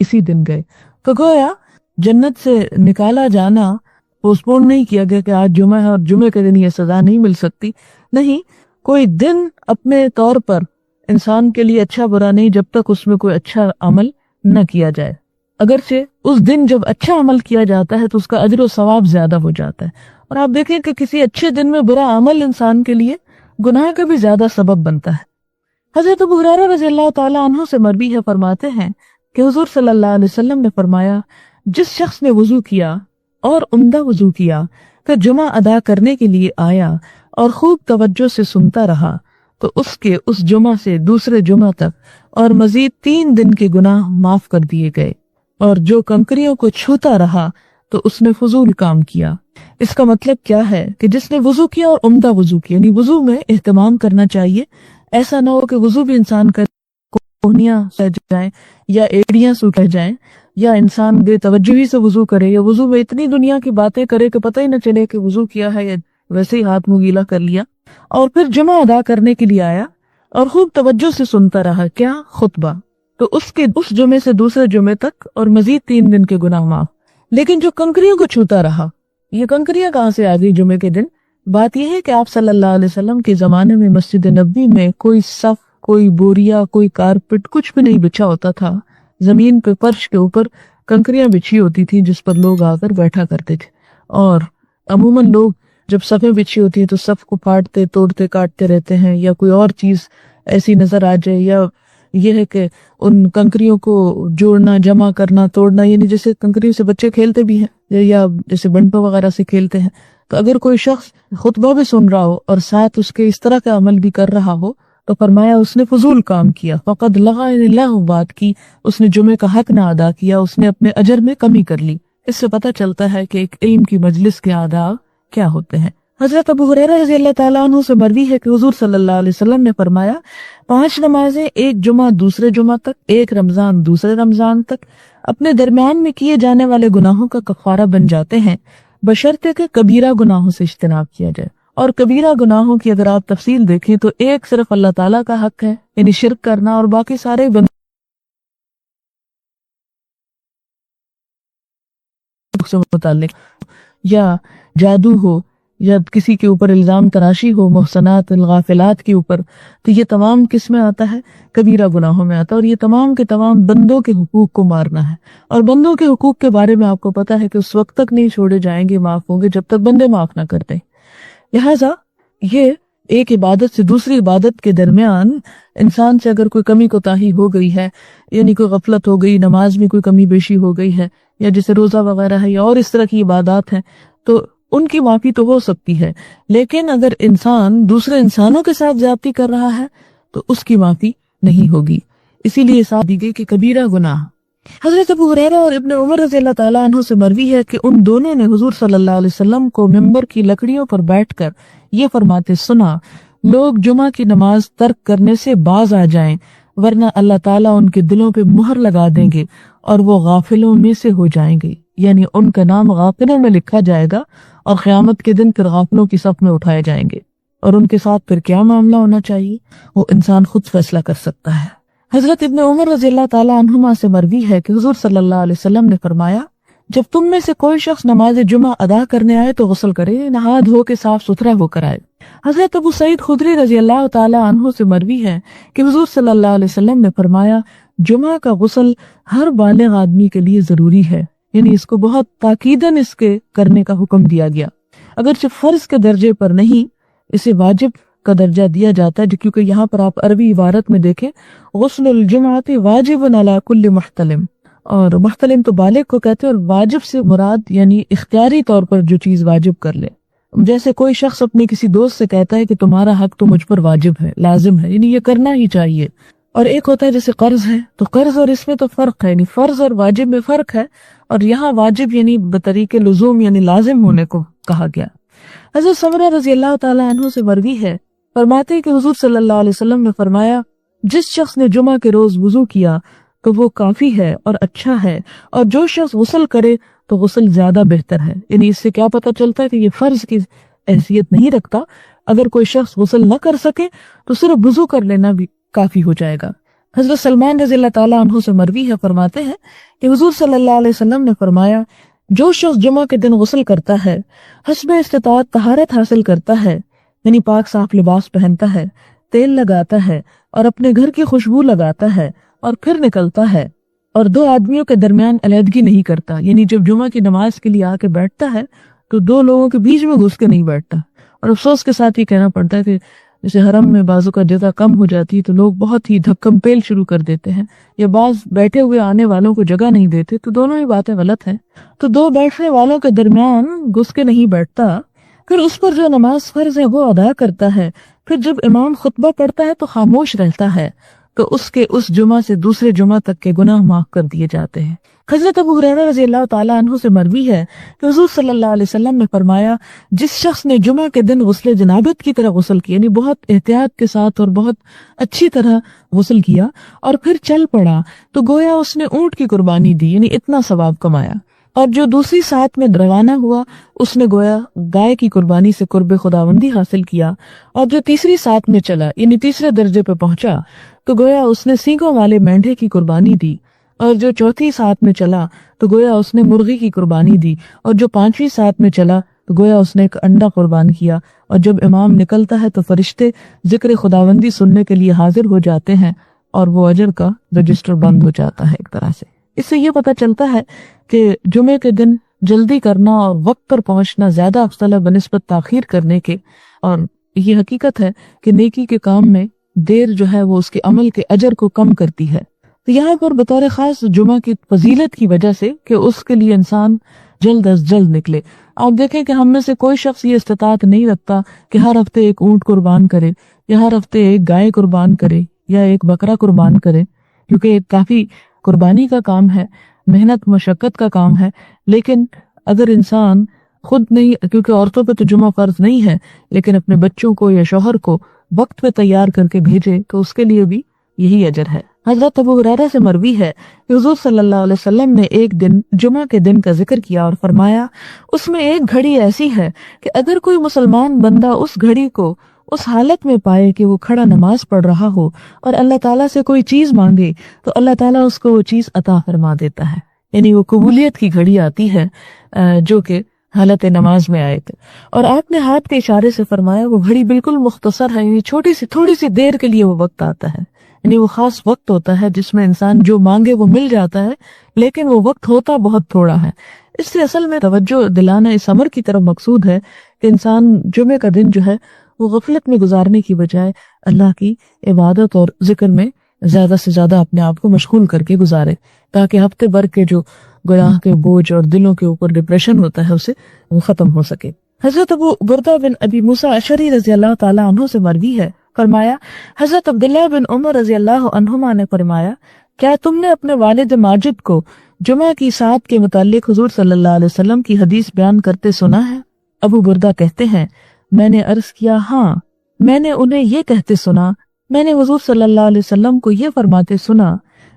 اسی دن گئے. تو گویا جنت سے نکالا جانا پوسٹپون نہیں کیا گیا کہ آج جمعہ ہے اور جمعے کے دن یہ سزا نہیں مل سکتی. نہیں، کوئی دن اپنے طور پر انسان کے لیے اچھا برا نہیں جب تک اس میں کوئی اچھا عمل نہ کیا جائے. اگرچہ اس دن جب اچھا عمل کیا جاتا ہے تو اس کا اجر و ثواب زیادہ ہو جاتا ہے. اور آپ دیکھیں کہ کسی اچھے دن میں برا عمل انسان کے لیے گناہ کا بھی زیادہ سبب بنتا ہے. حضرت ابو ہریرہ رضی اللہ تعالیٰ عنہ سے مروی ہے، فرماتے ہیں کہ حضور صلی اللہ علیہ وسلم نے فرمایا، جس شخص نے وضو کیا اور عمدہ وضو کیا، پھر جمعہ ادا کرنے کے لیے آیا اور خوب توجہ سے سنتا رہا، تو اس کے اس جمعہ سے دوسرے جمعہ تک اور مزید 3 دن کے گناہ معاف کر دیے گئے. اور جو کنکریوں کو چھوتا رہا تو اس نے فضول کام کیا. اس کا مطلب کیا ہے کہ جس نے وضو کیا اور عمدہ وضو کیا، یعنی وضو میں اہتمام کرنا چاہیے. ایسا نہ ہو کہ وضو بھی انسان کر کوہنیاں سہ جائیں یا ایڑیاں سوکھ جائیں، یا انسان بے توجہی سے وضو کرے یا وضو میں اتنی دنیا کی باتیں کرے کہ پتہ ہی نہ چلے کہ وضو کیا ہے یا ویسے ہی ہاتھ منہ گیلا کر لیا. اور پھر جمعہ ادا کرنے کے لیے آیا اور خوب توجہ سے سنتا رہا، کیا؟ خطبہ. تو اس جمعے سے دوسرے جمعے تک اور مزید 3 دن کے گناہ معاف. لیکن جو کنکریوں کو چھوتا رہا، یہ کنکریاں کہاں سے آ گئی جمعے کے دن؟ بات یہ ہے کہ آپ صلی اللہ علیہ وسلم کے زمانے میں مسجد نبوی میں کوئی صف، کوئی بوریا، کوئی کارپٹ کچھ بھی نہیں بچھا ہوتا تھا. زمین پہ فرش کے اوپر کنکریاں بچھی ہوتی تھی جس پر لوگ آ کر بیٹھا کرتے تھے. اور عموماً لوگ جب صفیں بچھی ہوتی ہیں تو صف کو پھاڑتے توڑتے کاٹتے رہتے ہیں، یا کوئی اور چیز ایسی نظر آ جائے، یا یہ ہے کہ ان کنکریوں کو جوڑنا، جمع کرنا، توڑنا، یعنی جیسے کنکریوں سے بچے کھیلتے بھی ہیں یا جیسے بنٹوں وغیرہ سے کھیلتے ہیں. تو اگر کوئی شخص خطبہ بھی سن رہا ہو اور ساتھ اس کے اس طرح کا عمل بھی کر رہا ہو تو فرمایا اس نے فضول کام کیا. فقد لغا، اللہ بات کی، اس نے جمعے کا حق نہ ادا کیا، اس نے اپنے اجر میں کمی کر لی. اس سے پتہ چلتا ہے کہ ایک علم کی مجلس کے آداب کیا ہوتے ہیں. حضرت ابو ہریرہ رضی اللہ تعالیٰ عنہ سے مروی ہے کہ حضور صلی اللہ علیہ وسلم نے فرمایا، 5 نمازیں، ایک جمعہ دوسرے جمعہ تک، ایک رمضان دوسرے رمضان تک، اپنے درمیان میں کیے جانے والے گناہوں کا کفارہ بن جاتے ہیں، بشرطے کہ کبیرہ گناہوں سے اجتناب کیا جائے. اور کبیرہ گناہوں کی اگر آپ تفصیل دیکھیں تو ایک صرف اللہ تعالیٰ کا حق ہے، یعنی شرک کرنا، اور باقی سارے بندوں سے متعلق، یا جادو ہو یا کسی کے اوپر الزام تراشی ہو، محسنات الغافلات کے اوپر، تو یہ تمام کس میں آتا ہے؟ کبیرہ گناہوں میں آتا ہے. اور یہ تمام کے تمام بندوں کے حقوق کو مارنا ہے. اور بندوں کے حقوق کے بارے میں آپ کو پتا ہے کہ اس وقت تک نہیں چھوڑے جائیں گے، معاف ہوں گے جب تک بندے معاف نہ کر دیں. لہٰذا یہ ایک عبادت سے دوسری عبادت کے درمیان انسان سے اگر کوئی کمی کوتاہی ہو گئی ہے، یعنی کوئی غفلت ہو گئی، نماز میں کوئی کمی بیشی ہو گئی ہے، یا جیسے روزہ وغیرہ ہے یا اور اس طرح کی عبادات ہیں، تو ان کی معافی تو ہو سکتی ہے. لیکن اگر انسان دوسرے انسانوں کے ساتھ زیادتی کر رہا ہے تو اس کی معافی نہیں ہوگی. اسی لیے ساتھ دی گئی کہ کبیرہ گناہ. حضرت ابو ہریرہ اور ابن عمر رضی اللہ تعالیٰ عنہ سے مروی ہے کہ ان دونوں نے حضور صلی اللہ علیہ وسلم کو ممبر کی لکڑیوں پر بیٹھ کر یہ فرماتے سنا، لوگ جمعہ کی نماز ترک کرنے سے باز آ جائیں، ورنہ اللہ تعالیٰ ان کے دلوں پہ مہر لگا دیں گے اور وہ غافلوں میں سے ہو جائیں گے. یعنی ان کا نام غافلوں میں لکھا جائے گا اور قیامت کے دن پھر غافلوں کی صف میں اٹھائے جائیں گے. اور ان کے ساتھ پھر کیا معاملہ ہونا چاہیے وہ انسان خود فیصلہ کر سکتا ہے. حضرت ابن عمر رضی اللہ تعالیٰ عنہما سے مروی ہے کہ حضور صلی اللہ علیہ وسلم نے فرمایا، جب تم میں سے کوئی شخص نماز جمعہ ادا کرنے آئے تو غسل کرے، نہا دھو کے صاف ستھرا ہو کر آئے. حضرت ابو سعید خدری رضی اللہ تعالیٰ عنہ سے مروی ہے کہ حضور صلی اللہ علیہ وسلم نے فرمایا، جمعہ کا غسل ہر بالغ آدمی کے لیے ضروری ہے، یعنی اس کو بہت تاکیداً اس کے کرنے کا حکم دیا گیا. اگرچہ فرض کے درجے پر نہیں، اسے واجب کا درجہ دیا جاتا ہے، کیونکہ یہاں پر آپ عربی عبارت میں دیکھیں، غسل الجمعۃ واجب علی کل محتلم، اور محتلم تو بالغ کو کہتے ہیں، اور واجب سے مراد یعنی اختیاری طور پر جو چیز واجب کر لے. جیسے کوئی شخص اپنے کسی دوست سے کہتا ہے کہ تمہارا حق تو مجھ پر واجب ہے، لازم ہے، یعنی یہ کرنا ہی چاہیے. اور ایک ہوتا ہے جیسے قرض ہے، تو قرض اور اس میں تو فرق ہے، یعنی فرض اور واجب میں فرق ہے، اور یہاں واجب یعنی بطریق لزوم یعنی لازم ہونے کو کہا گیا. حضرت سمرہ رضی اللہ تعالیٰ عنہ سے مروی ہے، فرماتے ہیں کہ حضور صلی اللہ علیہ وسلم نے فرمایا، جس شخص نے جمعہ کے روز وضو کیا تو وہ کافی ہے اور اچھا ہے، اور جو شخص غسل کرے تو غسل زیادہ بہتر ہے. یعنی اس سے کیا پتہ چلتا ہے کہ یہ فرض کی حیثیت نہیں رکھتا. اگر کوئی شخص غسل نہ کر سکے تو صرف وضو کر لینا بھی کافی ہو جائے گا. حضرت سلمان رضی اللہ تعالیٰ عنہ سے مروی ہے، فرماتے ہیں کہ حضور صلی اللہ علیہ وسلم نے فرمایا، جو شخص جمعہ کے دن غسل کرتا ہے، حسب استطاعت طہارت حاصل کرتا ہے، یعنی پاک صاف لباس پہنتا ہے، تیل لگاتا ہے اور اپنے گھر کی خوشبو لگاتا ہے اور پھر نکلتا ہے اور دو آدمیوں کے درمیان علیحدگی نہیں کرتا، یعنی جب جمعہ کی نماز کے لیے آ کے بیٹھتا ہے تو دو لوگوں کے بیچ میں گھس کے نہیں بیٹھتا۔ اور افسوس کے ساتھ یہ کہنا پڑتا ہے کہ جیسے حرم میں بعضوں کا جگہ کم ہو جاتی ہے تو لوگ بہت ہی دھکم پیل شروع کر دیتے ہیں، یا بعض بیٹھے ہوئے آنے والوں کو جگہ نہیں دیتے، تو دونوں ہی باتیں غلط ہیں۔ تو دو بیٹھنے والوں کے درمیان گھس کے نہیں بیٹھتا، پھر اس پر جو نماز فرض ہے وہ ادا کرتا ہے، پھر جب امام خطبہ پڑھتا ہے تو خاموش رہتا ہے، تو اس جمعہ سے دوسرے جمعہ تک کے گناہ معاف کر دیے جاتے ہیں۔ حضرت ابو ہریرہ رضی اللہ تعالیٰ عنہ سے مروی ہے کہ حضور صلی اللہ علیہ وسلم نے فرمایا، جس شخص نے جمعہ کے دن غسل جنابت کی طرح غسل کیا، یعنی بہت احتیاط کے ساتھ اور بہت اچھی طرح غسل کیا اور پھر چل پڑا، تو گویا اس نے اونٹ کی قربانی دی، یعنی اتنا ثواب کمایا۔ اور جو دوسری ساتھ میں روانہ ہوا، اس نے گویا گائے کی قربانی سے قرب خداوندی حاصل کیا، اور جو تیسری ساتھ میں چلا، یعنی تیسرے درجے پہ پہنچا، تو گویا اس نے سینگوں والے مینڈھے کی قربانی دی، اور جو چوتھی ساتھ میں چلا تو گویا اس نے مرغی کی قربانی دی، اور جو پانچویں ساتھ میں چلا تو گویا اس نے ایک انڈا قربان کیا۔ اور جب امام نکلتا ہے تو فرشتے ذکر خداوندی سننے کے لیے حاضر ہو جاتے ہیں، اور وہ اجر کا رجسٹر بند ہو جاتا ہے ایک طرح سے۔ اس سے یہ پتہ چلتا ہے کہ جمعے کے دن جلدی کرنا اور وقت پر پہنچنا زیادہ افضل ہے بنسبت تاخیر کرنے کے، اور یہ حقیقت ہے کہ نیکی کے کام میں دیر جو ہے وہ اس کے عمل کے اجر کو کم کرتی ہے۔ تو یہاں پر بطور خاص جمعہ کی فضیلت کی وجہ سے کہ اس کے لیے انسان جلد از جلد نکلے۔ آپ دیکھیں کہ ہم میں سے کوئی شخص یہ استطاعت نہیں رکھتا کہ ہر ہفتے ایک اونٹ قربان کرے، یا ہر ہفتے ایک گائے قربان کرے، یا ایک بکرا قربان کرے، کیونکہ ایک کافی قربانی کا کام ہے، محنت مشقت کا کام ہے۔ لیکن اگر انسان خود نہیں، کیونکہ عورتوں پہ تو جمعہ فرض نہیں ہے، لیکن اپنے بچوں کو یا شوہر کو وقت پہ تیار کر کے بھیجے تو اس کے لیے بھی یہی اجر ہے۔ حضرت ابو ہریرہ سے مروی ہے کہ حضور صلی اللہ علیہ وسلم نے ایک دن جمعہ کے دن کا ذکر کیا اور فرمایا، اس میں ایک گھڑی ایسی ہے کہ اگر کوئی مسلمان بندہ اس گھڑی کو اس حالت میں پائے کہ وہ کھڑا نماز پڑھ رہا ہو اور اللہ تعالیٰ سے کوئی چیز مانگے تو اللہ تعالیٰ اس کو وہ چیز عطا فرما دیتا ہے، یعنی وہ قبولیت کی گھڑی آتی ہے جو کہ حالت نماز میں آئے تھے۔ اور آپ نے ہاتھ کے اشارے سے فرمایا وہ گھڑی بالکل مختصر ہے، یعنی تھوڑی سی دیر کے لیے وہ وقت آتا ہے، یعنی وہ خاص وقت ہوتا ہے جس میں انسان جو مانگے وہ مل جاتا ہے، لیکن وہ وقت ہوتا بہت تھوڑا ہے۔ اس سے اصل میں توجہ دلانا اس امر کی طرف مقصود ہے کہ انسان جمعے کا دن جو ہے وہ غفلت میں گزارنے کی بجائے اللہ کی عبادت اور ذکر میں زیادہ سے زیادہ اپنے آپ کو مشغول کر کے گزارے، تاکہ ہفتے بھر کے جو گناہ کے بوجھ اور دلوں کے اوپر ڈپریشن ہوتا ہے اسے وہ ختم ہو سکے۔ حضرت ابو بردہ بن ابی موسیٰ اشعری رضی اللہ تعالیٰ عنہ سے مروی ہے، فرمایا حضرت عبداللہ بن عمر رضی اللہ عنہما نے فرمایا، کیا تم نے اپنے والد ماجد کو جمعہ کی سات کے متعلق حضور صلی اللہ علیہ وسلم کی حدیث بیان کرتے سنا ہے؟ ابو بردہ کہتے ہیں، میں نے عرض کیا، ہاں، میں نے انہیں یہ کہتے سنا، میں نے حضور صلی اللہ علیہ وسلم کو یہ فرماتے سنا،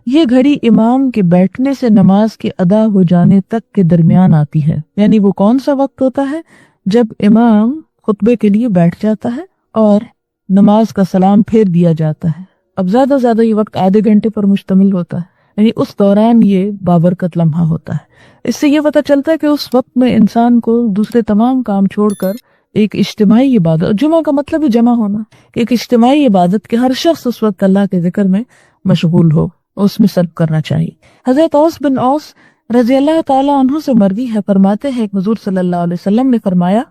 یہ گھڑی امام کے بیٹھنے سے نماز کے ادا ہو جانے تک کے درمیان آتی ہے۔ یعنی وہ کون سا وقت ہوتا ہے؟ جب امام خطبے کے لیے بیٹھ جاتا ہے اور نماز کا سلام پھیر دیا جاتا ہے۔ اب زیادہ زیادہ یہ وقت آدھے گھنٹے پر مشتمل ہوتا ہے، یعنی اس دوران یہ بابرکت لمحہ ہوتا ہے۔ اس سے یہ پتہ چلتا ہے کہ اس وقت میں انسان کو دوسرے تمام کام چھوڑ کر ایک اجتماعی عبادت، جمعہ کا مطلب ہی جمع ہونا، ایک اجتماعی عبادت کے ہر شخص اس وقت اللہ کے ذکر میں مشغول ہو، اس میں صرف کرنا چاہیے۔ حضرت اوس بن اوس رضی اللہ تعالیٰ عنہ سے مروی ہے، فرماتے ہیں کہ حضور صلی اللہ علیہ وسلم نے فرمایا،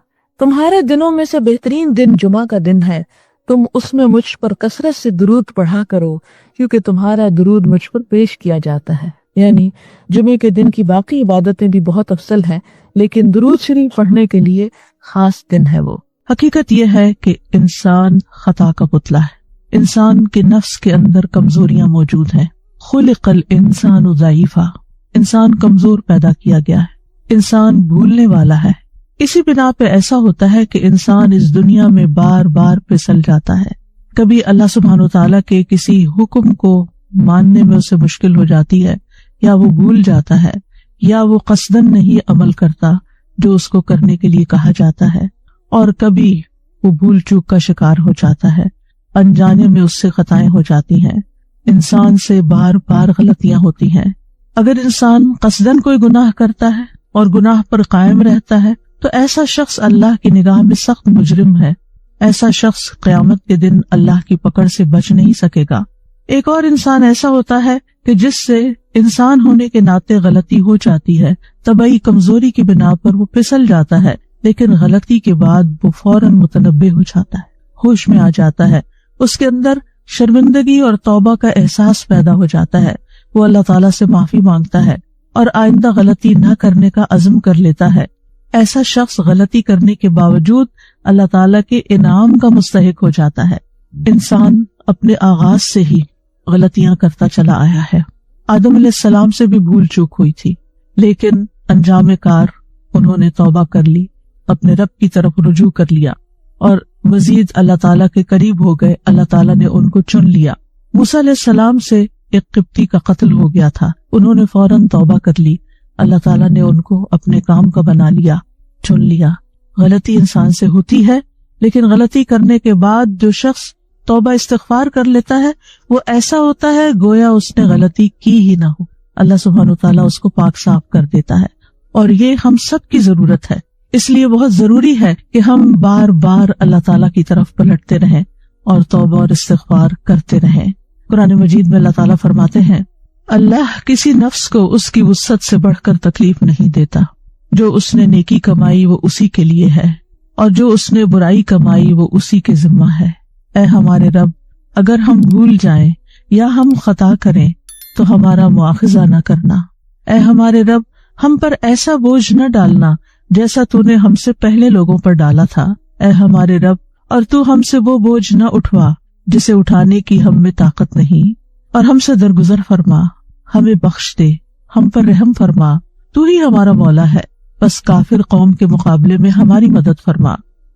تمہارے دنوں میں سے بہترین دن جمعہ کا دن ہے، تم اس میں مجھ پر کثرت سے درود پڑھا کرو، کیونکہ تمہارا درود مجھ پر پیش کیا جاتا ہے۔ یعنی جمعے کے دن کی باقی عبادتیں بھی بہت افضل ہیں، لیکن درود شریف پڑھنے کے لیے خاص دن ہے وہ۔ حقیقت یہ ہے کہ انسان خطا کا پتلا ہے، انسان کے نفس کے اندر کمزوریاں موجود ہیں۔ خلق الانسان ضعیفا، انسان کمزور پیدا کیا گیا ہے، انسان بھولنے والا ہے۔ اسی بنا پہ ایسا ہوتا ہے کہ انسان اس دنیا میں بار بار پھسل جاتا ہے، کبھی اللہ سبحانہ وتعالیٰ کے کسی حکم کو ماننے میں اسے مشکل ہو جاتی ہے، یا وہ بھول جاتا ہے، یا وہ قصدن نہیں عمل کرتا جو اس کو کرنے کے لیے کہا جاتا ہے، اور کبھی وہ بھول چوک کا شکار ہو جاتا ہے، انجانے میں اس سے خطائیں ہو جاتی ہیں۔ انسان سے بار بار غلطیاں ہوتی ہیں. اگر انسان قصدن کوئی گناہ کرتا ہے اور گناہ پر قائم رہتا ہے تو ایسا شخص اللہ کی نگاہ میں سخت مجرم ہے. ایسا شخص قیامت کے دن اللہ کی پکڑ سے بچ نہیں سکے گا. ایک اور انسان ایسا ہوتا ہے کہ جس سے انسان ہونے کے ناطے غلطی ہو جاتی ہے، طبعی کمزوری کی بنا پر وہ پھسل جاتا ہے، لیکن غلطی کے بعد وہ فوراً متنبہ ہو جاتا ہے، ہوش میں آ جاتا ہے، اس کے اندر شرمندگی اور توبہ کا احساس پیدا ہو جاتا ہے. وہ اللہ تعالیٰ سے معافی مانگتا ہے اور آئندہ غلطی نہ کرنے کا عزم کر لیتا ہے. ایسا شخص غلطی کرنے کے باوجود اللہ تعالیٰ کے انعام کا مستحق ہو جاتا ہے. انسان اپنے آغاز سے ہی غلطیاں کرتا چلا آیا ہے. آدم علیہ السلام سے بھی بھول چوک ہوئی تھی، لیکن انجام کار انہوں نے توبہ کر لی، اپنے رب کی طرف رجوع کر لیا اور مزید اللہ تعالیٰ کے قریب ہو گئے. اللہ تعالیٰ نے ان کو چن لیا. موسیٰ علیہ السلام سے ایک قبطی کا قتل ہو گیا تھا، انہوں نے فوراً توبہ کر لی. اللہ تعالیٰ نے ان کو اپنے کام کا بنا لیا، چن لیا. غلطی انسان سے ہوتی ہے، لیکن غلطی کرنے کے بعد جو شخص توبہ استغفار کر لیتا ہے وہ ایسا ہوتا ہے گویا اس نے غلطی کی ہی نہ ہو. اللہ سبحانہ وتعالیٰ اس کو پاک صاف کر دیتا ہے، اور یہ ہم سب کی ضرورت ہے. اس لیے بہت ضروری ہے کہ ہم بار بار اللہ تعالیٰ کی طرف پلٹتے رہیں اور توبہ اور استغفار کرتے رہیں. قرآن مجید میں اللہ تعالیٰ فرماتے ہیں، اللہ کسی نفس کو اس کی وسعت سے بڑھ کر تکلیف نہیں دیتا. جو اس نے نیکی کمائی وہ اسی کے لیے ہے، اور جو اس نے برائی کمائی وہ اسی کے ذمہ ہے. اے ہمارے رب، اگر ہم بھول جائیں یا ہم خطا کریں تو ہمارا مواخذہ نہ کرنا. اے ہمارے رب، ہم پر ایسا بوجھ نہ ڈالنا جیسا تو نے ہم سے پہلے لوگوں پر ڈالا تھا. اے ہمارے رب، اور تو ہم سے وہ بوجھ نہ اٹھوا جسے اٹھانے کی ہم میں طاقت نہیں، اور ہم سے درگزر فرما، ہمیں بخش دے، ہم پر رحم فرما. تو ہی ہمارا مولا ہے، بس کافر قوم کے مقابلے میں ہماری مدد فرما.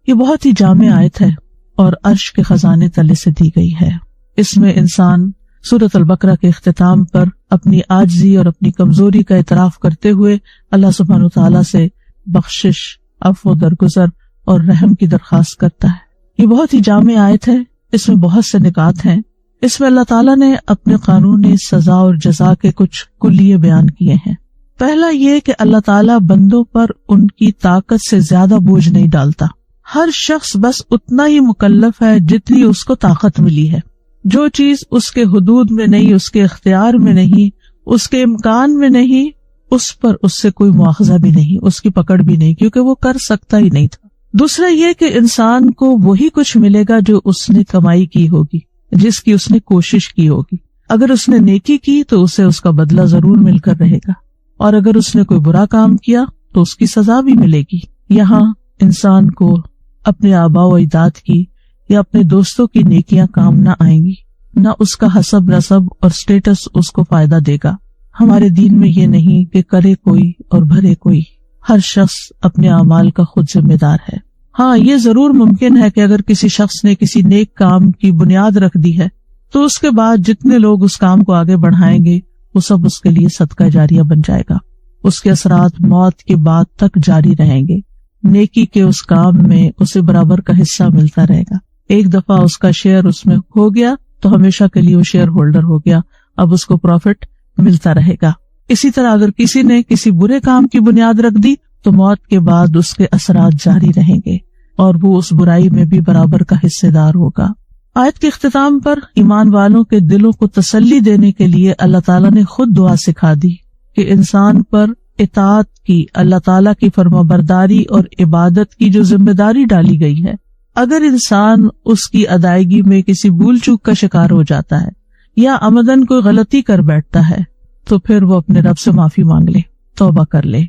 یہ بہت ہی جامع آیت ہے اور عرش کے خزانے تلے سے دی گئی ہے. اس میں انسان سورۃ البقرہ کے اختتام پر اپنی عاجزی اور اپنی کمزوری کا اعتراف کرتے ہوئے اللہ سبحانہ وتعالیٰ سے بخشش، عفو، درگزر اور رحم کی درخواست کرتا ہے. یہ بہت ہی جامع آیت ہے، اس میں بہت سے نکات ہیں. اس میں اللہ تعالیٰ نے اپنے قانون سزا اور جزا کے کچھ کلیے بیان کیے ہیں. پہلا یہ کہ اللہ تعالیٰ بندوں پر ان کی طاقت سے زیادہ بوجھ نہیں ڈالتا. ہر شخص بس اتنا ہی مکلف ہے جتنی اس کو طاقت ملی ہے. جو چیز اس کے حدود میں نہیں، اس کے اختیار میں نہیں، اس کے امکان میں نہیں، اس پر اس سے کوئی مواخذہ بھی نہیں، اس کی پکڑ بھی نہیں، کیونکہ وہ کر سکتا ہی نہیں تھا. دوسرا یہ کہ انسان کو وہی کچھ ملے گا جو اس نے کمائی کی ہوگی، جس کی اس نے کوشش کی ہوگی. اگر اس نے نیکی کی تو اسے اس کا بدلہ ضرور مل کر رہے گا، اور اگر اس نے کوئی برا کام کیا تو اس کی سزا بھی ملے گی. یہاں انسان کو اپنے آباء و اجداد کی یا اپنے دوستوں کی نیکیاں کام نہ آئیں گی، نہ اس کا حسب نسب اور سٹیٹس اس کو فائدہ دے گا. ہمارے دین میں یہ نہیں کہ کرے کوئی اور بھرے کوئی. ہر شخص اپنے اعمال کا خود ذمہ دار ہے. ہاں، یہ ضرور ممکن ہے کہ اگر کسی شخص نے کسی نیک کام کی بنیاد رکھ دی ہے تو اس کے بعد جتنے لوگ اس کام کو آگے بڑھائیں گے وہ سب اس کے لیے صدقہ جاریہ بن جائے گا. اس کے اثرات موت کے بعد تک جاری رہیں گے. نیکی کے اس کام میں اسے برابر کا حصہ ملتا رہے گا. ایک دفعہ اس کا شیئر اس میں ہو گیا تو ہمیشہ کے لیے وہ شیئر ہولڈر ہو گیا، اب اس کو پروفٹ ملتا رہے گا. اسی طرح اگر کسی نے کسی برے کام کی بنیاد رکھ دی تو موت کے بعد اس کے اثرات جاری رہیں گے اور وہ اس برائی میں بھی برابر کا حصے دار ہوگا. آیت کے اختتام پر ایمان والوں کے دلوں کو تسلی دینے کے لیے اللہ تعالیٰ نے خود دعا سکھا دی کہ انسان پر اطاعت کی، اللہ تعالیٰ کی فرمانبرداری اور عبادت کی جو ذمہ داری ڈالی گئی ہے، اگر انسان اس کی ادائیگی میں کسی بھول چوک کا شکار ہو جاتا ہے یا عمدن کوئی غلطی کر بیٹھتا ہے تو پھر وہ اپنے رب سے معافی مانگ لے، توبہ کر لے.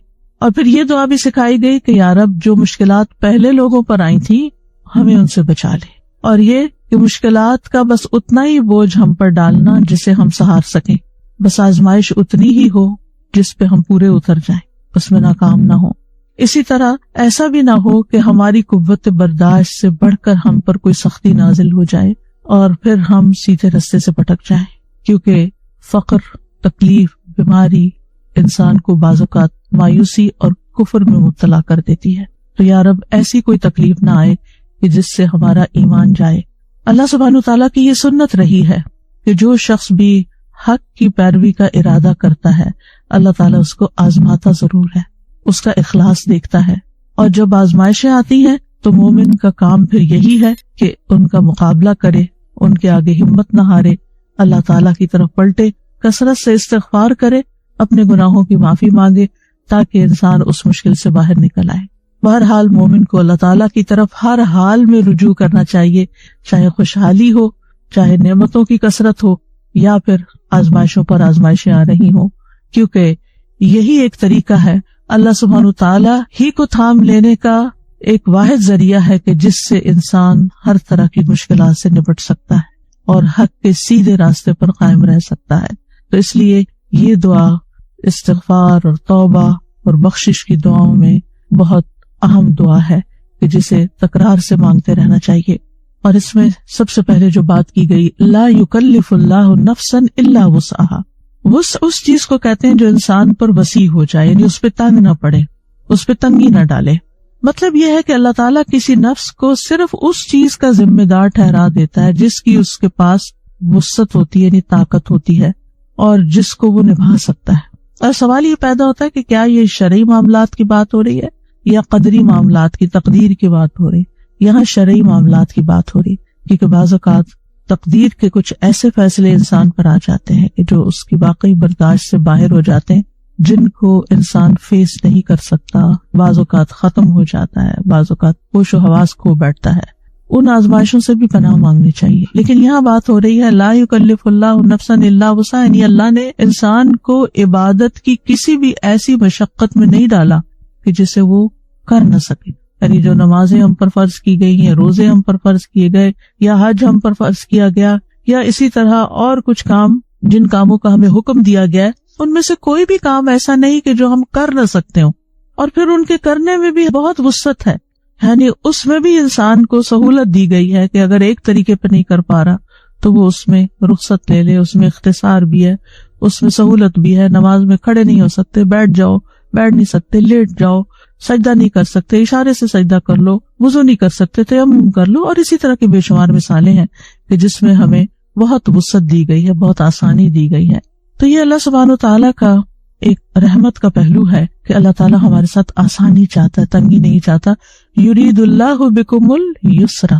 اور پھر یہ دعا بھی سکھائی گئی کہ یا رب، جو مشکلات پہلے لوگوں پر آئی تھی ہمیں ان سے بچا لے، اور یہ کہ مشکلات کا بس اتنا ہی بوجھ ہم پر ڈالنا جسے ہم سہار سکیں. بس آزمائش اتنی ہی ہو جس پہ ہم پورے اتر جائیں، اس میں ناکام نہ ہو. اسی طرح ایسا بھی نہ ہو کہ ہماری قوت برداشت سے بڑھ کر ہم پر کوئی سختی نازل ہو جائے اور پھر ہم سیدھے رستے سے بھٹک جائیں، کیونکہ فقر، تکلیف، بیماری انسان کو بعض اوقات مایوسی اور کفر میں مبتلا کر دیتی ہے. تو یا رب، ایسی کوئی تکلیف نہ آئے کہ جس سے ہمارا ایمان جائے. اللہ سبحانہ تعالیٰ کی یہ سنت رہی ہے کہ جو شخص بھی حق کی پیروی کا ارادہ کرتا ہے اللہ تعالیٰ اس کو آزماتا ضرور ہے، اس کا اخلاص دیکھتا ہے، اور جب آزمائشیں آتی ہیں تو مومن کا کام پھر یہی ہے کہ ان کا مقابلہ کرے، ان کے آگے ہمت نہ ہارے، اللہ تعالیٰ کی طرف پلٹے، کثرت سے استغفار کرے، اپنے گناہوں کی معافی مانگے تاکہ انسان اس مشکل سے باہر نکل آئے۔ بہرحال مومن کو اللہ تعالیٰ کی طرف ہر حال میں رجوع کرنا چاہیے، چاہے خوشحالی ہو، چاہے نعمتوں کی کثرت ہو، یا پھر آزمائشوں پر آزمائشیں آ رہی ہوں، کیونکہ یہی ایک طریقہ ہے اللہ سبحانہ تعالیٰ ہی کو تھام لینے کا ایک واحد ذریعہ ہے کہ جس سے انسان ہر طرح کی مشکلات سے نپٹ سکتا ہے اور حق کے سیدھے راستے پر قائم رہ سکتا ہے۔ تو اس لیے یہ دعا استغفار اور توبہ اور بخشش کی دعاؤں میں بہت اہم دعا ہے کہ جسے تکرار سے مانگتے رہنا چاہیے۔ اور اس میں سب سے پہلے جو بات کی گئی، لا یکلف اللہ نفسا الا وسعها، وسع اس چیز کو کہتے ہیں جو انسان پر وسیع ہو جائے، یعنی اس پہ تنگ نہ پڑے، اس پہ تنگی نہ ڈالے۔ مطلب یہ ہے کہ اللہ تعالیٰ کسی نفس کو صرف اس چیز کا ذمہ دار ٹھہرا دیتا ہے جس کی اس کے پاس وسعت ہوتی ہے، یعنی طاقت ہوتی ہے، اور جس کو وہ نبھا سکتا ہے۔ اور سوال یہ پیدا ہوتا ہے کہ کیا یہ شرعی معاملات کی بات ہو رہی ہے یا قدری معاملات کی، تقدیر کی بات ہو رہی؟ یہاں شرعی معاملات کی بات ہو رہی، کیونکہ بعض اوقات تقدیر کے کچھ ایسے فیصلے انسان پر آ جاتے ہیں کہ جو اس کی واقعی برداشت سے باہر ہو جاتے ہیں، جن کو انسان فیس نہیں کر سکتا، بعض اوقات ختم ہو جاتا ہے، بعض اوقات ہوش و حواس کھو بیٹھتا ہے۔ ان آزمائشوں سے بھی پناہ مانگنی چاہیے، لیکن یہاں بات ہو رہی ہے لا یکلف اللہ نفسا الا وسعها، یعنی اللہ نے انسان کو عبادت کی کسی بھی ایسی مشقت میں نہیں ڈالا کہ جسے وہ کر نہ سکے۔ یعنی جو نمازیں ہم پر فرض کی گئی ہیں، روزے ہم پر فرض کیے گئے، یا حج ہم پر فرض کیا گیا، یا اسی طرح اور کچھ کام جن کاموں کا ہمیں حکم دیا گیا ہے، ان میں سے کوئی بھی کام ایسا نہیں کہ جو ہم کر نہ سکتے ہوں، اور پھر ان کے کرنے میں بھی بہت وسعت ہے، یعنی اس میں بھی انسان کو سہولت دی گئی ہے کہ اگر ایک طریقے پہ نہیں کر پا رہا تو وہ اس میں رخصت لے لے، اس میں اختصار بھی ہے، اس میں سہولت بھی ہے۔ نماز میں کھڑے نہیں ہو سکتے، بیٹھ جاؤ، بیٹھ نہیں سکتے لیٹ جاؤ، سجدہ نہیں کر سکتے اشارے سے سجدہ کر لو، وضو نہیں کر سکتے تیمم کر لو، اور اسی طرح کی بے شمار مثالیں ہیں کہ جس میں ہمیں بہت وسعت دی گئی ہے، بہت آسانی دی گئی ہے۔ تو یہ اللہ سبحانہ و تعالیٰ کا ایک رحمت کا پہلو ہے کہ اللہ تعالیٰ ہمارے ساتھ آسانی چاہتا ہے، تنگی نہیں چاہتا۔ یرید اللہ بکم اليسر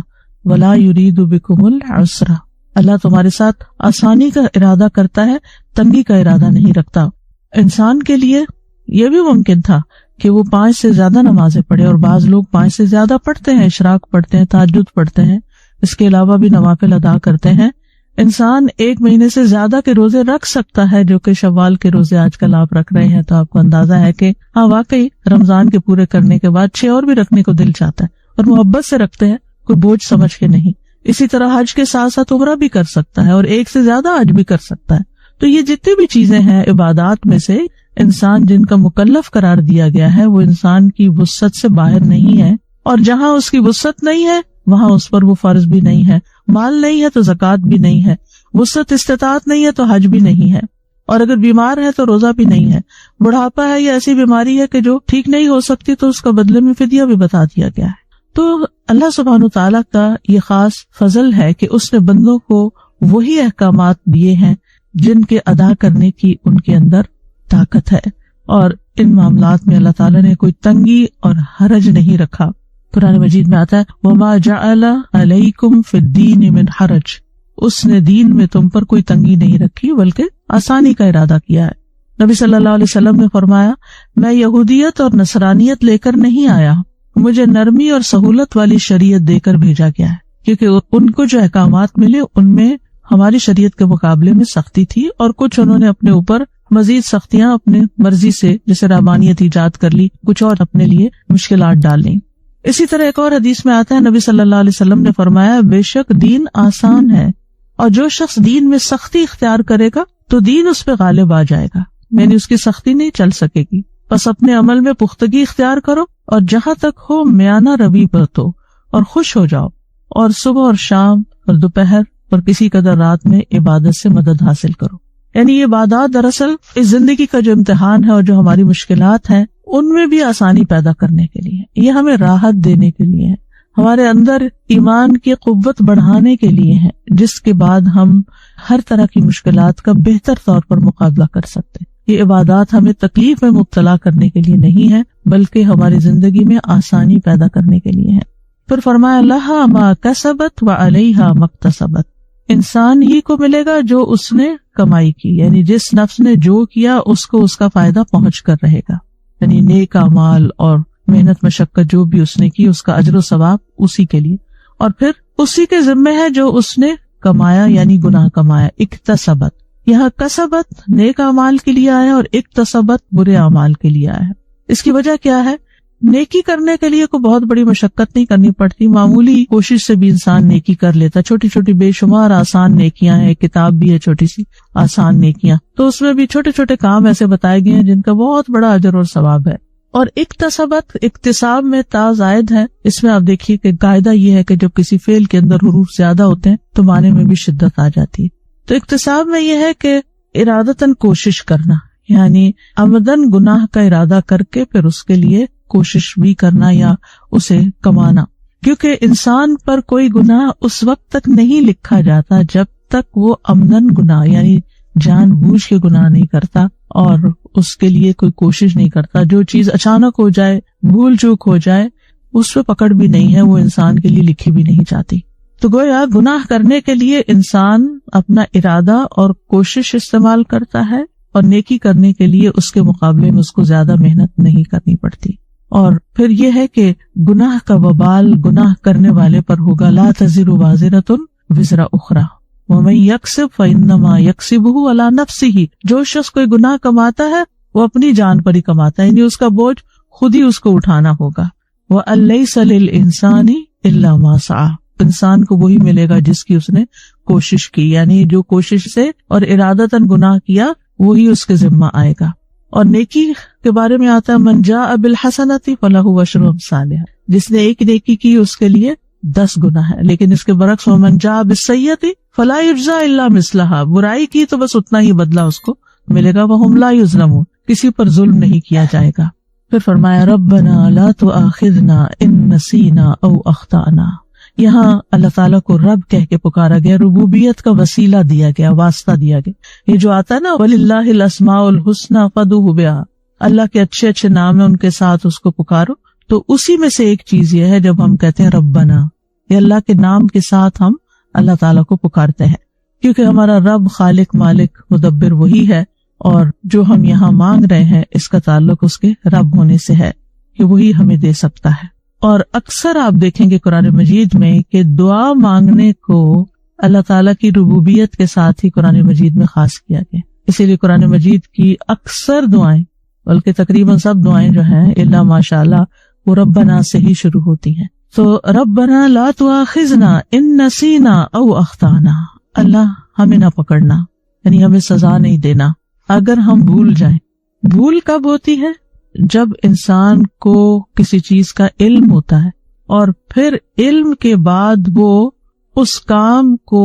ولا یرید بکم العسر، اللہ تمہارے ساتھ آسانی کا ارادہ کرتا ہے، تنگی کا ارادہ نہیں رکھتا۔ انسان کے لیے یہ بھی ممکن تھا کہ وہ 5 سے زیادہ نمازیں پڑھے، اور بعض لوگ 5 سے زیادہ پڑھتے ہیں، اشراق پڑھتے ہیں، تہجد پڑھتے ہیں، اس کے علاوہ بھی نوافل ادا کرتے ہیں۔ انسان 1 مہینے سے زیادہ کے روزے رکھ سکتا ہے، جو کہ شوال کے روزے آج کل آپ رکھ رہے ہیں، تو آپ کو اندازہ ہے کہ ہاں واقعی رمضان کے پورے کرنے کے بعد 6 اور بھی رکھنے کو دل چاہتا ہے، اور محبت سے رکھتے ہیں، کوئی بوجھ سمجھ کے نہیں۔ اسی طرح حج کے ساتھ ساتھ عمرہ بھی کر سکتا ہے، اور 1 سے زیادہ حج بھی کر سکتا ہے۔ تو یہ جتنی بھی چیزیں ہیں عبادات میں سے، انسان جن کا مکلف قرار دیا گیا ہے، وہ انسان کی وسعت سے باہر نہیں ہے، اور جہاں اس کی وسعت نہیں ہے وہاں اس پر وہ فرض بھی نہیں ہے، مال نہیں ہے تو زکوٰۃ بھی نہیں ہے، وسعت استطاعت نہیں ہے تو حج بھی نہیں ہے، اور اگر بیمار ہے تو روزہ بھی نہیں ہے، بڑھاپا ہے یا ایسی بیماری ہے کہ جو ٹھیک نہیں ہو سکتی تو اس کا بدلے میں فدیہ بھی بتا دیا گیا ہے۔ تو اللہ سبحانہ تعالیٰ کا یہ خاص فضل ہے کہ اس نے بندوں کو وہی احکامات دیے ہیں جن کے ادا کرنے کی ان کے اندر طاقت ہے، اور ان معاملات میں اللہ تعالیٰ نے کوئی تنگی اور حرج نہیں رکھا۔ قرآن مجید میں آتا ہے وَمَا جَعَلَ عَلَيْكُمْ فِي الدِّينِ مِنْ حَرَجٍ، اس نے دین میں تم پر کوئی تنگی نہیں رکھی بلکہ آسانی کا ارادہ کیا ہے۔ نبی صلی اللہ علیہ وسلم نے فرمایا میں یہودیت اور نصرانیت لے کر نہیں آیا، مجھے نرمی اور سہولت والی شریعت دے کر بھیجا گیا ہے، کیونکہ ان کو جو احکامات ملے ان میں ہماری شریعت کے مقابلے میں سختی تھی، اور کچھ انہوں نے اپنے اوپر مزید سختیاں اپنے مرضی سے جیسے رحمانیت ایجاد کر لی، کچھ اور اپنے لیے مشکلات ڈال لیں۔ اسی طرح ایک اور حدیث میں آتا ہے نبی صلی اللہ علیہ وسلم نے فرمایا بے شک دین آسان ہے، اور جو شخص دین میں سختی اختیار کرے گا تو دین اس پہ غالب آ جائے گا، یعنی اس کی سختی نہیں چل سکے گی۔ بس اپنے عمل میں پختگی اختیار کرو، اور جہاں تک ہو میانہ روی برتو، اور خوش ہو جاؤ، اور صبح اور شام اور دوپہر اور کسی قدر رات میں عبادت سے مدد حاصل کرو۔ یعنی یہ عبادات دراصل اس زندگی کا جو امتحان ہے اور جو ہماری مشکلات ہیں ان میں بھی آسانی پیدا کرنے کے لیے، یہ ہمیں راحت دینے کے لیے ہے، ہمارے اندر ایمان کی قوت بڑھانے کے لیے ہیں، جس کے بعد ہم ہر طرح کی مشکلات کا بہتر طور پر مقابلہ کر سکتے ہیں۔ یہ عبادات ہمیں تکلیف میں مبتلا کرنے کے لیے نہیں ہے، بلکہ ہماری زندگی میں آسانی پیدا کرنے کے لیے ہے۔ پھر فرمایا لہا ما کسبت وعلیہا مکتسبت، انسان ہی کو ملے گا جو اس نے کمائی کی، یعنی جس نفس نے جو کیا اس کو اس کا فائدہ پہنچ کر رہے گا، یعنی نیک اعمال اور محنت مشقت جو بھی اس نے کی اس کا اجر و ثواب اسی کے لیے، اور پھر اسی کے ذمہ ہے جو اس نے کمایا یعنی گناہ کمایا۔ اکتسبت، یہاں کسبت نیک اعمال کے لیے آیا اور اکتسبت برے اعمال کے لیے آیا۔ اس کی وجہ کیا ہے؟ نیکی کرنے کے لیے کوئی بہت بڑی مشقت نہیں کرنی پڑتی، معمولی کوشش سے بھی انسان نیکی کر لیتا، چھوٹی چھوٹی بے شمار آسان نیکیاں ہیں، کتاب بھی ہے چھوٹی سی آسان نیکیاں، تو اس میں بھی چھوٹے چھوٹے کام ایسے بتائے گئے ہیں جن کا بہت بڑا اجر اور ثواب ہے۔ اور اکتسبت، اکتساب میں تا زائد ہے، اس میں آپ دیکھیے کہ قاعدہ یہ ہے کہ جب کسی فعل کے اندر حروف زیادہ ہوتے ہیں تو معنی میں بھی شدت آ جاتی ہے۔ تو اکتساب میں یہ ہے کہ ارادتاً کوشش کرنا، یعنی عمدن گناہ کا ارادہ کر کے پھر اس کے لیے کوشش بھی کرنا یا اسے کمانا، کیونکہ انسان پر کوئی گناہ اس وقت تک نہیں لکھا جاتا جب تک وہ عمدن گناہ یعنی جان بوجھ کے گناہ نہیں کرتا اور اس کے لیے کوئی کوشش نہیں کرتا۔ جو چیز اچانک ہو جائے، بھول چوک ہو جائے، اس پہ پکڑ بھی نہیں ہے، وہ انسان کے لیے لکھی بھی نہیں جاتی۔ تو گویا گناہ کرنے کے لیے انسان اپنا ارادہ اور کوشش استعمال کرتا ہے، اور نیکی کرنے کے لیے اس کے مقابلے میں اس کو زیادہ محنت نہیں کرنی پڑتی۔ اور پھر یہ ہے کہ گناہ کا وبال گناہ کرنے والے پر ہوگا، لا تزر وازرۃ وزر اخری ومن یکسب فانما یکسبہ علی نفسہ، جو شخص کوئی گناہ کماتا ہے وہ اپنی جان پر ہی کماتا ہے، یعنی اس کا بوجھ خود ہی اس کو اٹھانا ہوگا۔ وَأَن لَيْسَ لِلْإِنسَانِ إِلَّا مَا سَعَى، انسان کو وہی ملے گا جس کی اس نے کوشش کی، یعنی جو کوشش سے اور ارادتاً گناہ کیا وہی اس کے ذمہ آئے گا۔ اور نیکی کے بارے میں آتا ہے من جاء بالحسنۃ فلہ عشر امثالھا، جس نے ایک نیکی کی اس کے لیے 10 گناہ ہے، لیکن اس کے برعکس ومن جاء بالسیئۃ فلا یجزی الا مثلھا، برائی کی تو بس اتنا ہی بدلہ اس کو ملے گا، وہم لا یظلمون، کسی پر ظلم نہیں کیا جائے گا۔ پھر فرمایا ربنا لا تؤاخذنا ان نسینا او اخطأنا، یہاں اللہ تعالیٰ کو رب کہہ کے پکارا گیا، ربوبیت کا وسیلہ دیا گیا، واسطہ دیا گیا۔ یہ جو آتا ہے نا وَلِلَّهِ الْأَسْمَاءُ الْحُسْنَى فَادْعُوهُ بِهَا، اللہ کے اچھے اچھے نام ہیں ان کے ساتھ اس کو پکارو، تو اسی میں سے ایک چیز یہ ہے جب ہم کہتے ہیں ربنا، یہ اللہ کے نام کے ساتھ ہم اللہ تعالیٰ کو پکارتے ہیں، کیونکہ ہمارا رب خالق مالک مدبر وہی ہے، اور جو ہم یہاں مانگ رہے ہیں اس کا تعلق اس کے رب ہونے سے ہے کہ وہی ہمیں دے سکتا ہے۔ اور اکثر آپ دیکھیں گے قرآن مجید میں کہ دعا مانگنے کو اللہ تعالیٰ کی ربوبیت کے ساتھ ہی قرآن مجید میں خاص کیا گیا، اسی لیے قرآن مجید کی اکثر دعائیں بلکہ تقریباً سب دعائیں جو ہیں الا ماشاء اللہ وہ ربنا سے ہی شروع ہوتی ہیں۔ تو ربنا لا تؤاخذنا ان نسینا او اخطانا، اللہ ہمیں نہ پکڑنا، یعنی ہمیں سزا نہیں دینا اگر ہم بھول جائیں۔ بھول کب ہوتی ہے؟ جب انسان کو کسی چیز کا علم ہوتا ہے اور پھر علم کے بعد وہ اس کام کو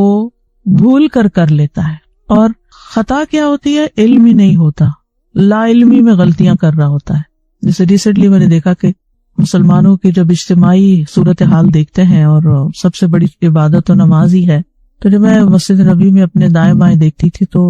بھول کر لیتا ہے۔ اور خطا کیا ہوتی ہے؟ علم ہی نہیں ہوتا، لا علمی میں غلطیاں کر رہا ہوتا ہے۔ جیسے ریسنٹلی میں نے دیکھا کہ مسلمانوں کی جب اجتماعی صورتحال دیکھتے ہیں اور سب سے بڑی عبادت و نماز ہی ہے، تو جب میں مسجد نبی میں اپنے دائیں بائیں دیکھتی تھی تو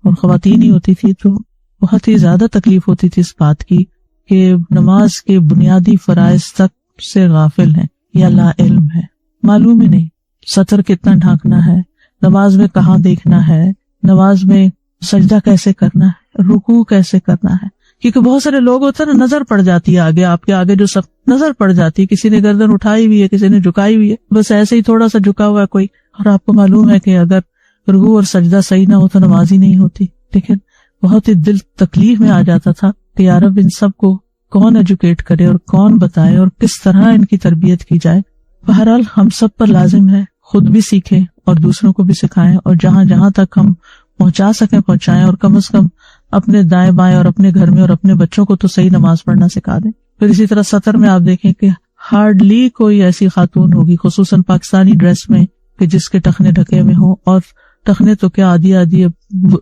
اور خواتین ہی ہوتی تھی تو بہت ہی زیادہ تکلیف ہوتی تھی اس بات کی کہ نماز کے بنیادی فرائض تک سے غافل ہیں یا لا علم ہے، معلوم ہی نہیں سطر کتنا ڈھانکنا ہے، نماز میں کہاں دیکھنا ہے، نماز میں سجدہ کیسے کرنا ہے، رکوع کیسے کرنا ہے، کیونکہ بہت سارے لوگ ہوتے ہیں نا نظر پڑ جاتی ہے آگے، آپ کے آگے جو سب نظر پڑ جاتی ہے، کسی نے گردن اٹھائی ہوئی ہے، کسی نے جھکائی ہوئی ہے، بس ایسے ہی تھوڑا سا جھکا ہوا ہے کوئی، اور آپ کو معلوم ہے کہ اگر رکوع اور سجدہ صحیح نہ ہو تو نماز ہی نہیں ہوتی۔ لیکن بہت ہی دل تکلیف میں آ جاتا تھا کہ یا رب ان سب کو کون ایجوکیٹ کرے اور کون بتائے اور کس طرح ان کی تربیت کی جائے۔ بہرحال ہم سب پر لازم ہے خود بھی سیکھیں اور دوسروں کو بھی سکھائیں، اور جہاں جہاں تک ہم پہنچا سکیں پہنچائیں، اور کم از کم اپنے دائیں بائیں اور اپنے گھر میں اور اپنے بچوں کو تو صحیح نماز پڑھنا سکھا دیں۔ پھر اسی طرح سطر میں آپ دیکھیں کہ ہارڈلی کوئی ایسی خاتون ہوگی خصوصاً پاکستانی ڈریس میں کہ جس کے ٹخنے ڈھکے ہوئے ہوں، اور ٹخنے تو کیا آدھی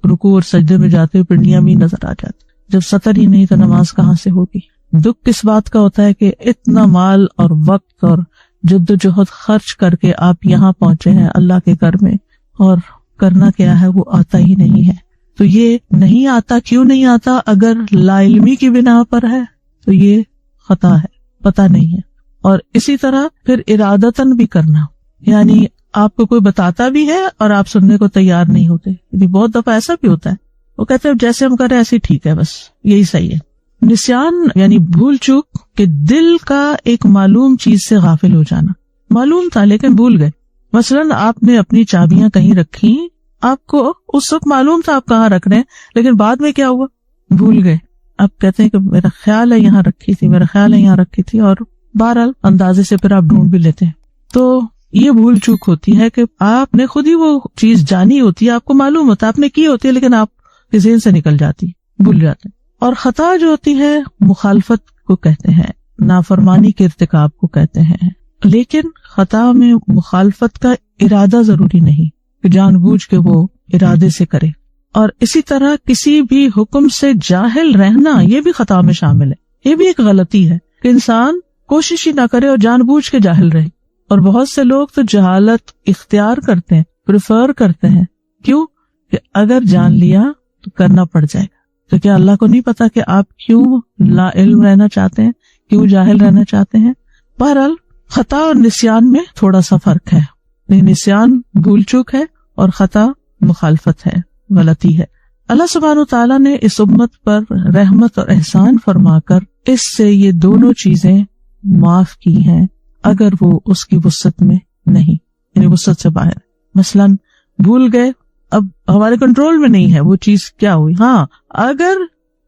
رکوع اور سجدے میں جاتے ہوئے پنڈلیاں بھی نظر آ جاتی۔ جب سطر ہی نہیں تو نماز کہاں سے ہوگی؟ دکھ کس بات کا ہوتا ہے کہ اتنا مال اور وقت اور جدوجہد خرچ کر کے آپ یہاں پہنچے ہیں اللہ کے گھر میں، اور کرنا کیا ہے وہ آتا ہی نہیں ہے. تو یہ نہیں آتا، کیوں نہیں آتا؟ اگر لا علمی کی بنا پر ہے تو یہ خطا ہے، پتہ نہیں ہے. اور اسی طرح پھر ارادتاً بھی کرنا، یعنی آپ کو کوئی بتاتا بھی ہے اور آپ سننے کو تیار نہیں ہوتے. یعنی بہت دفعہ ایسا بھی ہوتا ہے، وہ کہتے ہیں جیسے ہم کریں ایسے ٹھیک ہے، بس یہی صحیح ہے. نسیان یعنی بھول چوک کہ دل کا ایک معلوم چیز سے غافل ہو جانا. معلوم تھا لیکن بھول گئے. مثلاً آپ نے اپنی چابیاں کہیں رکھی، آپ کو اس وقت معلوم تھا آپ کہاں رکھ رہے ہیں، لیکن بعد میں کیا ہوا؟ بھول گئے. آپ کہتے ہیں کہ میرا خیال ہے یہاں رکھی تھی، میرا خیال ہے یہاں رکھی تھی، اور بہرحال اندازے سے پھر آپ ڈھونڈ بھی لیتے ہیں. تو یہ بھول چوک ہوتی ہے کہ آپ نے خود ہی وہ چیز جانی ہوتی ہے، آپ کو معلوم ہوتا ہے آپ نے کی ہوتی ہے، لیکن آپ کے ذہن سے نکل جاتی، بھول جاتے ہیں. اور خطا جو ہوتی ہے مخالفت کو کہتے ہیں، نافرمانی کے ارتکاب کو کہتے ہیں. لیکن خطا میں مخالفت کا ارادہ ضروری نہیں کہ جان بوجھ کے وہ ارادے سے کرے. اور اسی طرح کسی بھی حکم سے جاہل رہنا یہ بھی خطا میں شامل ہے. یہ بھی ایک غلطی ہے کہ انسان کوشش ہی نہ کرے اور جان بوجھ کے جاہل رہے. اور بہت سے لوگ تو جہالت اختیار کرتے ہیں، پریفر کرتے ہیں. کیوں؟ کہ اگر جان لیا تو کرنا پڑ جائے گا. تو کیا اللہ کو نہیں پتا کہ آپ کیوں لا علم رہنا چاہتے ہیں، کیوں جاہل رہنا چاہتے ہیں؟ بہرحال خطا اور نسیان میں تھوڑا سا فرق ہے. نسیان بھول چوک ہے اور خطا مخالفت ہے، غلطی ہے. اللہ سبحانہ تعالیٰ نے اس امت پر رحمت اور احسان فرما کر اس سے یہ دونوں چیزیں معاف کی ہیں اگر وہ اس کی وسعت میں نہیں، یعنی وسعت سے باہر. مثلاً بھول گئے، اب ہمارے کنٹرول میں نہیں ہے وہ چیز کیا ہوئی. ہاں اگر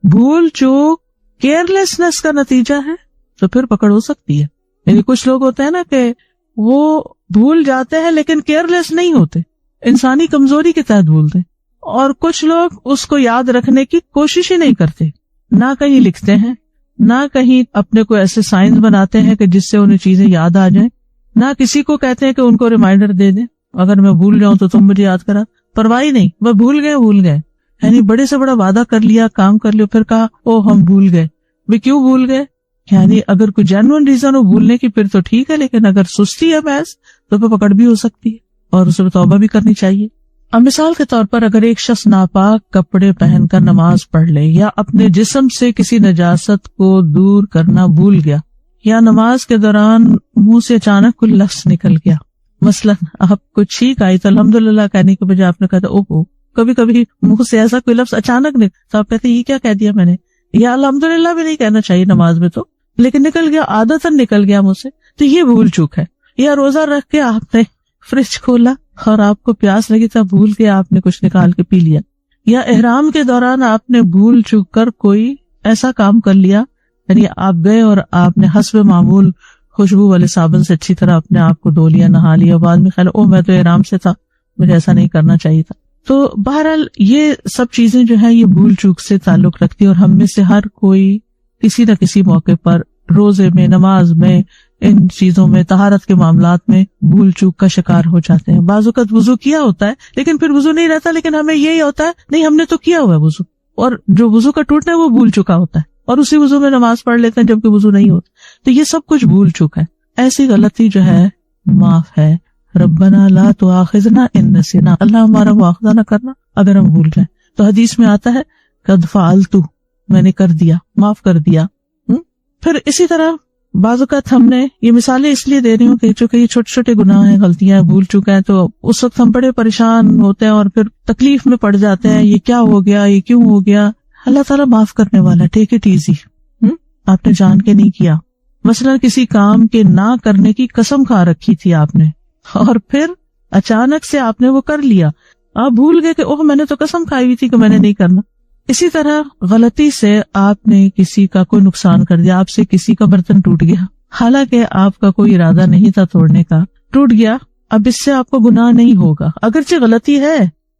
بھول چوک کیئرلیسنس کا نتیجہ ہے تو پھر پکڑ ہو سکتی ہے. یعنی کچھ لوگ ہوتے ہیں نا کہ وہ بھول جاتے ہیں لیکن کیئرلیس نہیں ہوتے، انسانی کمزوری کے تحت بھولتے ہیں. اور کچھ لوگ اس کو یاد رکھنے کی کوشش ہی نہیں کرتے، نہ کہیں لکھتے ہیں، نہ کہیں اپنے کو ایسے سائنس بناتے ہیں کہ جس سے انہیں چیزیں یاد آ جائیں، نہ کسی کو کہتے ہیں کہ ان کو ریمائنڈر دے دیں، اگر میں بھول جاؤں تو تم مجھے یاد کرا. پرواہ نہیں، وہ بھول گئے. یعنی بڑے سے بڑا وعدہ کر لیا، کام کر لیا، پھر کہا او ہم بھول گئے. وہ کیوں بھول گئے؟ یعنی اگر کوئی جینوئن ریزن ہو بھولنے کی پھر تو ٹھیک ہے، لیکن اگر سستی ہے محض تو پھر پکڑ بھی ہو سکتی ہے اور اسے توبہ بھی کرنی چاہیے. اب مثال کے طور پر اگر ایک شخص ناپاک کپڑے پہن کر نماز پڑھ لے، یا اپنے جسم سے کسی نجاست کو دور کرنا بھول گیا، یا نماز کے دوران منہ سے اچانک کوئی لفظ نکل گیا. مثلا آپ کو چھینک آئی تو الحمدللہ کہنے کے بجائے آپ نے کہا او. کبھی کبھی منہ سے ایسا کوئی لفظ اچانک نکل تو آپ کہتے یہ کیا کہہ دیا میں نے. یا الحمدللہ بھی نہیں کہنا چاہیے نماز میں تو، لیکن نکل گیا، عادتاً نکل گیا منہ سے، تو یہ بھول چوک ہے. یا روزہ رکھ کے آپ نے فریج کھولا اور آپ کو پیاس لگی تب بھول کے آپ نے کچھ نکال کے پی لیا. یا احرام کے دوران آپ نے بھول چوک کر کوئی ایسا کام کر لیا، یعنی آپ گئے اور آپ نے حسب معمول خوشبو والے صابن سے اچھی طرح اپنے آپ کو دھو لیا، نہا لیا، بعد میں خیال میں تو احرام سے تھا، مجھے ایسا نہیں کرنا چاہیے تھا. تو بہرحال یہ سب چیزیں جو ہیں یہ بھول چوک سے تعلق رکھتی ہے. اور ہم میں سے ہر کوئی کسی نہ کسی موقع پر روزے میں، نماز میں، ان چیزوں میں، طہارت کے معاملات میں بھول چوک کا شکار ہو جاتے ہیں. بعض اوقات وضو کیا ہوتا ہے لیکن پھر وضو نہیں رہتا، لیکن ہمیں یہی ہوتا ہے نہیں ہم نے تو کیا ہوا ہے وضو، اور جو وضو کا ٹوٹنا ہے وہ بھول چکا ہوتا ہے، اور اسی وضو میں نماز پڑھ لیتے ہیں جبکہ وضو نہیں ہوتا. تو یہ سب کچھ بھول چکا ہے. ایسی غلطی جو ہے معاف ہے. ربنا لا تؤاخذنا ان نسینا، اللہ ہمارا مواخذہ نہ کرنا اگر ہم بھول جائیں. تو حدیث میں آتا ہے قد فعلت، میں نے کر دیا، معاف کر دیا. پھر اسی طرح بعض اوقات ہم نے یہ مثالیں اس لیے دے رہی ہوں کہ چونکہ یہ چھوٹے چھوٹے گناہ ہیں، غلطیاں ہیں، بھول چکے ہیں، تو اس وقت ہم بڑے پریشان ہوتے ہیں اور پھر تکلیف میں پڑ جاتے ہیں، یہ کیا ہو گیا، یہ کیوں ہو گیا. اللہ تعالیٰ معاف کرنے والا ہے، ٹیک اٹ ایزی. آپ نے جان کے نہیں کیا. مثلا کسی کام کے نہ کرنے کی قسم کھا رکھی تھی آپ نے، اور پھر اچانک سے آپ نے وہ کر لیا، آپ بھول گئے کہ اوہ میں نے تو قسم کھائی ہوئی تھی کہ میں نے نہیں کرنا. اسی طرح غلطی سے آپ نے کسی کا کوئی نقصان کر دیا، آپ سے کسی کا برتن ٹوٹ گیا، حالانکہ آپ کا کوئی ارادہ نہیں تھا توڑنے کا، ٹوٹ گیا. اب اس سے آپ کو گناہ نہیں ہوگا، اگرچہ غلطی ہے.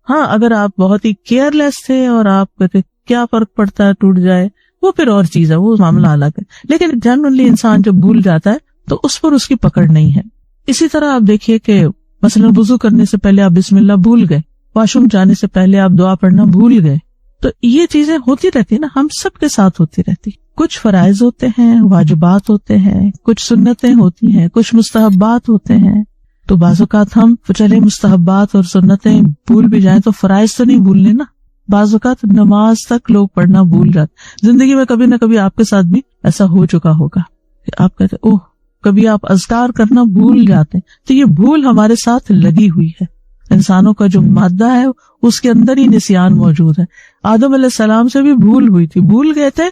ہاں اگر آپ بہت ہی کیئر لیس تھے اور آپ کہتے کیا فرق پڑتا ہے ٹوٹ جائے، وہ پھر اور چیز ہے، وہ معاملہ الگ ہے. لیکن جنرلی انسان جب بھول جاتا ہے تو اس پر اس کی پکڑ نہیں ہے. اسی طرح آپ دیکھیے کہ مثلا وضو کرنے سے پہلے آپ بسم اللہ بھول گئے، واش روم جانے سے پہلے آپ دعا پڑھنا بھول گئے، تو یہ چیزیں ہوتی رہتی ہیں نا، ہم سب کے ساتھ ہوتی رہتی. کچھ فرائض ہوتے ہیں، واجبات ہوتے ہیں، کچھ سنتیں ہوتی ہیں، کچھ مستحبات ہوتے ہیں. تو بعض اوقات ہم چلے مستحبات اور سنتیں بھول بھی جائیں تو فرائض تو نہیں بھولنے نا. بعض اوقات نماز تک لوگ پڑھنا بھول جاتے. زندگی میں کبھی نہ کبھی آپ کے ساتھ بھی ایسا ہو چکا ہوگا کہ آپ کہتے اوہ، کبھی آپ اذکار کرنا بھول جاتے ہیں. تو یہ بھول ہمارے ساتھ لگی ہوئی ہے. انسانوں کا جو مادہ ہے اس کے اندر ہی نسیان موجود ہے. آدم علیہ السلام سے بھی بھول ہوئی تھی، بھول گئے تھے،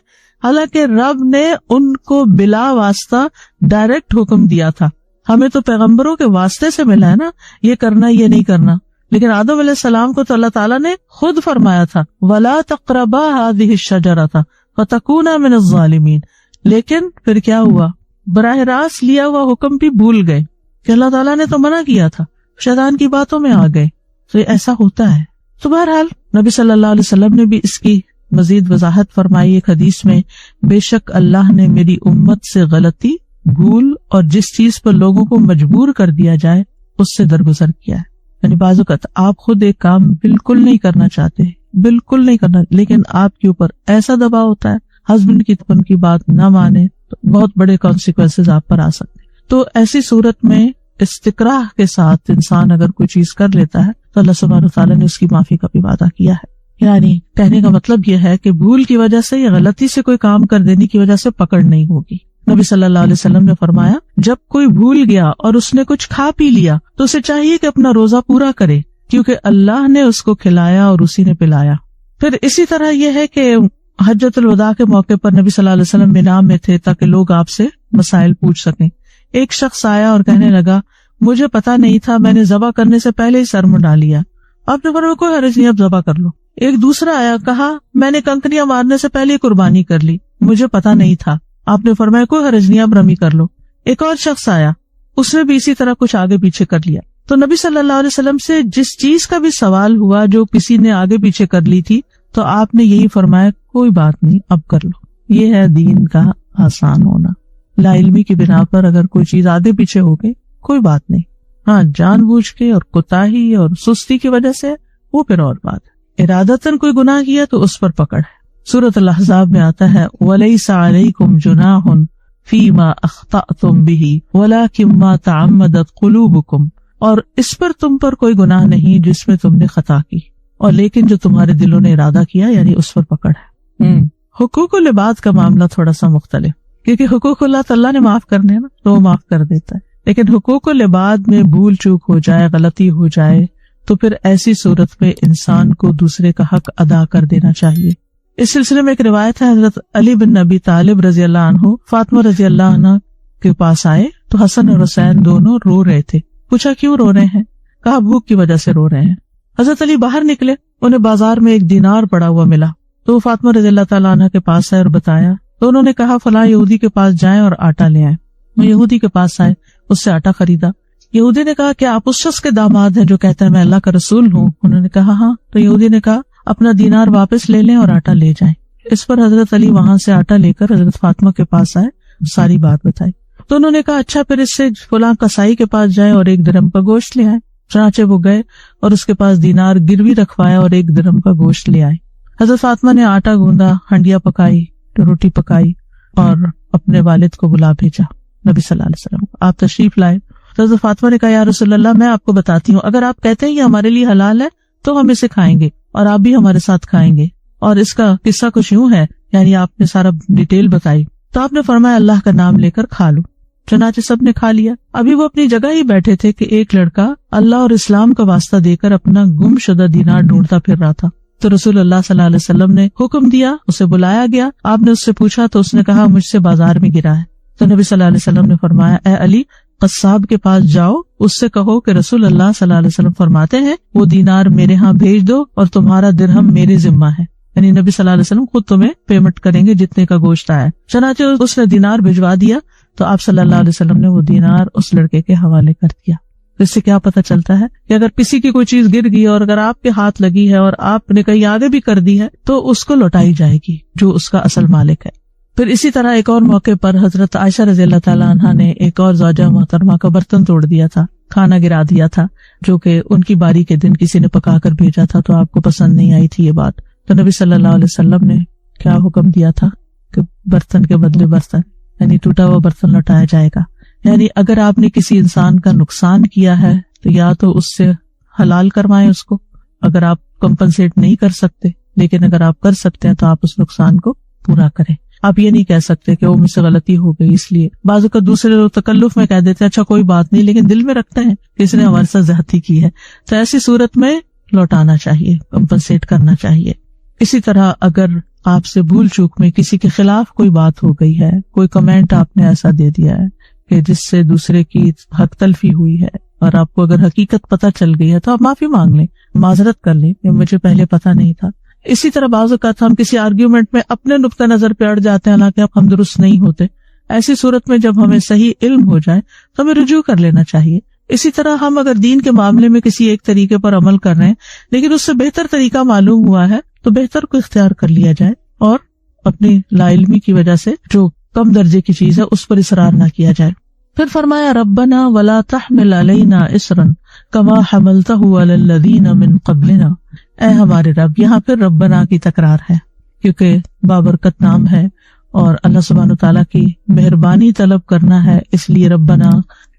حالانکہ رب نے ان کو بلا واسطہ ڈائریکٹ حکم دیا تھا. ہمیں تو پیغمبروں کے واسطے سے ملا ہے نا، یہ کرنا یہ نہیں کرنا. لیکن آدم علیہ السلام کو تو اللہ تعالیٰ نے خود فرمایا تھا وَلَا تَقْرَبَا هَٰذِهِ الشَّجَرَةَ فَتَكُونَا مِنَ الظَّالِمِينَ. لیکن پھر کیا ہوا؟ براہ راست لیا ہوا حکم بھی بھول گئے کہ اللہ تعالیٰ نے تو منع کیا تھا، شیطان کی باتوں میں آ گئے. تو ایسا ہوتا ہے. تو بہرحال نبی صلی اللہ علیہ وسلم نے بھی اس کی مزید وضاحت فرمائی ایک حدیث میں، بے شک اللہ نے میری امت سے غلطی، بھول اور جس چیز پر لوگوں کو مجبور کر دیا جائے اس سے درگزر کیا ہے. یعنی بعض اوقات آپ خود ایک کام بالکل نہیں کرنا چاہتے، بالکل نہیں کرنا، لیکن آپ کے اوپر ایسا دباؤ ہوتا ہے، ہسبینڈ کی ان کی بات نہ مانے تو بہت بڑے کانسیکوینسز آپ پر آ سکتے. تو ایسی صورت میں استقراہ کے ساتھ انسان اگر کوئی چیز کر لیتا ہے تو اللہ سبحانہ وتعالیٰ نے اس کی معافی کا بھی وعدہ کیا ہے. یعنی کہنے کا مطلب یہ ہے کہ بھول کی وجہ سے یا غلطی سے کوئی کام کر دینے کی وجہ سے پکڑ نہیں ہوگی. نبی صلی اللہ علیہ وسلم نے فرمایا جب کوئی بھول گیا اور اس نے کچھ کھا پی لیا تو اسے چاہیے کہ اپنا روزہ پورا کرے، کیونکہ اللہ نے اس کو کھلایا اور اسی نے پلایا. پھر اسی طرح یہ ہے کہ حجۃ الوداع کے موقع پر نبی صلی اللہ علیہ وسلم مینا میں تھے تاکہ لوگ آپ سے مسائل پوچھ سکیں. ایک شخص آیا اور کہنے لگا مجھے پتا نہیں تھا، میں نے ذبح کرنے سے پہلے ہی سر منڈا لیا. آپ نے فرمایا کوئی حرج نہیں، اب ذبح کر لو. ایک دوسرا آیا، کہا میں نے کنکریاں مارنے سے پہلے قربانی کر لی، مجھے پتا نہیں تھا. آپ نے فرمایا کوئی حرج نہیں، اب رمی کر لو. ایک اور شخص آیا، اس نے بھی اسی طرح کچھ آگے پیچھے کر لیا. تو نبی صلی اللہ علیہ وسلم سے جس چیز کا بھی سوال ہوا جو کسی نے آگے پیچھے کر لی تھی تو آپ نے یہی فرمایا کوئی بات نہیں، اب کر لو. یہ ہے دین کا آسان ہونا. لا علمی کی بنا پر اگر کوئی چیز آگے پیچھے ہو گئی کوئی بات نہیں. ہاں جان بوجھ کے اور کوتاہی اور سستی کی وجہ سے وہ پھر اور بات ہے. ارادتاً کوئی گناہ کیا تو اس پر پکڑ ہے. سورۃ الاحزاب میں آتا ہے وَلَيْسَ عَلَيْكُمْ جُنَاحٌ فِي مَا أَخْطَأْتُمْ بِهِ وَلَكِنْ مَا تَعَمَّدَتْ قُلُوبُكُمْ. اور اس پر تم پر کوئی گناہ نہیں جس میں تم نے خطا کی، اور لیکن جو تمہارے دلوں نے ارادہ کیا، یعنی اس پر پکڑ ہے. حقوق العباد کا معاملہ تھوڑا سا مختلف، کیونکہ حقوق اللہ تعالیٰ نے معاف کرنے نا تو وہ معاف کر دیتا ہے. لیکن حقوق العباد میں بھول چوک ہو جائے، غلطی ہو جائے تو پھر ایسی صورت میں انسان کو دوسرے کا حق ادا کر دینا چاہیے. اس سلسلے میں ایک روایت ہے، حضرت علی بن ابی طالب رضی اللہ عنہ فاطمہ رضی اللہ عنہ کے پاس آئے تو حسن اور حسین دونوں رو رہے تھے. پوچھا کیوں رو رہے ہیں؟ کہا بھوک کی وجہ سے رو رہے ہیں. حضرت علی باہر نکلے، انہیں بازار میں ایک دینار پڑا ہوا ملا تو وہ فاطمہ رضی اللہ تعالیٰ عنہ کے پاس آئے اور بتایا تو انہوں نے کہا فلاں یہودی کے پاس جائیں اور آٹا لے آئے. وہ یہودی کے پاس آئے، اس سے آٹا خریدا. یہودی نے کہا کہ آپ اس شخص کے داماد ہیں جو کہتا ہے میں اللہ کا رسول ہوں؟ انہوں نے کہا ہاں. تو یہودی نے کہا اپنا دینار واپس لے لیں اور آٹا لے جائیں. اس پر حضرت علی وہاں سے آٹا لے کر حضرت فاطمہ کے پاس آئے، ساری بات بتائی. تو انہوں نے کہا اچھا پھر اس سے فلاں کسائی کے پاس جائیں اور 1 درہم کا گوشت لے آئے. چنانچہ وہ گئے اور اس کے پاس دینار گروی رکھوایا اور 1 درہم کا گوشت لے آئے. حضرت فاطمہ نے آٹا گوندا، ہنڈیا پکائی، روٹی پکائی اور اپنے والد کو بلا بھیجا نبی صلی اللہ علیہ وسلم. آپ تشریف لائے. حضرت فاطمہ نے کہا یا رسول اللہ میں آپ کو بتاتی ہوں، اگر آپ کہتے ہیں یہ ہمارے لیے حلال ہے تو ہم اسے کھائیں گے اور آپ بھی ہمارے ساتھ کھائیں گے. اور اس کا قصہ کچھ یوں ہے، یعنی آپ نے سارا ڈیٹیل بتائی. تو آپ نے فرمایا اللہ کا نام لے کر کھا لو. چنانچہ سب نے کھا لیا. ابھی وہ اپنی جگہ ہی بیٹھے تھے کہ ایک لڑکا اللہ اور اسلام کا واسطہ دے کر اپنا گم شدہ دینار ڈھونڈتا پھر رہا تھا. تو رسول اللہ صلی اللہ علیہ وسلم نے حکم دیا، اسے بلایا گیا. آپ نے اس سے پوچھا تو اس نے کہا مجھ سے بازار میں گرا ہے. تو نبی صلی اللہ علیہ وسلم نے فرمایا اے علی قصاب کے پاس جاؤ، اس سے کہو کہ رسول اللہ صلی اللہ علیہ وسلم فرماتے ہیں وہ دینار میرے ہاں بھیج دو اور تمہارا درہم میرے ذمہ ہے. یعنی نبی صلی اللہ علیہ وسلم خود تمہیں پیمنٹ کریں گے جتنے کا گوشت آیا. چنانچہ اس نے دینار بھجوا دیا تو آپ صلی اللہ علیہ وسلم نے وہ دینار اس لڑکے کے حوالے کر دیا. اس سے کیا پتہ چلتا ہے کہ اگر کسی کی کوئی چیز گر گئی اور اگر آپ کے ہاتھ لگی ہے اور آپ نے کہیں آگے بھی کر دی ہے تو اس کو لوٹائی جائے گی جو اس کا اصل مالک ہے. پھر اسی طرح ایک اور موقع پر حضرت عائشہ رضی اللہ تعالیٰ عنہا نے ایک اور زوجہ محترمہ کا برتن توڑ دیا تھا، کھانا گرا دیا تھا جو کہ ان کی باری کے دن کسی نے پکا کر بھیجا تھا تو آپ کو پسند نہیں آئی تھی یہ بات. تو نبی صلی اللہ علیہ وسلم نے کیا حکم دیا تھا کہ برتن کے بدلے برتن، یعنی ٹوٹا ہوا برتن لوٹایا جائے گا. یعنی اگر آپ نے کسی انسان کا نقصان کیا ہے تو یا تو اس سے حلال کروائیں اس کو، اگر آپ کمپنسیٹ نہیں کر سکتے، لیکن اگر آپ کر سکتے ہیں تو آپ اس نقصان کو پورا کریں. آپ یہ نہیں کہہ سکتے کہ وہ مجھ سے غلطی ہو گئی اس لیے. بعض اوقات دوسرے لوگ تکلف میں کہہ دیتے ہیں اچھا کوئی بات نہیں، لیکن دل میں رکھتے ہیں کہ اس نے ہمارے ساتھ زیادتی کی ہے، تو ایسی صورت میں لوٹانا چاہیے، کمپنسیٹ کرنا چاہیے. اسی طرح اگر آپ سے بھول چوک میں کسی کے خلاف کوئی بات ہو گئی ہے، کوئی کمنٹ آپ نے ایسا دے دیا ہے کہ جس سے دوسرے کی حق تلفی ہوئی ہے، اور آپ کو اگر حقیقت پتہ چل گئی ہے تو آپ معافی مانگ لیں، معذرت کر لیں کہ مجھے پہلے پتہ نہیں تھا. اسی طرح بعض اوقات ہم کسی آرگیومنٹ میں اپنے نقطہ نظر پہ اڑ جاتے ہیں، حالانکہ ہم درست نہیں ہوتے. ایسی صورت میں جب ہمیں صحیح علم ہو جائے تو ہمیں رجوع کر لینا چاہیے. اسی طرح ہم اگر دین کے معاملے میں کسی ایک طریقے پر عمل کر رہے ہیں لیکن اس سے بہتر طریقہ معلوم ہوا ہے تو بہتر کو اختیار کر لیا جائے، اور اپنی لا علمی کی وجہ سے جو کم درجے کی چیز ہے اس پر اصرار نہ کیا جائے. پھر فرمایا ربنا ولا تحمل علینا اصرا کما حملتہ علی الذین من قبلنا. اے ہمارے رب، یہاں پھر ربنا کی تکرار ہے کیونکہ بابرکت نام ہے اور اللہ سبحانہ تعالیٰ کی مہربانی طلب کرنا ہے، اس لیے ربنا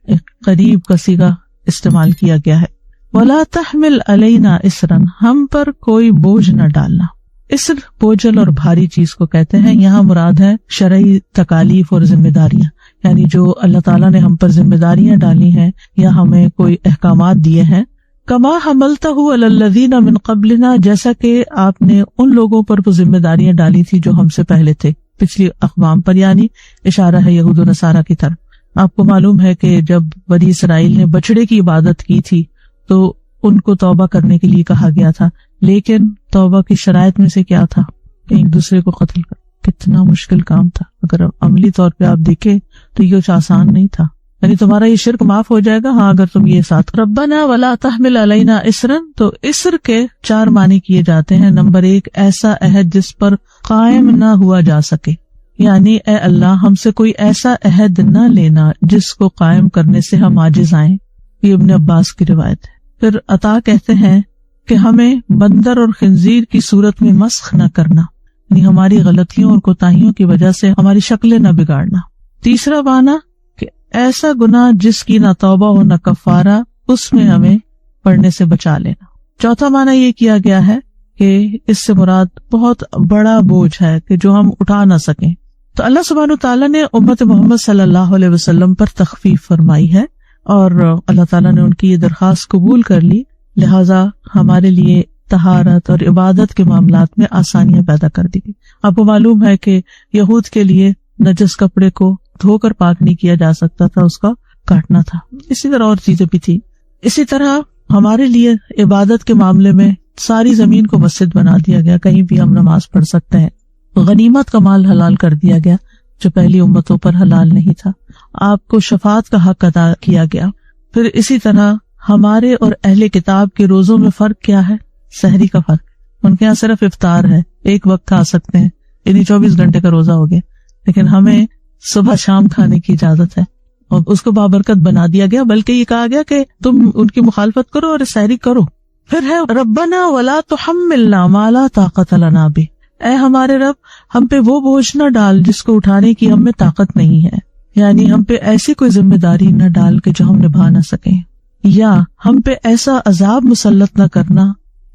ایک قریب کا صیغہ استعمال کیا گیا ہے. ولا تحمل علینا اصرا، ہم پر کوئی بوجھ نہ ڈالنا. اسر بوجھل اور بھاری چیز کو کہتے ہیں. یہاں مراد ہے شرعی تکالیف اور ذمہ داریاں، یعنی جو اللہ تعالیٰ نے ہم پر ذمہ داریاں ڈالی ہیں یا ہمیں کوئی احکامات دیے ہیں. کما حملتہ علی الذین من قبلنا، جیسا کہ آپ نے ان لوگوں پر وہ ذمہ داریاں ڈالی تھی جو ہم سے پہلے تھے، پچھلی اقوام پر، یعنی اشارہ ہے یہود و نصارہ کی طرف. آپ کو معلوم ہے کہ جب بنی اسرائیل نے بچڑے کی عبادت کی تھی تو ان کو توبہ کرنے کے لیے کہا گیا تھا، لیکن توبہ کی شرائط میں سے کیا تھا کہ ایک دوسرے کو قتل کر. کتنا مشکل کام تھا. اگر عملی طور پہ آپ دیکھیں تو یہ کچھ آسان نہیں تھا. یعنی تمہارا یہ شرک معاف ہو جائے گا اگر تم یہ ساتھ. ربنا ولا تحمل علینا اصرا، تو اصر کے 4 معنی کیے جاتے ہیں. نمبر 1، ایسا عہد جس پر قائم نہ ہوا جا سکے، یعنی اے اللہ ہم سے کوئی ایسا عہد نہ لینا جس کو قائم کرنے سے ہم عاجز آئیں. یہ ابن عباس کی روایت ہے. پھر عطا کہتے ہیں کہ ہمیں بندر اور خنزیر کی صورت میں مسخ نہ کرنا، یعنی ہماری غلطیوں اور کوتاہیوں کی وجہ سے ہماری شکلیں نہ بگاڑنا. تیسرا معنی کہ ایسا گناہ جس کی نہ توبہ ہو نہ کفارہ، اس میں ہمیں پڑنے سے بچا لینا. چوتھا معنی یہ کیا گیا ہے کہ اس سے مراد بہت بڑا بوجھ ہے کہ جو ہم اٹھا نہ سکیں. تو اللہ سبحانہ تعالیٰ نے امت محمد صلی اللہ علیہ وسلم پر تخفیف فرمائی ہے اور اللہ تعالیٰ نے ان کی یہ درخواست قبول کر لی، لہٰذا ہمارے لیے طہارت اور عبادت کے معاملات میں آسانیاں پیدا کر دی گئی. آپ کو معلوم ہے کہ یہود کے لیے نجس کپڑے کو دھو کر پاک نہیں کیا جا سکتا تھا، اس کا کاٹنا تھا. اسی طرح اور چیزیں بھی تھی. اسی طرح ہمارے لیے عبادت کے معاملے میں ساری زمین کو مسجد بنا دیا گیا، کہیں بھی ہم نماز پڑھ سکتے ہیں. غنیمت کا مال حلال کر دیا گیا جو پہلی امتوں پر حلال نہیں تھا. آپ کو شفاعت کا حق ادا کیا گیا. پھر اسی طرح ہمارے اور اہل کتاب کے روزوں میں فرق کیا ہے؟ سحری کا فرق. ان کے یہاں صرف افطار ہے، ایک وقت کھا سکتے ہیں، یعنی 24 گھنٹے کا روزہ ہو گیا، لیکن ہمیں صبح شام کھانے کی اجازت ہے اور اس کو بابرکت بنا دیا گیا، بلکہ یہ کہا گیا کہ تم ان کی مخالفت کرو اور سحری کرو. پھر ہے ربنا ولا تحملنا ما لا طاقت لنا بہ، اے ہمارے رب ہم پہ وہ بوجھ نہ ڈال جس کو اٹھانے کی ہم میں طاقت نہیں ہے، یعنی ہم پہ ایسی کوئی ذمہ داری نہ ڈال کہ جو ہم نبھا نہ سکیں، یا ہم پہ ایسا عذاب مسلط نہ کرنا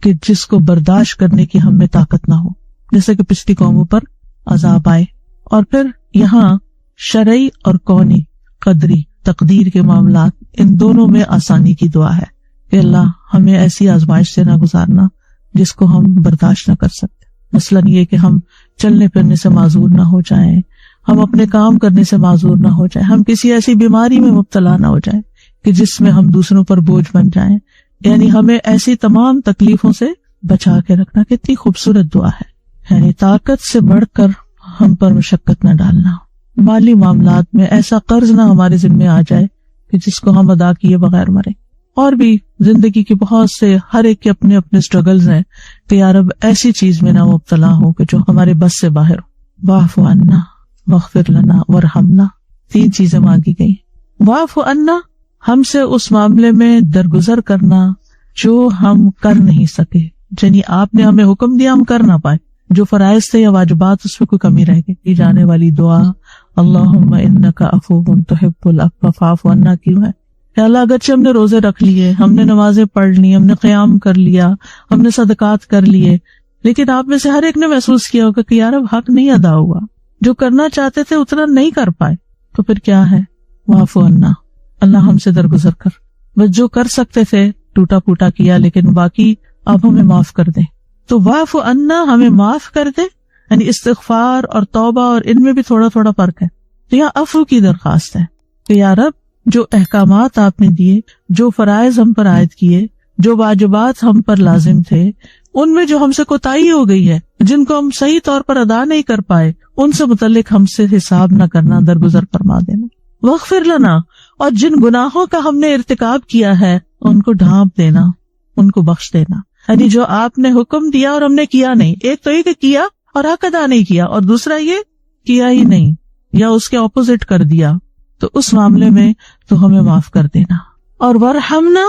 کہ جس کو برداشت کرنے کی ہم میں طاقت نہ ہو، جیسے کہ پچھلی قوموں پر عذاب آئے. اور پھر یہاں شرعی اور کونی قدری تقدیر کے معاملات، ان دونوں میں آسانی کی دعا ہے کہ اللہ ہمیں ایسی آزمائش سے نہ گزارنا جس کو ہم برداشت نہ کر سکتے. مثلاً یہ کہ ہم چلنے پھرنے سے معذور نہ ہو جائیں، ہم اپنے کام کرنے سے معذور نہ ہو جائیں، ہم کسی ایسی بیماری میں مبتلا نہ ہو جائیں کہ جس میں ہم دوسروں پر بوجھ بن جائیں. یعنی ہمیں ایسی تمام تکلیفوں سے بچا کے رکھنا. کتنی خوبصورت دعا ہے. یعنی طاقت سے بڑھ کر ہم پر مشقت نہ ڈالنا. مالی معاملات میں ایسا قرض نہ ہمارے ذمہ آ جائے کہ جس کو ہم ادا کیے بغیر مرے. اور بھی زندگی کے بہت سے، ہر ایک کے اپنے اپنے سٹرگلز ہیں کہ یا رب ایسی چیز میں نہ مبتلا ہو کہ جو ہمارے بس سے باہر ہو. واعف عنا واغفر لنا وارحمنا، 3 چیزیں مانگی گئی. واعف عنا، ہم سے اس معاملے میں درگزر کرنا جو ہم کر نہیں سکے، یعنی آپ نے ہمیں حکم دیا ہم کر نہ پائے، جو فرائض تھے یا واجبات اس میں کوئی کمی رہ گئی. کی جانے والی دعا اللہم انک عفو تحب العفو فاعف عنا کیوں ہے کہ اللہ اگرچہ ہم نے روزے رکھ لیے، ہم نے نمازیں پڑھ لی، ہم نے قیام کر لیا، ہم نے صدقات کر لیے، لیکن آپ میں سے ہر ایک نے محسوس کیا ہوگا کہ یار اب حق نہیں ادا ہوا، جو کرنا چاہتے تھے اتنا نہیں کر پائے. تو پھر کیا ہے؟ واعف عنا، اللہ ہم سے درگزر کر، بس جو کر سکتے تھے ٹوٹا پھوٹا کیا، لیکن باقی آپ ہمیں معاف کر دیں. تو واعف عنا ہمیں معاف کر دیں، یعنی استغفار اور توبہ اور ان میں بھی تھوڑا تھوڑا فرق ہے. تو یہاں عفو کی درخواست ہے کہ یا رب جو احکامات آپ نے دیے، جو فرائض ہم پر عائد کیے، جو واجبات ہم پر لازم تھے، ان میں جو ہم سے کوتاہی ہو گئی ہے، جن کو ہم صحیح طور پر ادا نہیں کر پائے، ان سے متعلق ہم سے حساب نہ کرنا، درگزر فرما دینا. واغفر لنا، اور جن گناہوں کا ہم نے ارتکاب کیا ہے ان کو ڈھانپ دینا، ان کو بخش دینا. یعنی جو آپ نے حکم دیا اور ہم نے کیا نہیں، ایک تو یہ کہ کیا اور حق ادا نہیں کیا، اور دوسرا یہ کیا ہی نہیں یا اس کے اپوزٹ کر دیا، تو اس معاملے میں تو ہمیں معاف کر دینا. اور ورحمنا،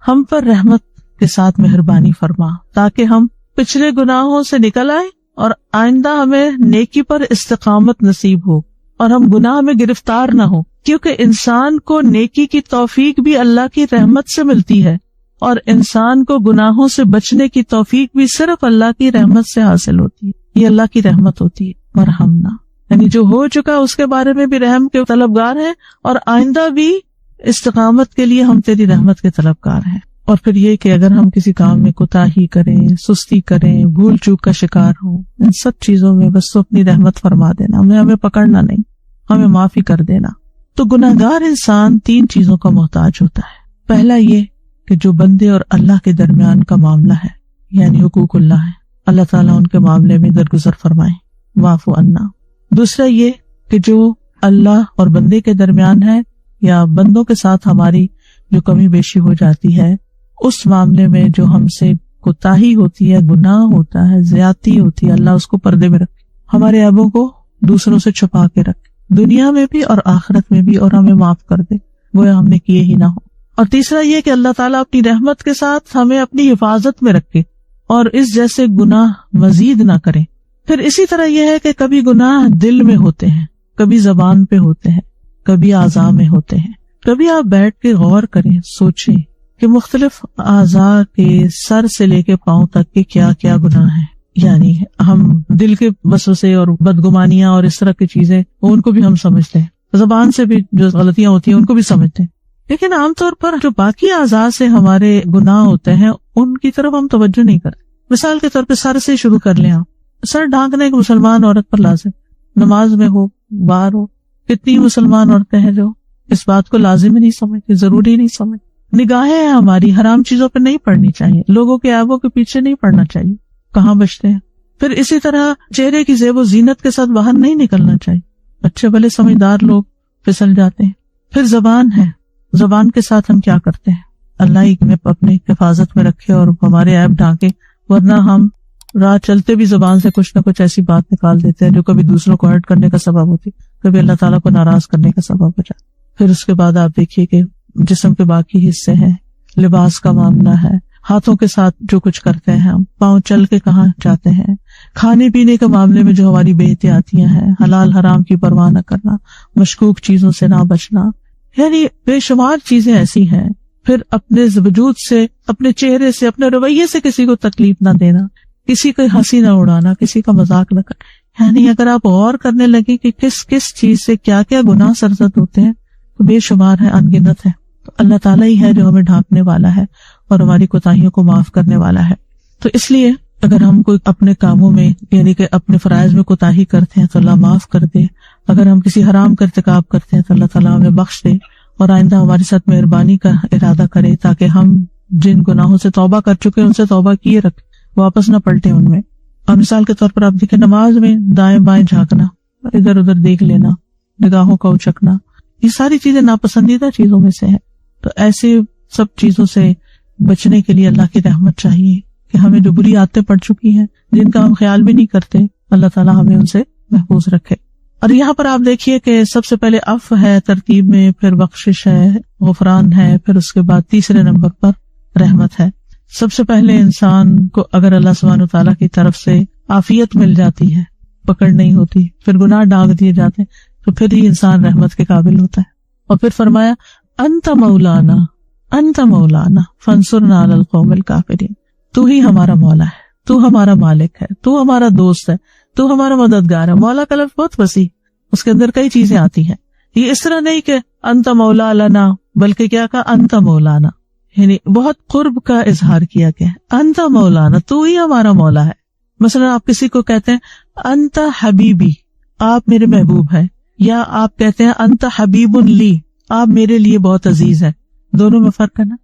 ہم پر رحمت کے ساتھ مہربانی فرما، تاکہ ہم پچھلے گناہوں سے نکل آئے اور آئندہ ہمیں نیکی پر استقامت نصیب ہو اور ہم گناہ میں گرفتار نہ ہو، کیونکہ انسان کو نیکی کی توفیق بھی اللہ کی رحمت سے ملتی ہے، اور انسان کو گناہوں سے بچنے کی توفیق بھی صرف اللہ کی رحمت سے حاصل ہوتی ہے. یہ اللہ کی رحمت ہوتی ہے. ورحمنا یعنی جو ہو چکا اس کے بارے میں بھی رحم کے طلبگار ہیں، اور آئندہ بھی استقامت کے لیے ہم تیری رحمت کے طلبگار ہیں. اور پھر یہ کہ اگر ہم کسی کام میں کوتاہی کریں، سستی کریں، بھول چوک کا شکار ہوں، ان سب چیزوں میں بس تو اپنی رحمت فرما دینا، ہمیں پکڑنا نہیں، ہمیں معافی کر دینا. تو گناہگار انسان 3 چیزوں کا محتاج ہوتا ہے. پہلا یہ کہ جو بندے اور اللہ کے درمیان کا معاملہ ہے، یعنی حقوق اللہ ہے، اللہ تعالیٰ ان کے معاملے میں درگزر فرمائے، واعف عنا. دوسرا یہ کہ جو اللہ اور بندے کے درمیان ہے یا بندوں کے ساتھ ہماری جو کمی بیشی ہو جاتی ہے، اس معاملے میں جو ہم سے کوتاہی ہوتی ہے، گناہ ہوتا ہے، زیادتی ہوتی ہے، اللہ اس کو پردے میں رکھے، ہمارے عیبوں کو دوسروں سے چھپا کے رکھے، دنیا میں بھی اور آخرت میں بھی، اور ہمیں معاف کر دے، گویا ہم نے کیے ہی نہ ہو. اور تیسرا یہ کہ اللہ تعالیٰ اپنی رحمت کے ساتھ ہمیں اپنی حفاظت میں رکھے اور اس جیسے گناہ مزید نہ کرے. پھر اسی طرح یہ ہے کہ کبھی گناہ دل میں ہوتے ہیں، کبھی زبان پہ ہوتے ہیں، کبھی اعضاء میں ہوتے ہیں. کبھی آپ بیٹھ کے غور کریں، سوچیں کہ مختلف اعضاء کے سر سے لے کے پاؤں تک کے کیا کیا گناہ ہیں. یعنی ہم دل کے وسوسے اور بدگمانیاں اور اس طرح کی چیزیں ان کو بھی ہم سمجھتے ہیں، زبان سے بھی جو غلطیاں ہوتی ہیں ان کو بھی سمجھتے ہیں، لیکن عام طور پر جو باقی اعضاء سے ہمارے گناہ ہوتے ہیں ان کی طرف ہم توجہ نہیں کرتے. مثال کے طور پہ سر سے شروع کر لیں. آپ سر ڈھانکنے ایک مسلمان عورت پر لازم، نماز میں ہو، باہر ہو. کتنی مسلمان عورتیں ہیں جو اس بات کو لازم ہی نہیں سمجھتی، ضروری نہیں سمجھتی. نگاہیں ہیں ہماری حرام چیزوں پہ نہیں پڑنی چاہیے، لوگوں کے عیبوں کے پیچھے نہیں پڑنا چاہیے، کہاں بچتے ہیں. پھر اسی طرح چہرے کی زیب و زینت کے ساتھ باہر نہیں نکلنا چاہیے، اچھے بھلے سمجھدار لوگ پھسل جاتے ہیں. پھر زبان ہے، زبان کے ساتھ ہم کیا کرتے ہیں، اللہ ہی میں اپنی حفاظت میں رکھے اور ہمارے عیب ڈھانکے، ورنہ ہم راہ چلتے بھی زبان سے کچھ نہ کچھ ایسی بات نکال دیتے ہیں جو کبھی دوسروں کو ہرٹ کرنے کا سبب ہوتی، کبھی اللہ تعالیٰ کو ناراض کرنے کا سبب ہو جاتا. پھر اس کے بعد آپ دیکھیے کہ جسم کے باقی حصے ہیں، لباس کا معاملہ ہے، ہاتھوں کے ساتھ جو کچھ کرتے ہیں ہم، پاؤں چل کے کہاں جاتے ہیں، کھانے پینے کے معاملے میں جو ہماری بے احتیاطیاں ہیں، حلال حرام کی پرواہ نہ کرنا، مشکوک چیزوں سے نہ بچنا، یعنی بے شمار چیزیں ایسی ہیں. پھر اپنے وجود سے، اپنے چہرے سے، اپنے رویے سے کسی کو تکلیف نہ دینا، کسی کو ہنسی نہ اڑانا، کسی کا مذاق نہ کرنا. یعنی اگر آپ غور کرنے لگے کہ کس کس چیز سے کیا کیا گناہ سرزد ہوتے ہیں تو بے شمار ہے، ان گنت ہے. تو اللہ تعالیٰ ہی ہے جو ہمیں ڈھانپنے والا ہے اور ہماری کوتاہیوں کو معاف کرنے والا ہے. تو اس لیے اگر ہم کوئی اپنے کاموں میں یعنی کہ اپنے فرائض میں کوتاہی کرتے ہیں تو اللہ معاف کر دے، اگر ہم کسی حرام کا ارتکاب کرتے ہیں تو اللہ تعالیٰ ہمیں بخش دے اور آئندہ ہمارے ساتھ مہربانی کا ارادہ کرے، تاکہ ہم جن گناہوں سے توبہ کر چکے ان سے توبہ کیے رکھیں، واپس نہ پلٹیں ان میں. اور مثال کے طور پر آپ دیکھیں نماز میں دائیں بائیں جھانکنا، ادھر ادھر دیکھ لینا، نگاہوں کا اچکنا، یہ ساری چیزیں ناپسندیدہ چیزوں میں سے ہیں. تو ایسے سب چیزوں سے بچنے کے لیے اللہ کی رحمت چاہیے کہ ہمیں جو بری عادتیں پڑ چکی ہیں، جن کا ہم خیال بھی نہیں کرتے، اللہ تعالیٰ ہمیں ان سے محفوظ رکھے. اور یہاں پر آپ دیکھیے کہ سب سے پہلے عفو ہے ترتیب میں، پھر بخشش ہے، غفران ہے، پھر اس کے بعد تیسرے نمبر پر رحمت ہے. سب سے پہلے انسان کو اگر اللہ سبحانہ وتعالیٰ کی طرف سے عافیت مل جاتی ہے، پکڑ نہیں ہوتی، پھر گناہ ڈانٹ دیے جاتے، تو پھر ہی انسان رحمت کے قابل ہوتا ہے. اور پھر فرمایا انت مولانا فانصرنا علی القوم الکافرین، تو ہی ہمارا مولا ہے، تو ہمارا مالک ہے، تو ہمارا دوست ہے، تو ہمارا مددگار ہے. مولا کا لفظ بہت وسیع، اس کے اندر کئی چیزیں آتی ہیں. یہ اس طرح نہیں کہ انت مولا لنا، بلکہ کیا کہا انت مولانا، یعنی بہت قرب کا اظہار کیا گیا ہے. انت مولانا، تو ہی ہمارا مولا ہے. مثلا آپ کسی کو کہتے ہیں انت حبیبی، آپ میرے محبوب ہیں، یا آپ کہتے ہیں انت حبیب لی، آپ میرے لیے بہت عزیز ہیں. دونوں میں فرق ہے نا.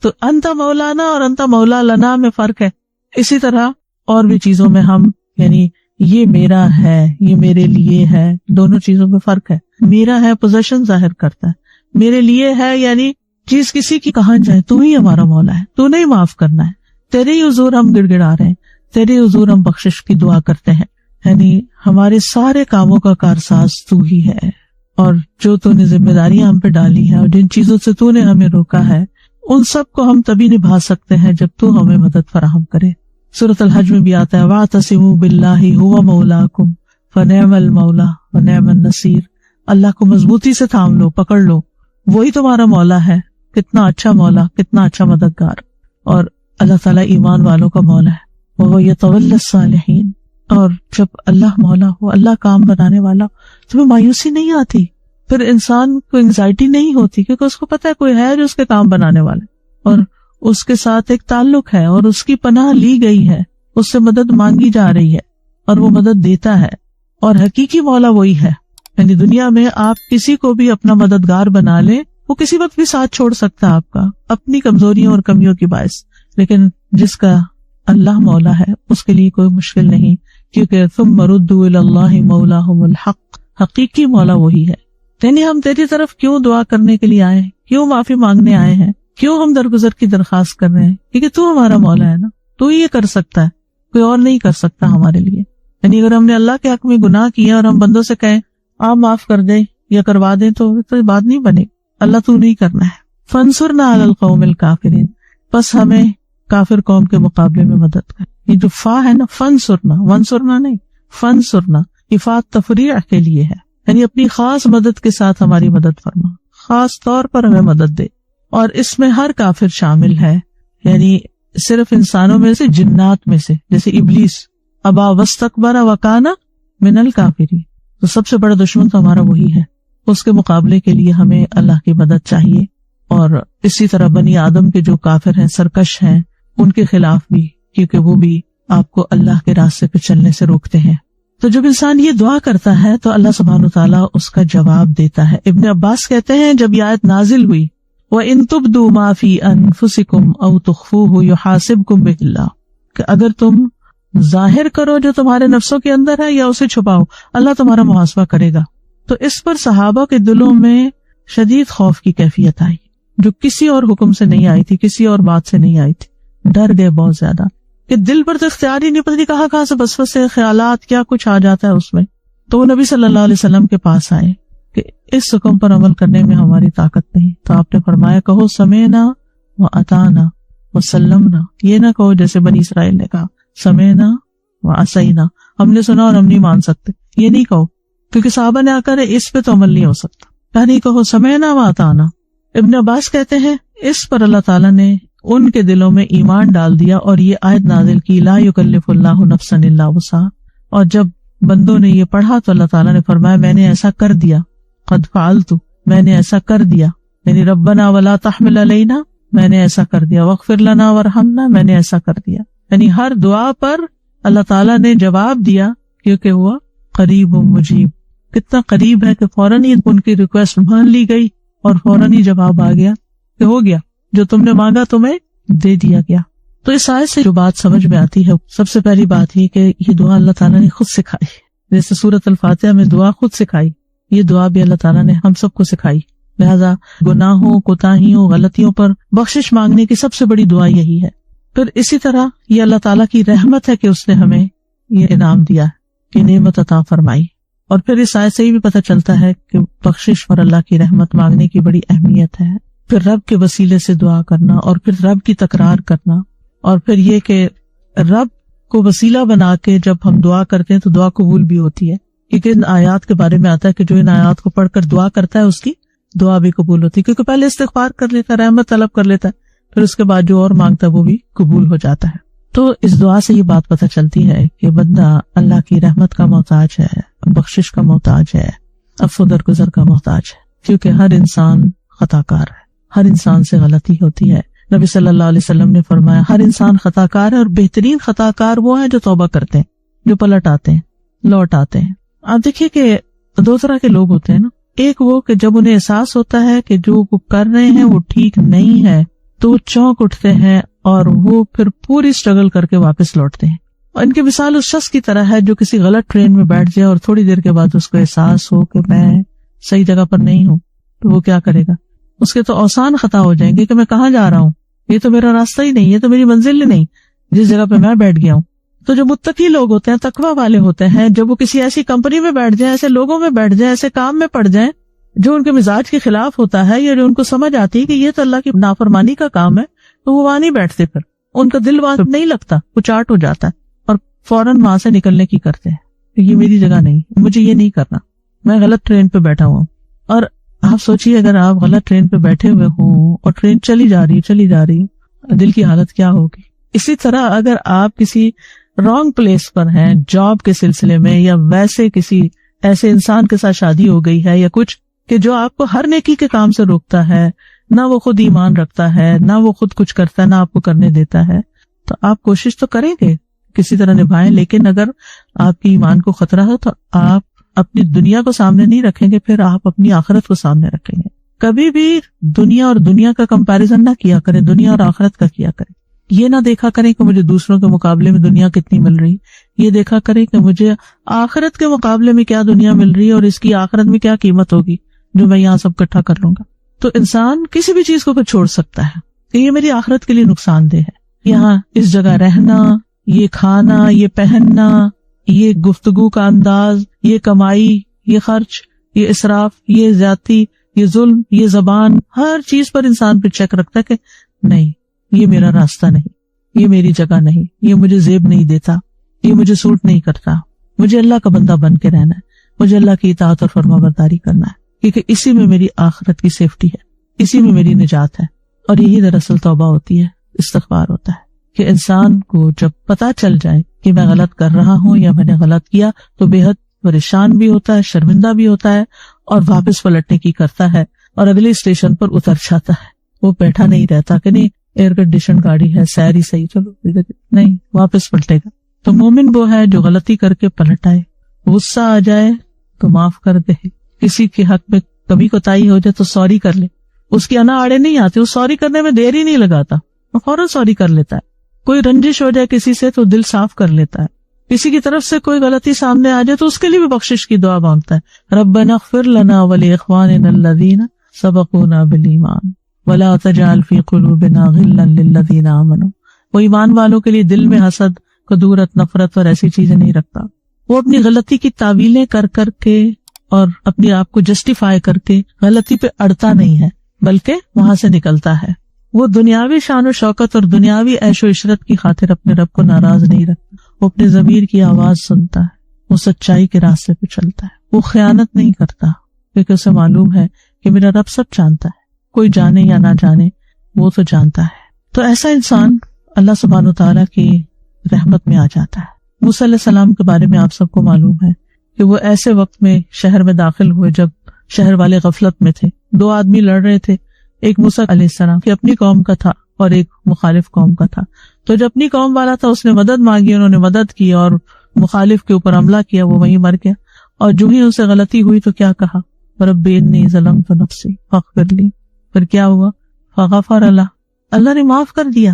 تو انت مولانا اور انت مولا لنا میں فرق ہے. اسی طرح اور بھی چیزوں میں ہم یعنی یہ میرا ہے، یہ میرے لیے ہے، دونوں چیزوں میں فرق ہے. میرا ہے پوزیشن ظاہر کرتا ہے، میرے لیے ہے یعنی چیز کسی کی کہاں جائے، تو ہی ہمارا مولا ہے، تو نہیں معاف کرنا ہے، تیرے ہی حضور ہم گڑ گڑا رہے ہیں، تیرے حضور ہم بخشش کی دعا کرتے ہیں. یعنی ہمارے سارے کاموں کا کارساز تو ہی ہے، اور جو تو نے ذمہ داریاں ہم پہ ڈالی ہیں اور جن چیزوں سے تو نے ہمیں روکا ہے، ان سب کو ہم تبھی نبھا سکتے ہیں جب تو ہمیں مدد فراہم کرے. سورۃ الحج میں بھی آتا ہے وَاعْتَصِمُوا بِاللَّهِ هُوَ مَوْلَاكُمْ فَنِعْمَ الْمَوْلَى وَنِعْمَ النَّصِيرُ. اللہ کو مضبوطی سے تھام لو، پکڑ لو، وہی تمہارا مولا ہے. کتنا اچھا مولا، کتنا اچھا مددگار. اور اللہ تعالیٰ ایمان والوں کا مولا ہے. وَهُوَ يَتَوَلَّى الصَّالِحِينَ. اور جب اللہ مولا ہو، اللہ کام بنانے والا، تمہیں مایوسی نہیں آتی، پھر انسان کو انگزائٹی نہیں ہوتی، کیونکہ اس کو پتا ہے کوئی ہے جو اس کے کام بنانے والا اور اس کے ساتھ ایک تعلق ہے اور اس کی پناہ لی گئی ہے، اس سے مدد مانگی جا رہی ہے اور وہ مدد دیتا ہے. اور حقیقی مولا وہی ہے. یعنی دنیا میں آپ کسی کو بھی اپنا مددگار بنا لیں، وہ کسی وقت بھی ساتھ چھوڑ سکتا ہے آپ کا، اپنی کمزوریوں اور کمیوں کی باعث. لیکن جس کا اللہ مولا ہے اس کے لیے کوئی مشکل نہیں، کیونکہ ثم ردوا الی اللہ مولاہم الحق. حقیقی مولا وہی ہے. یعنی ہم تیری طرف کیوں دعا کرنے کے لیے آئے ہیں، کیوں معافی مانگنے آئے ہیں، کیوں ہم درگزر کی درخواست کر رہے ہیں، کیونکہ تو ہمارا مولا ہے نا، تو ہی یہ کر سکتا ہے، کوئی اور نہیں کر سکتا ہمارے لیے. یعنی اگر ہم نے اللہ کے حق میں گناہ کیا اور ہم بندوں سے کہیں آپ معاف کر دیں یا کروا دیں تو یہ بات نہیں بنے. اللہ تو نہیں کرنا ہے. فانصرنا علی القوم الکافرین، بس ہمیں کافر قوم کے مقابلے میں مدد کر. یہ جو فا ہے نا، فانصرنا، ونصرنا نہیں، فانصرنا، یہ فا تفریع کے لیے ہے، یعنی اپنی خاص مدد کے ساتھ ہماری مدد فرما، خاص طور پر ہمیں مدد دے. اور اس میں ہر کافر شامل ہے، یعنی صرف انسانوں میں سے، جنات میں سے، جیسے ابلیس ابا واستکبر وکان من الکافرین. تو سب سے بڑا دشمن تو ہمارا وہی ہے، اس کے مقابلے کے لیے ہمیں اللہ کی مدد چاہیے. اور اسی طرح بنی آدم کے جو کافر ہیں، سرکش ہیں، ان کے خلاف بھی، کیونکہ وہ بھی آپ کو اللہ کے راستے پہ چلنے سے روکتے ہیں. تو جب انسان یہ دعا کرتا ہے تو اللہ سبحانہ وتعالیٰ اس کا جواب دیتا ہے. ابن عباس کہتے ہیں جب یہ آیت نازل ہوئی وَإِن تُبْدُوا مَا فِي أَنفُسِكُمْ أَوْ تُخْفُوهُ يُحَاسِبْكُم بِهِ اللَّهُ، کہ اگر تم ظاہر کرو جو تمہارے نفسوں کے اندر ہے یا اسے چھپاؤ، اللہ تمہارا محاسبہ کرے گا. تو اس پر صحابہ کے دلوں میں شدید خوف کی کیفیت آئی، جو کسی اور حکم سے نہیں آئی تھی، کسی اور بات سے نہیں آئی تھی. ڈر گئے بہت زیادہ کہ دل پر تو اختیار ہی نہیں، پتہ نہیں کہاں سے وسوسے، خیالات، کیا کچھ آ جاتا ہے اس میں. تو وہ نبی صلی اللہ علیہ وسلم کے پاس آئے کہ اس حکم پر عمل کرنے میں ہماری طاقت نہیں. تو آپ نے فرمایا کہو سمعنا وأطعنا وسلمنا. یہ نہ کہو جیسے بنی اسرائیل نے کہا سمعنا وعصینا، ہم نے سنا اور ہم نہیں مان سکتے. یہ نہیں کہو، کیونکہ صحابہ نے آ کر اس پہ تو عمل نہیں ہو سکتا. نہیں کہو سمعنا وأطعنا. ابن عباس کہتے ہیں اس پر اللہ تعالیٰ نے ان کے دلوں میں ایمان ڈال دیا اور یہ آیت نازل کی لا یکلف اللہ نفسا الا وسعہا. اور جب بندوں نے یہ پڑھا تو اللہ تعالیٰ نے فرمایا میں نے ایسا کر دیا، قد فعلت، میں نے ایسا کر دیا. یعنی ربنا ولا تحمل علینا، میں نے ایسا کر دیا. واغفر لنا وارحمنا، میں نے ایسا کر دیا. یعنی ہر دعا پر اللہ تعالیٰ نے جواب دیا، کیونکہ وہ قریب و مجیب. کتنا قریب ہے کہ فوراً ہی ان کی ریکویسٹ مان لی گئی اور فوراً ہی جواب آ گیا کہ ہو گیا، جو تم نے مانگا تمہیں دے دیا گیا. تو اس آیت سے جو بات سمجھ میں آتی ہے، سب سے پہلی بات یہ کہ یہ دعا اللہ تعالیٰ نے خود سکھائی. جیسے سورۃ الفاتحہ میں دعا خود سکھائی، یہ دعا بھی اللہ تعالیٰ نے ہم سب کو سکھائی. لہذا گناہوں، کوتاہیوں، غلطیوں پر بخشش مانگنے کی سب سے بڑی دعا یہی ہے. پھر اسی طرح یہ اللہ تعالیٰ کی رحمت ہے کہ اس نے ہمیں یہ انعام دیا کہ نعمت عطا فرمائی. اور پھر اس آیت سے یہ بھی پتہ چلتا ہے کہ بخشش اور اللہ کی رحمت مانگنے کی بڑی اہمیت ہے. پھر رب کے وسیلے سے دعا کرنا، اور پھر رب کی تکرار کرنا، اور پھر یہ کہ رب کو وسیلہ بنا کے جب ہم دعا کرتے ہیں تو دعا قبول بھی ہوتی ہے، کیونکہ ان آیات کے بارے میں آتا ہے کہ جو ان آیات کو پڑھ کر دعا کرتا ہے اس کی دعا بھی قبول ہوتی ہے، کیونکہ پہلے استغفار کر لیتا ہے، رحمت طلب کر لیتا ہے، پھر اس کے بعد جو اور مانگتا ہے وہ بھی قبول ہو جاتا ہے۔ تو اس دعا سے یہ بات پتہ چلتی ہے کہ بندہ اللہ کی رحمت کا محتاج ہے، بخشش کا محتاج ہے، عفو درگزر کا محتاج ہے، کیونکہ ہر انسان خطا کار ہے، ہر انسان سے غلطی ہوتی ہے۔ نبی صلی اللہ علیہ وسلم نے فرمایا ہر انسان خطا کار ہے، اور بہترین خطا کار وہ ہیں جو توبہ کرتے ہیں، جو پلٹ آتے ہیں، لوٹ آتے ہیں۔ آپ دیکھیے کہ دو طرح کے لوگ ہوتے ہیں نا، ایک وہ کہ جب انہیں احساس ہوتا ہے کہ جو وہ کر رہے ہیں وہ ٹھیک نہیں ہے تو وہ چونک اٹھتے ہیں اور وہ پھر پوری سٹرگل کر کے واپس لوٹتے ہیں۔ اور ان کی مثال اس شخص کی طرح ہے جو کسی غلط ٹرین میں بیٹھ جائے اور تھوڑی دیر کے بعد اس کو احساس ہو کہ میں صحیح جگہ پر نہیں ہوں، تو وہ کیا کرے گا؟ اس کے تو اوسان خطا ہو جائیں گے کہ میں کہاں جا رہا ہوں، یہ تو میرا راستہ ہی نہیں، یہ تو میری منزل ہی نہیں جس جگہ پہ میں بیٹھ گیا ہوں۔ تو جو متقی لوگ ہوتے ہیں، تقویٰ والے ہوتے ہیں، جب وہ کسی ایسی کمپنی میں بیٹھ جائیں، ایسے لوگوں میں بیٹھ جائیں، ایسے کام میں پڑ جائیں جو ان کے مزاج کے خلاف ہوتا ہے، یا جو ان کو سمجھ آتی ہے کہ یہ تو اللہ کی نافرمانی کا کام ہے، تو وہ وہاں نہیں بیٹھتے، پھر ان کا دل وہاں نہیں لگتا، وہ چاٹ ہو جاتا ہے اور فوراً وہاں سے نکلنے کی کرتے ہیں، یہ میری جگہ نہیں، مجھے یہ نہیں کرنا، میں غلط ٹرین پہ بیٹھا ہوں۔ اور آپ سوچیے اگر آپ غلط ٹرین پہ بیٹھے ہوئے ہوں اور ٹرین چلی جا رہی، دل کی حالت کیا ہوگی؟ اسی طرح اگر آپ کسی رانگ پلیس پر ہیں جاب کے سلسلے میں، یا ویسے کسی ایسے انسان کے ساتھ شادی ہو گئی ہے یا کچھ کہ جو آپ کو ہر نیکی کے کام سے روکتا ہے، نہ وہ خود ایمان رکھتا ہے، نہ وہ خود کچھ کرتا ہے، نہ آپ کو کرنے دیتا ہے، تو آپ کوشش تو کریں گے کسی طرح نبھائیں، لیکن اگر آپ کی ایمان کو خطرہ ہو تو آپ اپنی دنیا کو سامنے نہیں رکھیں گے، پھر آپ اپنی آخرت کو سامنے رکھیں گے۔ کبھی بھی دنیا اور دنیا کا کمپیریزن نہ کیا کریں، دنیا اور آخرت کا کیا کریں۔ یہ نہ دیکھا کریں کہ مجھے دوسروں کے مقابلے میں دنیا کتنی مل رہی، یہ دیکھا کریں کہ مجھے آخرت کے مقابلے میں کیا دنیا مل رہی ہے اور اس کی آخرت میں کیا قیمت ہوگی جو میں یہاں سب اکٹھا کر لوں گا۔ تو انسان کسی بھی چیز کو پھر چھوڑ سکتا ہے کہ یہ میری آخرت کے لیے نقصان دہ ہے، یہاں اس جگہ رہنا، یہ کھانا، یہ پہننا، یہ گفتگو کا انداز، یہ کمائی، یہ خرچ، یہ اسراف، یہ زیادتی، یہ ظلم، یہ زبان، ہر چیز پر انسان پہ چیک رکھتا ہے کہ نہیں، یہ میرا راستہ نہیں، یہ میری جگہ نہیں، یہ مجھے زیب نہیں دیتا، یہ مجھے سوٹ نہیں کرتا، مجھے اللہ کا بندہ بن کے رہنا ہے، مجھے اللہ کی اطاعت اور فرما برداری کرنا ہے، کیونکہ اسی میں میری آخرت کی سیفٹی ہے، اسی میں میری نجات ہے۔ اور یہی دراصل توبہ ہوتی ہے، استغفار ہوتا ہے کہ انسان کو جب پتا چل جائے کہ میں غلط کر رہا ہوں یا میں نے غلط کیا تو بے حد پریشان بھی ہوتا ہے، شرمندہ بھی ہوتا ہے، اور واپس پلٹنے کی کرتا ہے، اور اگلے اسٹیشن پر اتر جاتا ہے۔ وہ بیٹھا نہیں رہتا کہ نہیں ایئر کنڈیشن گاڑی ہے، سیر ہی صحیح، چلو نہیں، واپس پلٹے گا۔ تو مومن وہ ہے جو غلطی کر کے پلٹ آئے، غصہ آ جائے تو معاف کر دے، کسی کے حق میں کمی کوتاہی ہو جائے تو سوری کر لے، اس کی انا آڑے نہیں آتی، وہ سوری کرنے میں دیر ہی نہیں لگاتا، وہ فوراً سوری کر لیتا ہے۔ کوئی رنجش ہو جائے کسی سے تو دل صاف کر لیتا ہے، کسی کی طرف سے کوئی غلطی سامنے آ جائے تو اس کے لیے بھی بخشش کی دعا مانگتا ہے، ربنا اغفر لنا ولاخواننا الذین سبقونا بالایمان ولا تجعل فی قلوبنا غلا للذین آمنوا۔ وہ ایمان والوں کے لیے دل میں حسد، کدورت، نفرت اور ایسی چیزیں نہیں رکھتا، وہ اپنی غلطی کی تعویلیں کر کر کے اور اپنے آپ کو جسٹیفائی کر کے غلطی پہ اڑتا نہیں ہے، بلکہ وہاں سے نکلتا ہے۔ وہ دنیاوی شان و شوکت اور دنیاوی عیش و عشرت کی خاطر اپنے رب کو ناراض نہیں رکھتا، وہ اپنے ضمیر کی آواز سنتا ہے، وہ سچائی کے راستے پہ چلتا ہے، وہ خیانت نہیں کرتا، کیونکہ اسے معلوم ہے کہ میرا رب سب جانتا ہے، کوئی جانے یا نہ جانے وہ تو جانتا ہے۔ تو ایسا انسان اللہ سبحانہ و تعالیٰ کی رحمت میں آ جاتا ہے۔ موسیٰ علیہ السلام کے بارے میں آپ سب کو معلوم ہے کہ وہ ایسے وقت میں شہر میں داخل ہوئے جب شہر والے غفلت میں تھے، دو آدمی لڑ رہے تھے، ایک موسیٰ علیہ السلام کی اپنی قوم کا تھا اور ایک مخالف قوم کا تھا۔ تو جو اپنی قوم والا تھا اس نے مدد مانگی، انہوں نے مدد کی، اور مخالف کے اوپر حملہ کیا، وہ وہیں مر گیا۔ اور جو ہی ان سے غلطی ہوئی تو کیا کہا، رب انی ظلمت نفسی فاغفر لی، پھر کیا ہوا، فغفر لہ، اللہ نے معاف کر دیا۔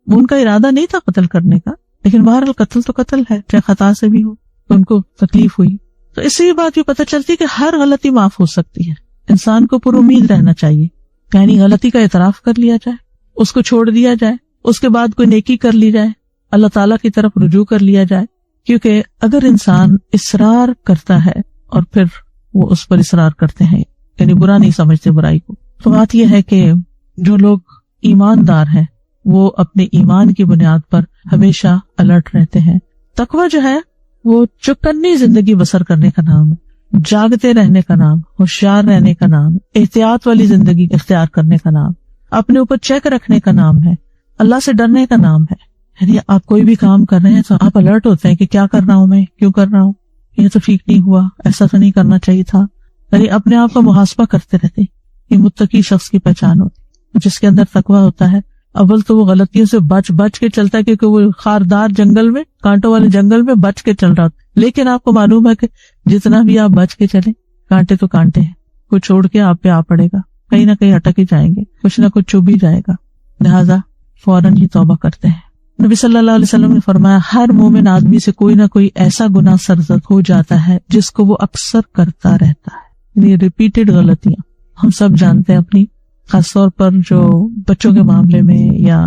ان کا ارادہ نہیں تھا قتل کرنے کا، لیکن بہرحال قتل تو قتل ہے، چاہے خطا سے بھی ہو، تو ان کو تکلیف ہوئی۔ تو اس سے یہ بات بھی پتہ چلتی کہ ہر غلطی معاف ہو سکتی ہے، انسان کو پر امید رہنا چاہیے، یعنی غلطی کا اعتراف کر لیا جائے، اس کو چھوڑ دیا جائے، اس کے بعد کوئی نیکی کر لی جائے، اللہ تعالیٰ کی طرف رجوع کر لیا جائے۔ کیونکہ اگر انسان اصرار کرتا ہے اور پھر وہ اس پر اصرار کرتے ہیں، یعنی برا نہیں سمجھتے برائی کو، تو بات یہ ہے کہ جو لوگ ایماندار ہیں وہ اپنے ایمان کی بنیاد پر ہمیشہ الرٹ رہتے ہیں. تقویٰ جو ہے وہ چوکنے زندگی بسر کرنے کا نام ہے، جاگتے رہنے کا نام، ہوشیار رہنے کا نام، احتیاط والی زندگی اختیار کرنے کا نام، اپنے اوپر چیک رکھنے کا نام ہے، اللہ سے ڈرنے کا نام ہے. یعنی آپ کوئی بھی کام کر رہے ہیں تو آپ الرٹ ہوتے ہیں کہ کیا کر رہا ہوں میں، کیوں کر رہا ہوں، یہ تو ٹھیک نہیں ہوا، ایسا تو نہیں کرنا چاہیے تھا. یعنی اپنے آپ کا محاسبہ کرتے رہتے. یہ متقی شخص کی پہچان ہوتی، جس کے اندر تقویٰ ہوتا ہے. اول تو وہ غلطیوں سے بچ کے چلتا ہے، کیونکہ وہ خاردار جنگل میں، کانٹوں والے جنگل میں بچ کے چل رہا ہوتا. لیکن آپ کو معلوم ہے کہ جتنا بھی آپ بچ کے چلیں، کانٹے تو کانٹے ہیں، کوئی چھوڑ کے آپ پہ آ پڑے گا، کہیں نہ کہیں اٹک ہی جائیں گے، کچھ نہ کچھ چوب ہی جائے گا. لہذا فوراً ہی توبہ کرتے ہیں. نبی صلی اللہ علیہ وسلم نے فرمایا ہر مومن آدمی سے کوئی نہ کوئی ایسا گناہ سرزد ہو جاتا ہے جس کو وہ اکثر کرتا رہتا ہے. یعنی ریپیٹڈ غلطیاں ہم سب جانتے ہیں اپنی، خاص طور پر جو بچوں کے معاملے میں یا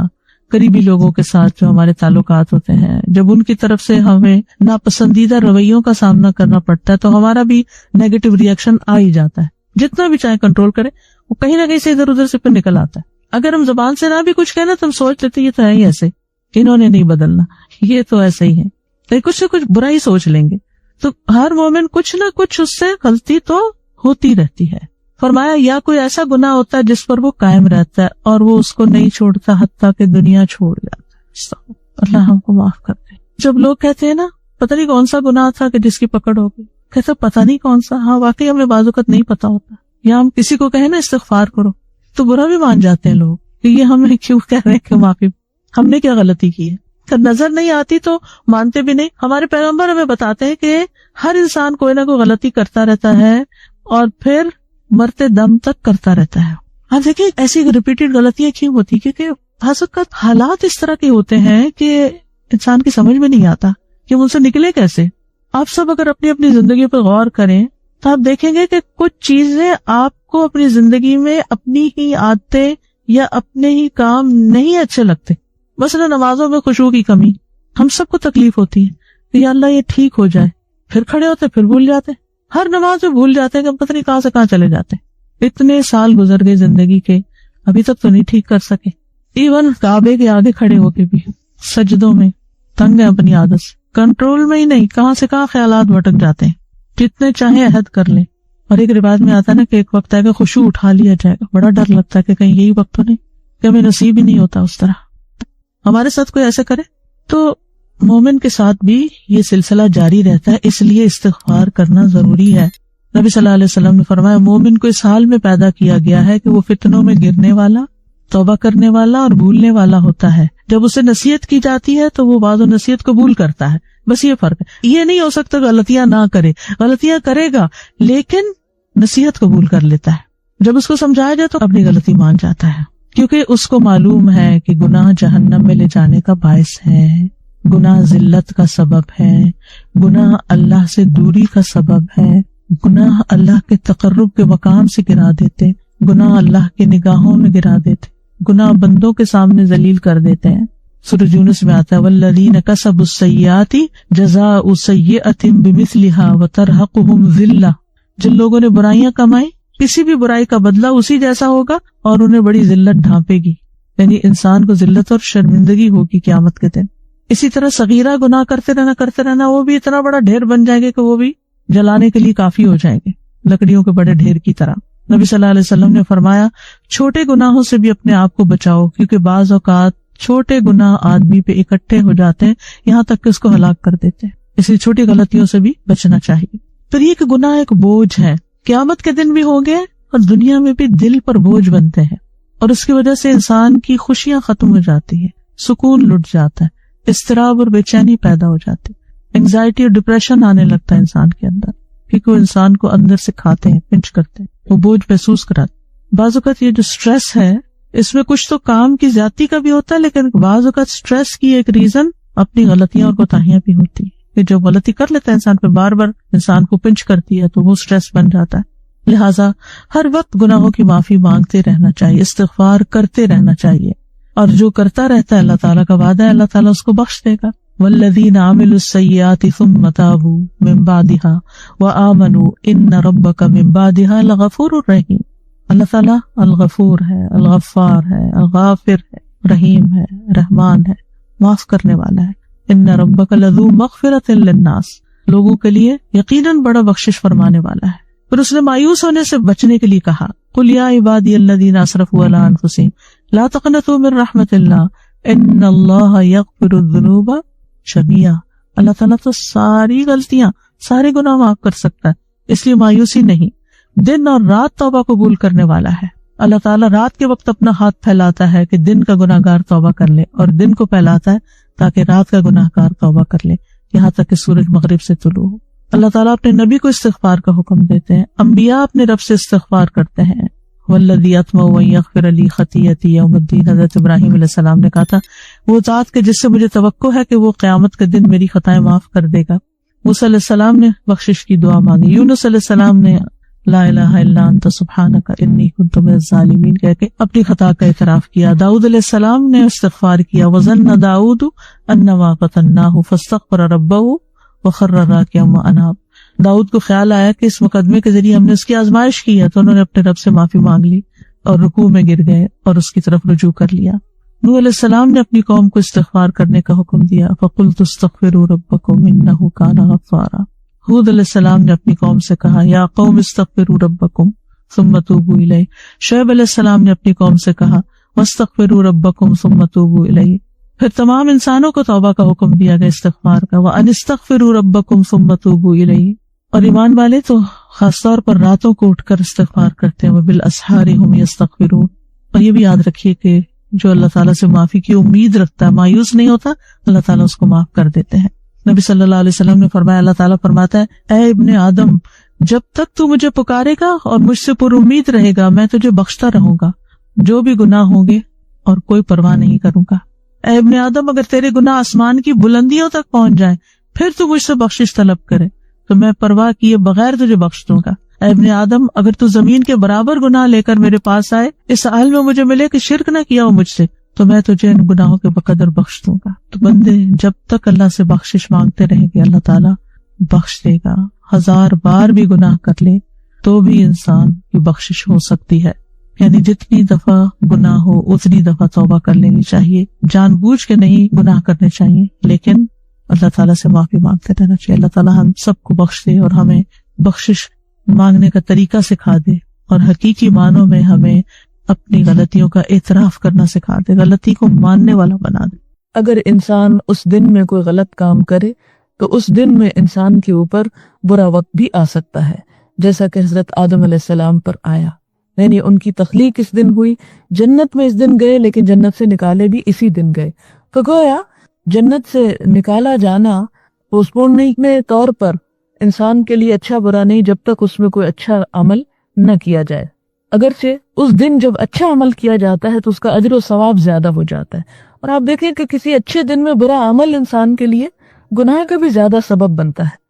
قریبی لوگوں کے ساتھ جو ہمارے تعلقات ہوتے ہیں، جب ان کی طرف سے ہمیں ناپسندیدہ رویوں کا سامنا کرنا پڑتا ہے تو ہمارا بھی نیگیٹو ری ایکشن آ ہی جاتا ہے. جتنا بھی چاہے کنٹرول کرے، وہ کہیں نہ کہیں سے ادھر ادھر سے پھر نکل آتا ہے. اگر ہم زبان سے نہ بھی کچھ کہنا تو ہم سوچ لیتے یہ تو ہے ہی ایسے، انہوں نے نہیں بدلنا، یہ تو ایسے ہی ہے، تو کچھ سے کچھ برا ہی سوچ لیں گے. تو ہر مومن کچھ نہ کچھ اس سے غلطی تو ہوتی رہتی ہے. فرمایا یا کوئی ایسا گناہ ہوتا ہے جس پر وہ قائم رہتا ہے اور وہ اس کو نہیں چھوڑتا حتیٰ کہ دنیا چھوڑ جاتا ہے. اللہ ہم کو معاف کر دے. جب لوگ کہتے ہیں نا پتہ نہیں کون سا گناہ تھا کہ جس کی پکڑ ہوگی، کہتے پتہ نہیں کون سا. ہاں واقعی ہمیں بعض اوقات نہیں پتا ہوتا، یا ہم کسی کو کہیں نا استغفار کرو تو برا بھی مان جاتے ہیں لوگ کہ یہ ہمیں کیوں کہہ رہے ہیں کہ معافی، ہم نے کیا غلطی کی ہے. نظر نہیں آتی تو مانتے بھی نہیں. ہمارے پیغمبر ہمیں بتاتے ہیں کہ ہر انسان کوئی نہ کوئی غلطی کرتا رہتا ہے اور پھر مرتے دم تک کرتا رہتا ہے. آپ دیکھیں ایسی ریپیٹڈ غلطیاں کیوں ہوتی، کیونکہ بعض اوقات حالات اس طرح کے ہوتے ہیں کہ انسان کی سمجھ میں نہیں آتا کہ ان سے نکلے کیسے. آپ سب اگر اپنی اپنی زندگی پر غور کریں تو آپ دیکھیں گے کہ کچھ چیزیں آپ کو اپنی زندگی میں اپنی ہی عادتیں یا اپنے ہی کام نہیں اچھے لگتے. مثلا نمازوں میں خشوع کی کمی، ہم سب کو تکلیف ہوتی ہے کہ یا اللہ یہ ٹھیک ہو جائے، پھر کھڑے ہوتے پھر بھول جاتے، ہر نماز میں بھول جاتے ہیں کہ ہم پتہ نہیں کہاں سے کہاں چلے جاتے. اتنے سال گزر گئے زندگی کے، ابھی تک تو نہیں ٹھیک کر سکے. ایون کعبے کے آگے کھڑے ہو کے بھی سجدوں میں تنگ ہے اپنی عادت سے، کنٹرول میں ہی نہیں، کہاں سے کہاں خیالات بھٹک جاتے ہیں. جتنے چاہیں عہد کر لیں. اور ایک روایت میں آتا ہے نا کہ ایک وقت ہے کہ خشوع اٹھا لیا جائے گا، بڑا ڈر لگتا ہے کہ کہیں یہی وقت تو نہیں کہ ہمیں نصیب ہی نہیں ہوتا اس طرح. ہمارے ساتھ کوئی ایسا کرے تو مومن کے ساتھ بھی یہ سلسلہ جاری رہتا ہے، اس لیے استغفار کرنا ضروری ہے. نبی صلی اللہ علیہ وسلم نے فرمایا مومن کو اس حال میں پیدا کیا گیا ہے کہ وہ فتنوں میں گرنے والا، توبہ کرنے والا اور بھولنے والا ہوتا ہے. جب اسے نصیحت کی جاتی ہے تو وہ بعض نصیحت قبول کرتا ہے. بس یہ فرق ہے. یہ نہیں ہو سکتا غلطیاں نہ کرے، غلطیاں کرے گا لیکن نصیحت قبول کر لیتا ہے. جب اس کو سمجھایا جائے تو اپنی غلطی مان جاتا ہے، کیونکہ اس کو معلوم ہے کہ گناہ جہنم میں لے جانے کا باعث ہے، گناہ ذلت کا سبب ہے، گناہ اللہ سے دوری کا سبب ہے، گناہ اللہ کے تقرب کے مقام سے گرا دیتے، گناہ اللہ کے نگاہوں میں گرا دیتے، گناہ بندوں کے سامنے ذلیل کر دیتے ہیں. سورۃ یونس میں آتا ہے والذین کسبوا السیئات جزاء سیئۃ بمثلھا وترہقہم ذلہ. جن لوگوں نے برائیاں کمائیں کسی بھی برائی کا بدلہ اسی جیسا ہوگا اور انہیں بڑی ذلت ڈھانپے گی. یعنی انسان کو ذلت اور شرمندگی ہوگی قیامت کے دن. اسی طرح صغیرہ گناہ کرتے رہنا وہ بھی اتنا بڑا ڈھیر بن جائیں گے کہ وہ بھی جلانے کے لیے کافی ہو جائیں گے، لکڑیوں کے بڑے ڈھیر کی طرح. نبی صلی اللہ علیہ وسلم نے فرمایا چھوٹے گناہوں سے بھی اپنے آپ کو بچاؤ، کیونکہ بعض اوقات چھوٹے گناہ آدمی پہ اکٹھے ہو جاتے ہیں یہاں تک کہ اس کو ہلاک کر دیتے ہیں. اس لیے چھوٹی غلطیوں سے بھی بچنا چاہیے. پھر یہ کہ گناہ ایک بوجھ ہے، قیامت کے دن بھی ہوں گے اور دنیا میں بھی دل پر بوجھ بنتے ہیں، اور اس کی وجہ سے انسان کی خوشیاں ختم ہو جاتی ہیں، سکون لٹ جاتا ہے، اضطراب اور بے چینی پیدا ہو جاتی، انگزائٹی اور ڈپریشن آنے لگتا ہے انسان کے اندر، کیونکہ وہ انسان کو اندر سے کھاتے ہیں، پنچ کرتے ہیں، وہ بوجھ محسوس کراتے. بعض اوقات یہ جو سٹریس ہے اس میں کچھ تو کام کی زیادتی کا بھی ہوتا ہے، لیکن بعض اوقات سٹریس کی ایک ریزن اپنی غلطیاں اور کوتاہیاں بھی ہوتی ہیں کہ جب غلطی کر لیتا ہے انسان پہ بار بار انسان کو پنچ کرتی ہے تو وہ سٹریس بن جاتا ہے. لہٰذا ہر وقت گناہوں کی معافی مانگتے رہنا چاہیے، استغفار کرتے رہنا چاہیے، اور جو کرتا رہتا ہے اللہ تعالیٰ کا وعدہ ہے اللہ تعالیٰ اس کو بخش دے گا. والذین عملوا السیئات ثم تابوا من بعدها وآمنوا ان ربک من بعدها لغفور رحیم. اللہ تعالیٰ الغفور ہے، الغفار ہے، الغافر ہے، رحیم ہے، رحمان ہے، معاف کرنے والا ہے۔ ان ربک لذو مغفرۃ للناس، لوگوں کے لیے یقیناً بڑا بخشش فرمانے والا ہے۔ پھر اس نے مایوس ہونے سے بچنے کے لیے کہا، قل یا عبادی الذین اسرفوا علی انفسہم لا تقنطوا من رحمت اللہ ان اللہ یغفر الذنوب جمیعا۔ اللہ تعالیٰ تو ساری غلطیاں، سارے گناہ معاف کر سکتا ہے، اس لیے مایوسی نہیں، دن اور رات توبہ قبول کرنے والا ہے۔ اللہ تعالیٰ رات کے وقت اپنا ہاتھ پھیلاتا ہے کہ دن کا گناہ گار توبہ کر لے، اور دن کو پھیلاتا ہے تاکہ رات کا گناہ گار توبہ کر لے، یہاں تک کہ سورج مغرب سے طلوع ہو۔ اللہ تعالیٰ اپنے نبی کو استغفار کا حکم دیتے ہیں، انبیاء اپنے رب سے استغفار کرتے ہیں۔ والذی اطمع ان یغفر لی خطیئتی یوم الدین، حضرت ابراہیم علیہ السلام نے کہا تھا وہ ذات کے جس سے مجھے توقع ہے کہ وہ قیامت کے دن میری خطائیں معاف کر دے گا۔ موسیٰ علیہ السلام نے بخشش کی دعا مانگی، یونس علیہ السلام نے لا الہ الا انت سبحانک انی کنت من الظالمین کہہ کے اپنی خطا کا اعتراف کیا۔ داؤد علیہ السلام نے استغفار کیا، وظن داؤد انما فتناہ فاستغفر ربہ وخر راکعا واناب۔ داؤد کو خیال آیا کہ اس مقدمے کے ذریعے ہم نے اس کی آزمائش کی ہے، تو انہوں نے اپنے رب سے معافی مانگ لی اور رکوع میں گر گئے اور اس کی طرف رجوع کر لیا۔ نوح علیہ السلام نے اپنی قوم کو استغفار کرنے کا حکم دیا، فقلت استغفروا ربکم انہ کان غفارا۔ ہود علیہ السلام نے اپنی قوم سے کہا، یا قوم استغفروا ربکم ثم توبوا الیہ۔ شعیب علیہ السلام نے اپنی قوم سے کہا، واستغفروا ربکم ثم توبوا الیہ۔ پھر تمام انسانوں کو توبہ کا حکم دیا گیا، استغفار کا، وان استغفروا ربکم ثم توبوا الیہ۔ اور ایمان والے تو خاص طور پر راتوں کو اٹھ کر استغفار کرتے ہیں، وبالاسحار هم یستغفرون۔ اور یہ بھی یاد رکھیے کہ جو اللہ تعالیٰ سے معافی کی امید رکھتا ہے، مایوس نہیں ہوتا، اللہ تعالیٰ اس کو معاف کر دیتے ہیں۔ نبی صلی اللہ علیہ وسلم نے فرمایا، اللہ تعالیٰ فرماتا ہے، اے ابن آدم، جب تک تو مجھے پکارے گا اور مجھ سے پر امید رہے گا، میں تجھے بخشتا رہوں گا، جو بھی گناہ ہوں گے اور کوئی پرواہ نہیں کروں گا۔ اے ابن آدم، اگر تیرے گناہ آسمان کی بلندیوں تک پہنچ جائیں پھر تو مجھ سے بخشش طلب کرے تو میں پرواہ کیے بغیر تجھے بخش دوں گا۔ اے ابن آدم، اگر تو زمین کے برابر گناہ لے کر میرے پاس آئے، اس حال میں مجھے ملے کہ شرک نہ کیا ہو مجھ سے، تو میں تجھے ان گناہوں کے بقدر بخش دوں گا۔ تو بندے جب تک اللہ سے بخشش مانگتے رہیں گے، اللہ تعالیٰ بخش دے گا۔ 1000 بار بھی گناہ کر لے تو بھی انسان کی بخشش ہو سکتی ہے، یعنی جتنی دفعہ گناہ ہو اتنی دفعہ توبہ کر لینی چاہیے، جان بوجھ کے نہیں گناہ کرنے چاہیے، لیکن اللہ تعالیٰ سے معافی مانگتے رہنا چاہیے۔ اللہ تعالیٰ ہم سب کو بخش دے اور ہمیں بخشش مانگنے کا طریقہ سکھا دے، اور حقیقی معنوں میں ہمیں اپنی غلطیوں کا اعتراف کرنا سکھا دے، غلطی کو ماننے والا بنا دے۔ اگر انسان اس دن میں کوئی غلط کام کرے تو اس دن میں انسان کے اوپر برا وقت بھی آ سکتا ہے، جیسا کہ حضرت آدم علیہ السلام پر آیا، یعنی ان کی تخلیق اس دن ہوئی، جنت میں اس دن گئے، لیکن جنت سے نکالے بھی اسی دن گئے۔ تو گویا جنت سے نکالا جانا پوسٹ پون کے طور پر انسان کے لیے اچھا برا نہیں، جب تک اس میں کوئی اچھا عمل نہ کیا جائے۔ اگرچہ اس دن جب اچھا عمل کیا جاتا ہے تو اس کا اجر و ثواب زیادہ ہو جاتا ہے، اور آپ دیکھیں کہ کسی اچھے دن میں برا عمل انسان کے لیے گناہ کا بھی زیادہ سبب بنتا ہے۔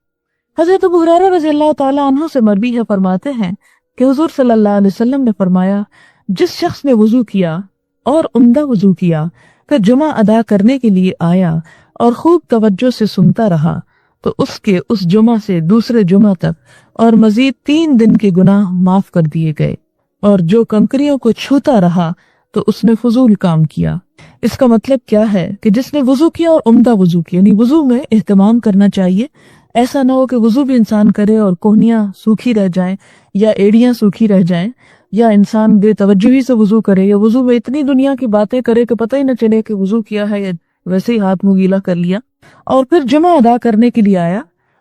حضرت ابو ہریرہ رضی اللہ تعالیٰ عنہ سے مروی ہے، فرماتے ہیں کہ حضور صلی اللہ علیہ وسلم نے فرمایا، جس شخص نے وضو کیا اور عمدہ وضو کیا، پھر جمعہ ادا کرنے کے لیے آیا اور خوب توجہ سے سنتا رہا، تو اس کے اس جمعہ سے دوسرے جمعہ تک اور مزید 3 دن کے گناہ معاف کر دیے گئے۔ اور جو کنکریوں کو چھوتا رہا تو اس نے فضول کام کیا۔ اس کا مطلب کیا ہے کہ جس نے وضو کیا اور عمدہ وضو کیا، یعنی وضو میں اہتمام کرنا چاہیے، ایسا نہ ہو کہ وضو بھی انسان کرے اور کوہنیاں سوکھی رہ جائیں یا ایڑیاں سوکھی رہ جائیں، یا انسان بے توجہی سے وضو کرے یا وضو میں اتنی دنیا کی باتیں کرے کہ پتہ ہی نہ چلے کہ وضو کیا ہے یا ویسے ہی ہاتھ منہ گیلا کر لیا۔ اور پھر جمعہ ادا کرنے کے لیے آیا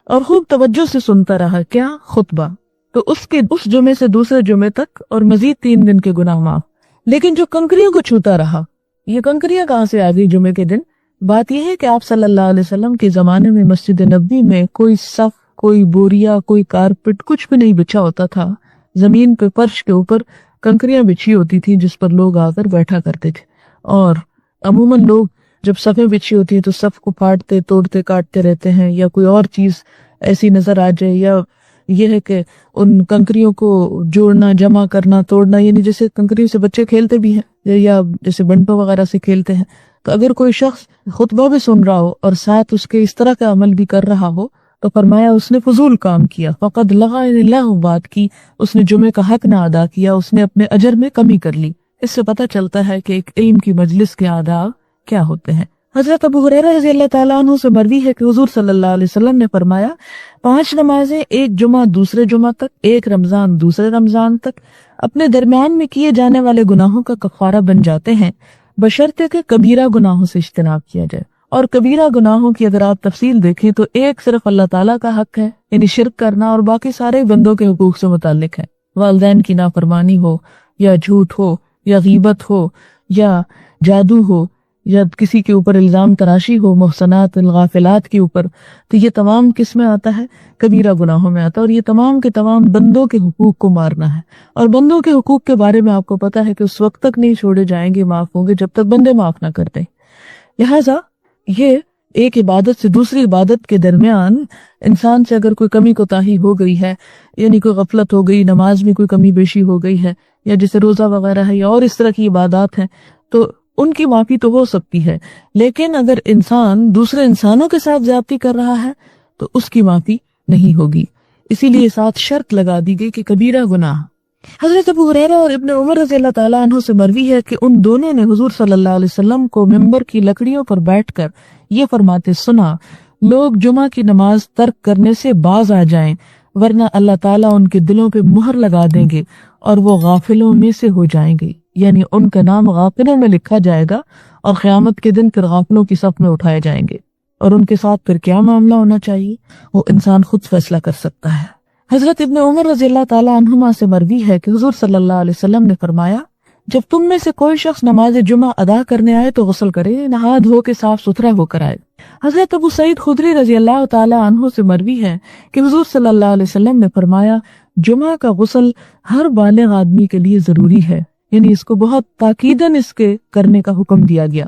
اور خوب توجہ سے سنتا رہا، کیا؟ خطبہ، تو اس کے اس جمعے سے دوسرے جمعے تک اور مزید 3 دن کے گناہ معاف۔ لیکن جو کنکریوں کو چھوتا رہا، یہ کنکریاں کہاں سے آ گئی جمعے کے دن؟ بات یہ ہے کہ آپ صلی اللہ علیہ وسلم کے زمانے میں مسجد نبوی میں کوئی صف، کوئی بوریا، کوئی کارپٹ کچھ بھی نہیں بچھا ہوتا تھا، زمین پہ فرش کے اوپر کنکریاں بچھی ہوتی تھی جس پر لوگ آ کر بیٹھا کرتے تھے۔ اور عموماً لوگ جب صفیں بچھی ہوتی ہیں تو صف کو پھاڑتے توڑتے کاٹتے رہتے ہیں، یا کوئی اور چیز ایسی نظر آ جائے، یا یہ ہے کہ ان کنکریوں کو جوڑنا، جمع کرنا، توڑنا، یعنی جیسے کنکریوں سے بچے کھیلتے بھی ہیں یا جیسے بنٹوں وغیرہ سے کھیلتے ہیں، تو اگر کوئی شخص خطبہ بھی سن رہا ہو اور ساتھ اس کے اس طرح کا عمل بھی کر رہا ہو تو فرمایا اس نے فضول کام کیا، فقد لغا اللہ بات کی، اس نے جمعے کا حق نہ ادا کیا، اس نے اپنے اجر میں کمی کر لی۔ اس سے پتہ چلتا ہے کہ ایک علم کی مجلس کے آداب کیا ہوتے ہیں۔ حضرت ابو ہریرہ رضی اللہ تعالیٰ عنہ سے مروی ہے کہ حضور صلی اللہ علیہ وسلم نے فرمایا 5 نمازیں، ایک جمعہ دوسرے جمعہ تک، ایک رمضان دوسرے رمضان تک، اپنے درمیان میں کیے جانے والے گناہوں کا کفارہ بن جاتے ہیں، بشرطے کہ کبیرہ گناہوں سے اجتناب کیا جائے۔ اور کبیرہ گناہوں کی اگر آپ تفصیل دیکھیں تو ایک صرف اللہ تعالیٰ کا حق ہے، یعنی شرک کرنا، اور باقی سارے بندوں کے حقوق سے متعلق ہے، والدین کی نافرمانی ہو، یا جھوٹ ہو، یا غیبت ہو، یا جادو ہو، یا کسی کے اوپر الزام تراشی ہو، محسنات الغافلات کے اوپر، تو یہ تمام کس میں آتا ہے؟ کبیرہ گناہوں میں آتا ہے۔ اور یہ تمام کے تمام بندوں کے حقوق کو مارنا ہے، اور بندوں کے حقوق کے بارے میں آپ کو پتا ہے کہ اس وقت تک نہیں چھوڑے جائیں گے، معاف ہوں گے جب تک بندے معاف نہ کرتے۔ لہٰذا یہ ایک عبادت سے دوسری عبادت کے درمیان انسان سے اگر کوئی کمی کوتاہی ہو گئی ہے، یعنی کوئی غفلت ہو گئی، نماز میں کوئی کمی بیشی ہو گئی ہے، یا جیسے روزہ وغیرہ ہے یا اور اس طرح کی عبادات ہیں، تو ان کی معافی تو ہو سکتی ہے، لیکن اگر انسان دوسرے انسانوں کے ساتھ زیادتی کر رہا ہے تو اس کی معافی نہیں ہوگی۔ اسی لیے ساتھ شرط لگا دی گئی کہ کبیرہ گناہ۔ حضرت ابو ہریرہ اور ابن عمر رضی اللہ تعالیٰ عنہ سے مروی ہے کہ ان دونوں نے حضور صلی اللہ علیہ وسلم کو ممبر کی لکڑیوں پر بیٹھ کر یہ فرماتے سنا، لوگ جمعہ کی نماز ترک کرنے سے باز آ جائیں، ورنہ اللہ تعالیٰ ان کے دلوں پہ مہر لگا دیں گے اور وہ غافلوں میں سے ہو جائیں گے، یعنی ان کا نام غافلوں میں لکھا جائے گا، اور قیامت کے دن پھر غافلوں کی صف میں اٹھائے جائیں گے۔ اور ان کے ساتھ پھر کیا معاملہ ہونا چاہیے وہ انسان خود فیصلہ کر سکتا ہے۔ حضرت ابن عمر رضی اللہ تعالیٰ عنہما سے مروی ہے کہ حضور صلی اللہ علیہ وسلم نے فرمایا، جب تم میں سے کوئی شخص نماز جمعہ ادا کرنے آئے تو غسل کرے، نہا دھو کے صاف ستھرا ہو کر آئے۔ حضرت ابو سعید خدری رضی اللہ تعالیٰ عنہ سے مروی ہے کہ حضور صلی اللہ علیہ وسلم نے فرمایا، جمعہ کا غسل ہر بالغ آدمی کے لیے ضروری ہے، یعنی اس کو بہت تاکیداً اس کے کرنے کا حکم دیا گیا،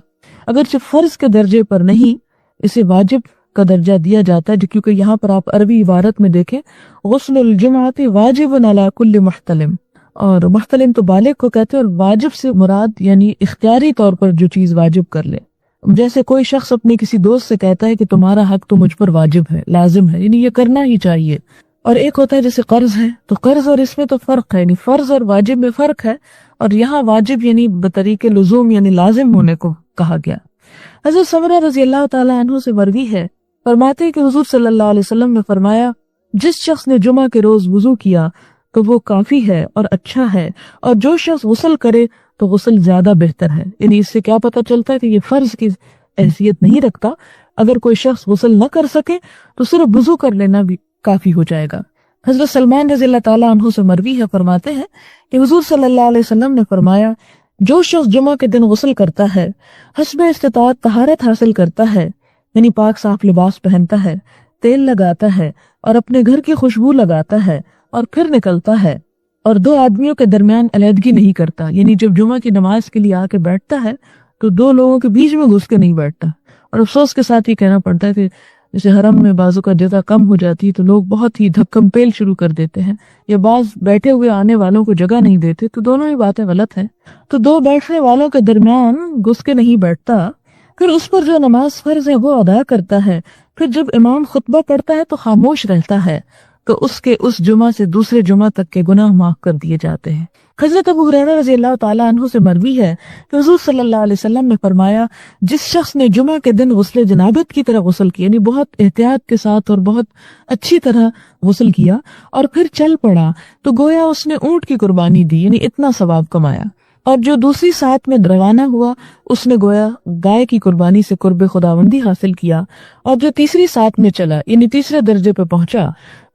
اگرچہ فرض کے درجے پر نہیں، اسے واجب کا درجہ دیا جاتا ہے، کیونکہ یہاں پر آپ عربی عبارت میں دیکھیں، غسل الجمعۃ واجب علی کل محتلم، اور محتلم تو بالغ کو کہتے ہیں، اور واجب سے مراد یعنی اختیاری طور پر جو چیز واجب کر لے، جیسے کوئی شخص اپنے کسی دوست سے کہتا ہے کہ تمہارا حق تو مجھ پر واجب ہے، لازم ہے، یعنی یہ کرنا ہی چاہیے۔ اور ایک ہوتا ہے جیسے قرض ہے، تو قرض اور اس میں تو فرق ہے، یعنی فرض اور واجب میں فرق ہے، اور یہاں واجب یعنی بطریق لزوم یعنی لازم ہونے کو کہا گیا۔ حضرت سمرہ رضی اللہ تعالیٰ عنہ سے مروی ہے، فرماتے ہیں کہ حضور صلی اللہ علیہ وسلم نے فرمایا، جس شخص نے جمعہ کے روز وضو کیا تو وہ کافی ہے اور اچھا ہے، اور جو شخص غسل کرے تو غسل زیادہ بہتر ہے۔ یعنی اس سے کیا پتہ چلتا ہے کہ یہ فرض کی حیثیت نہیں رکھتا، اگر کوئی شخص غسل نہ کر سکے تو صرف وضو کر لینا بھی کافی ہو جائے گا۔ حضرت سلمان رضی اللہ تعالیٰ عنہ سے مروی ہے، فرماتے ہیں کہ حضور صلی اللہ علیہ وسلم نے فرمایا، جو شخص جمعہ کے دن غسل کرتا ہے، حسب استطاعت طہارت حاصل کرتا ہے، یعنی پاک صاف لباس پہنتا ہے، تیل لگاتا ہے اور اپنے گھر کی خوشبو لگاتا ہے، اور پھر نکلتا ہے، اور 2 آدمیوں کے درمیان علیحدگی نہیں کرتا، یعنی جب جمعہ کی نماز کے لیے آ کے بیٹھتا ہے تو 2 لوگوں کے بیچ میں گھس کے نہیں بیٹھتا۔ اور افسوس کے ساتھ یہ کہنا پڑتا ہے کہ جیسے حرم میں بعضوں کا جگہ کم ہو جاتی ہے تو لوگ بہت ہی دھکم پیل شروع کر دیتے ہیں، یا بعض بیٹھے ہوئے آنے والوں کو جگہ نہیں دیتے، تو دونوں ہی باتیں غلط ہیں۔ تو 2 بیٹھنے والوں کے درمیان گھس کے نہیں بیٹھتا، پھر اس پر جو نماز فرض ہے وہ ادا کرتا ہے، پھر جب امام خطبہ پڑھتا ہے تو خاموش رہتا ہے، تو اس کے اس جمعہ سے دوسرے جمعہ تک کے گناہ معاف کر دیے جاتے ہیں۔ حضرت ابو ہریرہ رضی اللہ تعالیٰ عنہ سے مروی ہے کہ حضور صلی اللہ علیہ وسلم نے فرمایا، جس شخص نے جمعہ کے دن غسل جنابت کی طرح غسل کیا، یعنی بہت احتیاط کے ساتھ اور بہت اچھی طرح غسل کیا، اور پھر چل پڑا، تو گویا اس نے اونٹ کی قربانی دی، یعنی اتنا ثواب کمایا۔ اور جو دوسری ساتھ میں روانہ ہوا، اس نے گویا گائے کی قربانی سے قرب خداوندی حاصل کیا، اور جو تیسری ساتھ میں چلا، یعنی تیسرے درجے پہ پہنچا،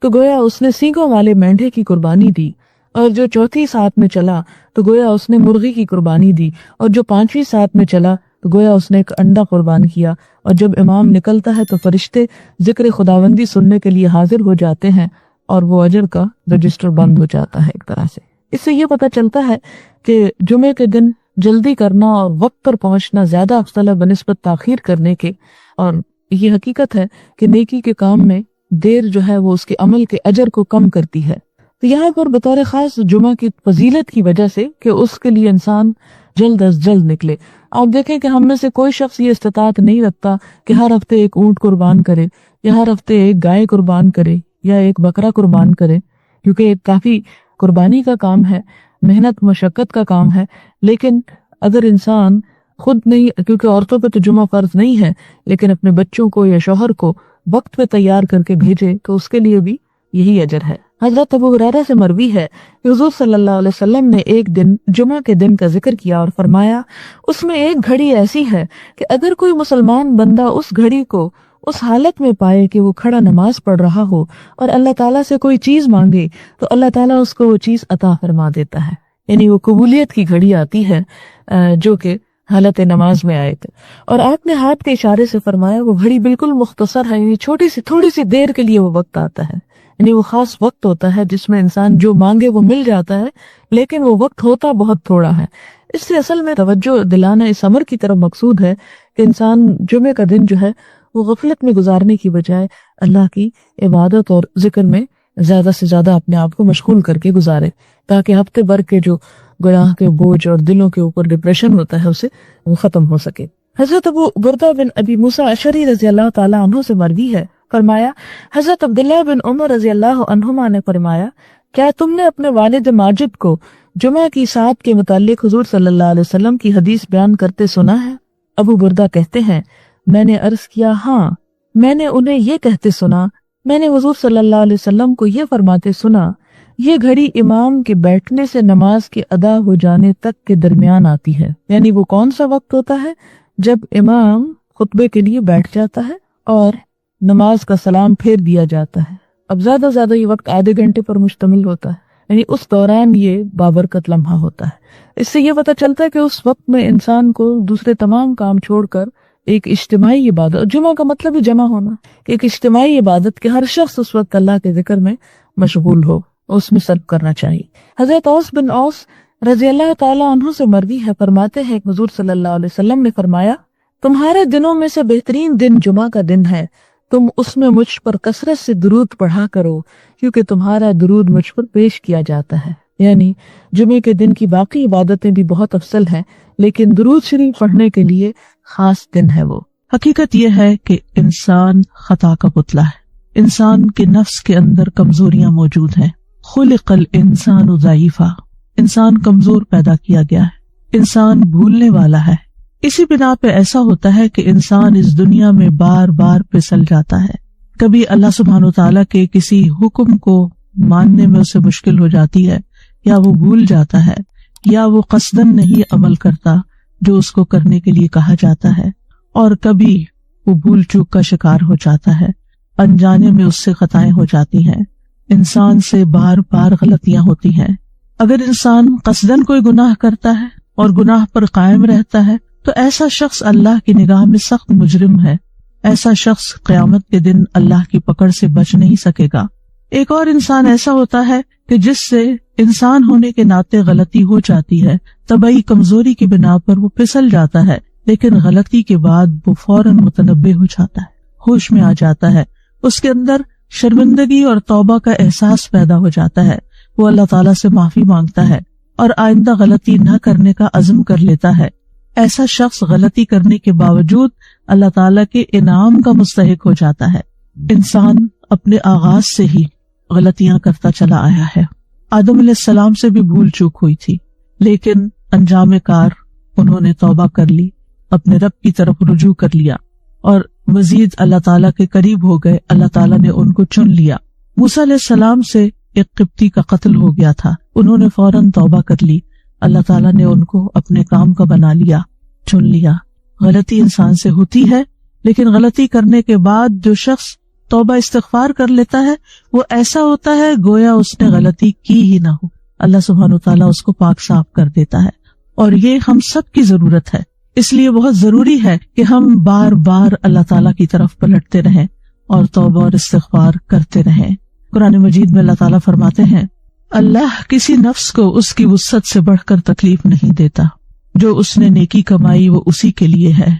تو گویا اس نے سینگوں والے مینڈھے کی قربانی دی، اور جو چوتھی ساتھ میں چلا تو گویا اس نے مرغی کی قربانی دی، اور جو 5ویں ساتھ میں چلا تو گویا اس نے ایک انڈا قربان کیا۔ اور جب امام نکلتا ہے تو فرشتے ذکر خداوندی سننے کے لیے حاضر ہو جاتے ہیں، اور وہ اجر کا رجسٹر بند ہو جاتا ہے ایک طرح سے۔ اس سے یہ پتہ چلتا ہے کہ جمعے کے دن جلدی کرنا اور وقت پر پہنچنا زیادہ افضل ہے بنسبت تاخیر کرنے کے، اور یہ حقیقت ہے کہ نیکی کے کام میں دیر جو ہے وہ اس کے عمل کے اجر کو کم کرتی ہے۔ تو یہاں پر بطور خاص جمعہ کی فضیلت کی وجہ سے کہ اس کے لیے انسان جلد از جلد نکلے۔ آپ دیکھیں کہ ہم میں سے کوئی شخص یہ استطاعت نہیں رکھتا کہ ہر ہفتے ایک اونٹ قربان کرے، یا ہر ہفتے ایک گائے قربان کرے یا ایک بکرا قربان کرے، کیونکہ ایک کافی قربانی کا کام ہے، محنت مشقت کا کام ہے. لیکن اگر انسان خود نہیں، کیونکہ عورتوں پہ تو جمعہ فرض نہیں ہے، لیکن اپنے بچوں کو یا شوہر کو وقت پہ تیار کر کے بھیجے تو اس کے لیے بھی یہی اجر ہے. حضرت ابو ہریرہ سے مروی ہے کہ حضور صلی اللہ علیہ وسلم نے ایک دن جمعہ کے دن کا ذکر کیا اور فرمایا اس میں ایک گھڑی ایسی ہے کہ اگر کوئی مسلمان بندہ اس گھڑی کو اس حالت میں پائے کہ وہ کھڑا نماز پڑھ رہا ہو اور اللہ تعالیٰ سے کوئی چیز مانگے تو اللہ تعالیٰ اس کو وہ چیز عطا فرما دیتا ہے. یعنی وہ قبولیت کی گھڑی آتی ہے جو کہ حالت نماز میں آئے تھے. اور آپ نے ہاتھ کے اشارے سے فرمایا وہ گھڑی بالکل مختصر ہے، یعنی تھوڑی سی دیر کے لیے وہ وقت آتا ہے. یعنی وہ خاص وقت ہوتا ہے جس میں انسان جو مانگے وہ مل جاتا ہے، لیکن وہ وقت ہوتا بہت تھوڑا ہے. اس سے اصل میں توجہ دلانا اس امر کی طرف مقصود ہے کہ انسان جمعے کا دن جو ہے وہ غفلت میں گزارنے کی بجائے اللہ کی عبادت اور ذکر میں زیادہ سے زیادہ اپنے آپ کو مشغول کر کے گزارے، تاکہ ہفتے بھر کے جو گناہ کے بوجھ اور دلوں کے اوپر ڈپریشن ہوتا ہے اسے وہ ختم ہو سکے. حضرت ابو بردہ بن ابی موسیٰ اشعری رضی اللہ تعالی عنہ سے مروی ہے، فرمایا حضرت عبداللہ بن عمر رضی اللہ عنہما نے فرمایا کیا تم نے اپنے والد ماجد کو جمعہ کی ساعت کے متعلق حضور صلی اللہ علیہ وسلم کی حدیث بیان کرتے سنا ہے؟ ابو بردہ کہتے ہیں میں نے عرض کیا ہاں، میں نے انہیں یہ کہتے سنا، میں نے حضور صلی اللہ علیہ وسلم کو یہ فرماتے سنا یہ گھڑی امام کے بیٹھنے سے نماز کے ادا ہو جانے تک کے درمیان آتی ہے. یعنی وہ کون سا وقت ہوتا ہے؟ جب امام خطبے کے لیے بیٹھ جاتا ہے اور نماز کا سلام پھیر دیا جاتا ہے. اب زیادہ زیادہ یہ وقت آدھے گھنٹے پر مشتمل ہوتا ہے، یعنی اس دوران یہ بابرکت لمحہ ہوتا ہے. اس سے یہ پتہ چلتا ہے کہ اس وقت میں انسان کو دوسرے تمام کام چھوڑ کر ایک اجتماعی عبادت، جمعہ کا مطلب ہی جمع ہونا، ایک اجتماعی عبادت کے ہر شخص اس وقت اللہ کے ذکر میں مشغول ہو، اس میں صرف کرنا چاہیے. حضرت اوس بن اوس رضی اللہ تعالیٰ عنہ سے مروی ہے، فرماتے ہیں کہ حضور صلی اللہ علیہ وسلم نے فرمایا تمہارے دنوں میں سے بہترین دن جمعہ کا دن ہے، تم اس میں مجھ پر کثرت سے درود پڑھا کرو کیونکہ تمہارا درود مجھ پر پیش کیا جاتا ہے. یعنی جمعے کے دن کی باقی عبادتیں بھی بہت افضل ہیں، لیکن درود شریف پڑھنے کے لیے خاص دن ہے. وہ حقیقت یہ ہے کہ انسان خطا کا پتلا ہے، انسان کے نفس کے اندر کمزوریاں موجود ہیں. خلق الانسان ضعیفا، انسان کمزور پیدا کیا گیا ہے، انسان بھولنے والا ہے. اسی بنا پہ ایسا ہوتا ہے کہ انسان اس دنیا میں بار بار پھسل جاتا ہے. کبھی اللہ سبحانہ وتعالیٰ کے کسی حکم کو ماننے میں اسے مشکل ہو جاتی ہے، یا وہ بھول جاتا ہے، یا وہ قصدن نہیں عمل کرتا جو اس کو کرنے کے لیے کہا جاتا ہے، اور کبھی وہ بھول چوک کا شکار ہو جاتا ہے، انجانے میں اس سے خطائیں ہو جاتی ہیں. انسان سے بار بار غلطیاں ہوتی ہیں. اگر انسان قصدن کوئی گناہ کرتا ہے اور گناہ پر قائم رہتا ہے تو ایسا شخص اللہ کی نگاہ میں سخت مجرم ہے. ایسا شخص قیامت کے دن اللہ کی پکڑ سے بچ نہیں سکے گا. ایک اور انسان ایسا ہوتا ہے کہ جس سے انسان ہونے کے ناطے غلطی ہو جاتی ہے، طبعی کمزوری کی بنا پر وہ پھسل جاتا ہے، لیکن غلطی کے بعد وہ فوراً متنبہ ہو جاتا ہے، ہوش میں آ جاتا ہے، اس کے اندر شرمندگی اور توبہ کا احساس پیدا ہو جاتا ہے. وہ اللہ تعالیٰ سے معافی مانگتا ہے اور آئندہ غلطی نہ کرنے کا عزم کر لیتا ہے. ایسا شخص غلطی کرنے کے باوجود اللہ تعالیٰ کے انعام کا مستحق ہو جاتا ہے. انسان اپنے آغاز سے ہی غلطیاں کرتا چلا آیا ہے. آدم علیہ السلام سے بھی بھول چوک ہوئی تھی، لیکن انجام کار انہوں نے توبہ کر لی، اپنے رب کی طرف رجوع کر لیا اور مزید اللہ تعالیٰ کے قریب ہو گئے. اللہ تعالیٰ نے ان کو چن لیا. موسیٰ علیہ السلام سے ایک قبطی کا قتل ہو گیا تھا، انہوں نے فوراً توبہ کر لی. اللہ تعالیٰ نے ان کو اپنے کام کا بنا لیا، چن لیا. غلطی انسان سے ہوتی ہے، لیکن غلطی کرنے کے بعد جو شخص توبہ استغفار کر لیتا ہے وہ ایسا ہوتا ہے گویا اس نے غلطی کی ہی نہ ہو. اللہ سبحانہ وتعالیٰ اس کو پاک صاف کر دیتا ہے، اور یہ ہم سب کی ضرورت ہے. اس لیے بہت ضروری ہے کہ ہم بار بار اللہ تعالیٰ کی طرف پلٹتے رہیں اور توبہ اور استغفار کرتے رہیں. قرآن مجید میں اللہ تعالیٰ فرماتے ہیں اللہ کسی نفس کو اس کی وسعت سے بڑھ کر تکلیف نہیں دیتا. جو اس نے نیکی کمائی وہ اسی کے لیے ہے،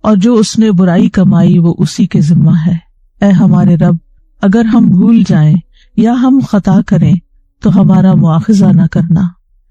اور جو اس نے برائی کمائی وہ اسی کے ذمہ ہے. اے ہمارے رب، اگر ہم بھول جائیں یا ہم خطا کریں تو ہمارا مواخذہ نہ کرنا.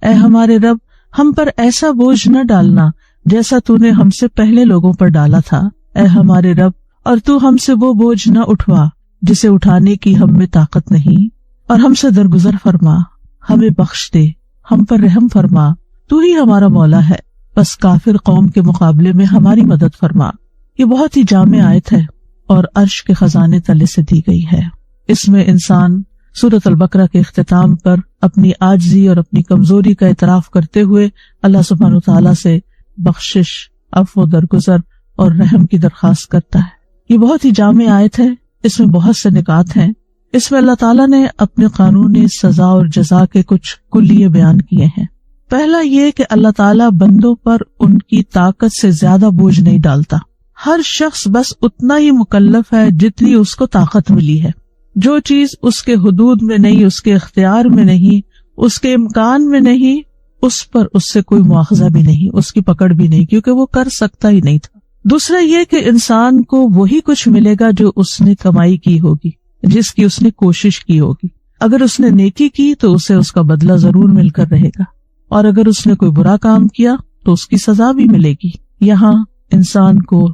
اے ہمارے رب، ہم پر ایسا بوجھ نہ ڈالنا جیسا تو نے ہم سے پہلے لوگوں پر ڈالا تھا. اے ہمارے رب، اور تو ہم سے وہ بوجھ نہ اٹھوا جسے اٹھانے کی ہم میں طاقت نہیں، اور ہم سے درگزر فرما، ہمیں بخش دے، ہم پر رحم فرما، تو ہی ہمارا مولا ہے، بس کافر قوم کے مقابلے میں ہماری مدد فرما۔ یہ بہت ہی جامع آیت ہے اور عرش کے خزانے تلے سے دی گئی ہے۔ اس میں انسان سورۃ البقرہ کے اختتام پر اپنی عاجزی اور اپنی کمزوری کا اعتراف کرتے ہوئے اللہ سبحانہ وتعالیٰ سے بخشش، عفو، درگزر اور رحم کی درخواست کرتا ہے۔ یہ بہت ہی جامع آیت ہے، اس میں بہت سے نکات ہیں۔ اس میں اللہ تعالیٰ نے اپنے قانون سزا اور جزا کے کچھ کلیے بیان کیے ہیں۔ پہلا یہ کہ اللہ تعالیٰ بندوں پر ان کی طاقت سے زیادہ بوجھ نہیں ڈالتا۔ ہر شخص بس اتنا ہی مکلف ہے جتنی اس کو طاقت ملی ہے۔ جو چیز اس کے حدود میں نہیں، اس کے اختیار میں نہیں، اس کے امکان میں نہیں، اس پر اس سے کوئی مواخذہ بھی نہیں، اس کی پکڑ بھی نہیں، کیونکہ وہ کر سکتا ہی نہیں تھا۔ دوسرا یہ کہ انسان کو وہی کچھ ملے گا جو اس نے کمائی کی ہوگی، جس کی اس نے کوشش کی ہوگی۔ اگر اس نے نیکی کی تو اسے اس کا بدلہ ضرور مل کر رہے گا، اور اگر اس نے کوئی برا کام کیا تو اس کی سزا بھی ملے گی۔ یہاں انسان کو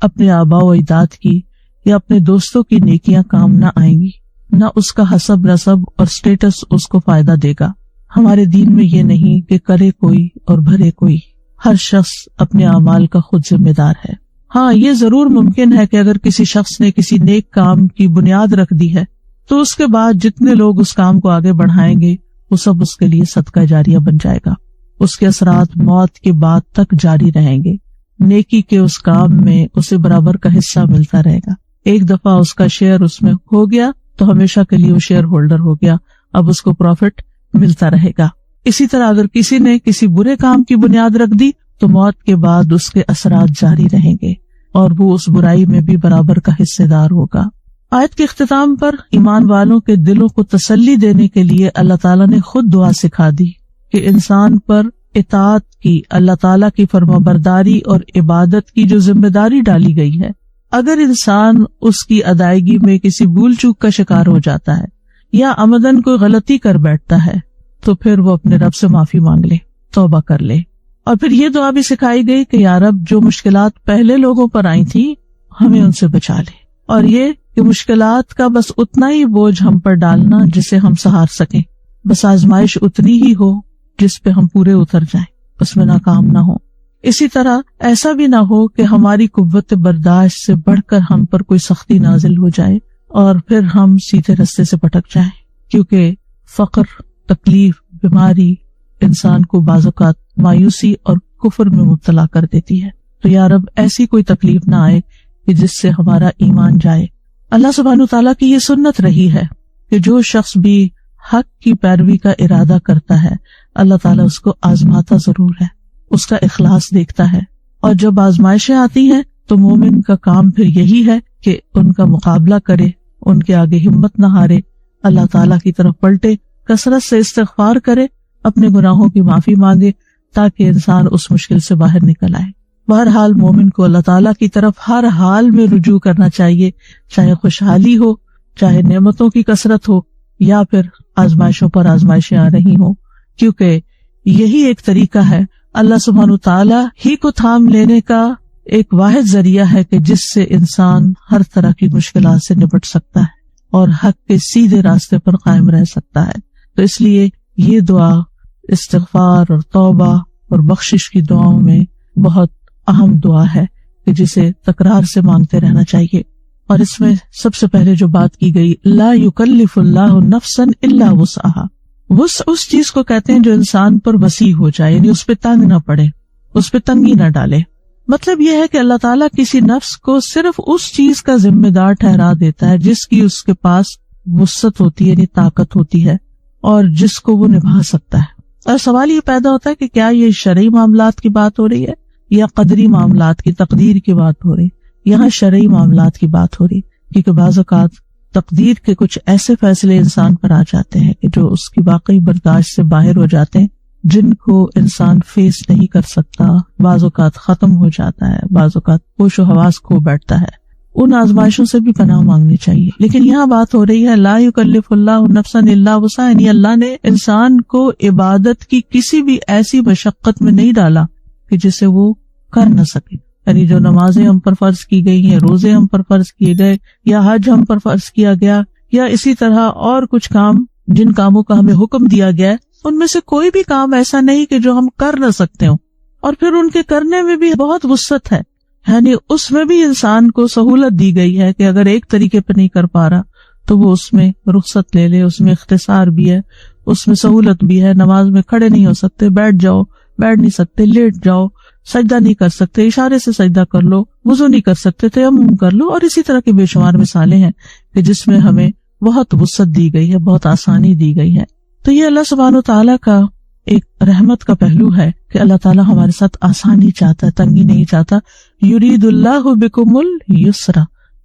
اپنے آباء و اجداد کی یا اپنے دوستوں کی نیکیاں کام نہ آئیں گی، نہ اس کا حسب نسب اور سٹیٹس اس کو فائدہ دے گا۔ ہمارے دین میں یہ نہیں کہ کرے کوئی اور بھرے کوئی، ہر شخص اپنے اعمال کا خود ذمہ دار ہے۔ ہاں، یہ ضرور ممکن ہے کہ اگر کسی شخص نے کسی نیک کام کی بنیاد رکھ دی ہے تو اس کے بعد جتنے لوگ اس کام کو آگے بڑھائیں گے وہ سب اس کے لیے صدقہ جاریہ بن جائے گا، اس کے اثرات موت کے بعد تک جاری رہیں گے۔ نیکی کے اس کام میں اسے برابر کا حصہ ملتا رہے گا۔ ایک دفعہ اس کا شیئر اس میں ہو گیا تو ہمیشہ کے لیے وہ شیئر ہولڈر ہو گیا، اب اس کو پروفٹ ملتا رہے گا۔ اسی طرح اگر کسی نے کسی برے کام کی بنیاد رکھ دی تو موت کے بعد اس کے اثرات جاری رہیں گے اور وہ اس برائی میں بھی برابر کا حصے دار ہوگا۔ آیت کے اختتام پر ایمان والوں کے دلوں کو تسلی دینے کے لیے اللہ تعالیٰ نے خود دعا سکھا دی کہ انسان پر اطاعت کی، اللہ تعالیٰ کی فرمانبرداری اور عبادت کی جو ذمہ داری ڈالی گئی ہے، اگر انسان اس کی ادائیگی میں کسی بھول چوک کا شکار ہو جاتا ہے یا عمدن کوئی غلطی کر بیٹھتا ہے تو پھر وہ اپنے رب سے معافی مانگ لے، توبہ کر لے۔ اور پھر یہ دعا بھی سکھائی گئی کہ یا رب، جو مشکلات پہلے لوگوں پر آئی تھی ہمیں ان سے بچا لے، اور یہ کہ مشکلات کا بس اتنا ہی بوجھ ہم پر ڈالنا جسے ہم سہار سکیں، بس آزمائش اتنی ہی ہو جس پہ ہم پورے اتر جائیں، اس میں ناکام نہ ہو۔ اسی طرح ایسا بھی نہ ہو کہ ہماری قوت برداشت سے بڑھ کر ہم پر کوئی سختی نازل ہو جائے اور پھر ہم سیدھے رستے سے بھٹک جائیں، کیونکہ فقر، تکلیف، بیماری انسان کو بعض اوقات مایوسی اور کفر میں مبتلا کر دیتی ہے۔ تو یا رب، ایسی کوئی تکلیف نہ آئے کہ جس سے ہمارا ایمان جائے۔ اللہ سبحانہ تعالیٰ کی یہ سنت رہی ہے کہ جو شخص بھی حق کی پیروی کا ارادہ کرتا ہے اللہ تعالیٰ اس کو آزماتا ضرور ہے، اس کا اخلاص دیکھتا ہے، اور جب آزمائشیں آتی ہیں تو مومن کا کام پھر یہی ہے کہ ان کا مقابلہ کرے، ان کے آگے ہمت نہ ہارے، اللہ تعالیٰ کی طرف پلٹے، کثرت سے استغفار کرے، اپنے گناہوں کی معافی مانگے تاکہ انسان اس مشکل سے باہر نکل آئے۔ بہرحال مومن کو اللہ تعالیٰ کی طرف ہر حال میں رجوع کرنا چاہیے، چاہے خوشحالی ہو، چاہے نعمتوں کی کثرت ہو، یا پھر آزمائشوں پر آزمائشیں آ رہی ہوں، کیونکہ یہی ایک طریقہ ہے، اللہ سبحانہ تعالیٰ ہی کو تھام لینے کا ایک واحد ذریعہ ہے کہ جس سے انسان ہر طرح کی مشکلات سے نپٹ سکتا ہے اور حق کے سیدھے راستے پر قائم رہ سکتا ہے۔ تو اس لیے یہ دعا استغفار اور توبہ اور بخشش کی دعاؤں میں بہت اہم دعا ہے کہ جسے تکرار سے مانگتے رہنا چاہیے۔ اور اس میں سب سے پہلے جو بات کی گئی، لا یکلف اللہ نفسا الا وسعها، وسع اس چیز کو کہتے ہیں جو انسان پر وسیع ہو جائے، یعنی اس پہ تنگ نہ پڑے، اس پہ تنگی نہ ڈالے۔ مطلب یہ ہے کہ اللہ تعالیٰ کسی نفس کو صرف اس چیز کا ذمہ دار ٹھہرا دیتا ہے جس کی اس کے پاس وسعت ہوتی ہے، یعنی طاقت ہوتی ہے، اور جس کو وہ نبھا سکتا ہے۔ اور سوال یہ پیدا ہوتا ہے کہ کیا یہ شرعی معاملات کی بات ہو رہی ہے یا قدری معاملات کی، تقدیر کی بات ہو رہی؟ یہاں شرعی معاملات کی بات ہو رہی، کیونکہ بعض اوقات تقدیر کے کچھ ایسے فیصلے انسان پر آ جاتے ہیں کہ جو اس کی واقعی برداشت سے باہر ہو جاتے ہیں، جن کو انسان فیس نہیں کر سکتا، بعض اوقات ختم ہو جاتا ہے، بعض اوقات ہوش و حواس کھو بیٹھتا ہے۔ ان آزمائشوں سے بھی پناہ مانگنی چاہیے۔ لیکن یہاں بات ہو رہی ہے لا یکلف اللہ نفسا الا وسعها، یعنی اللہ نے انسان کو عبادت کی کسی بھی ایسی مشقت میں نہیں ڈالا کہ جسے وہ کر نہ سکے۔ یعنی جو نمازیں ہم پر فرض کی گئی ہیں، روزے ہم پر فرض کیے گئے، یا حج ہم پر فرض کیا گیا، یا اسی طرح اور کچھ کام جن کاموں کا ہمیں حکم دیا گیا ہے، ان میں سے کوئی بھی کام ایسا نہیں کہ جو ہم کر نہ سکتے ہوں، اور پھر ان کے کرنے میں بھی بہت وسعت ہے، یعنی اس میں بھی انسان کو سہولت دی گئی ہے کہ اگر ایک طریقے پہ نہیں کر پا رہا تو وہ اس میں رخصت لے لے، اس میں اختصار بھی ہے، اس میں سہولت بھی ہے۔ نماز میں کھڑے نہیں ہو سکتے، بیٹھ جاؤ، بیٹھ نہیں سکتے لیٹ جاؤ، سجدہ نہیں کر سکتے اشارے سے سجدہ کر لو، وضو نہیں کر سکتے تیمم کر لو، اور اسی طرح کی بے شمار مثالیں ہیں کہ جس میں ہمیں بہت وسعت دی گئی ہے، بہت آسانی دی گئی ہے۔ تو یہ اللہ سبحانہ و تعالیٰ کا ایک رحمت کا پہلو ہے کہ اللہ تعالیٰ ہمارے ساتھ آسانی چاہتا ہے، تنگی نہیں چاہتا۔ یرید اللہ بکم الیسر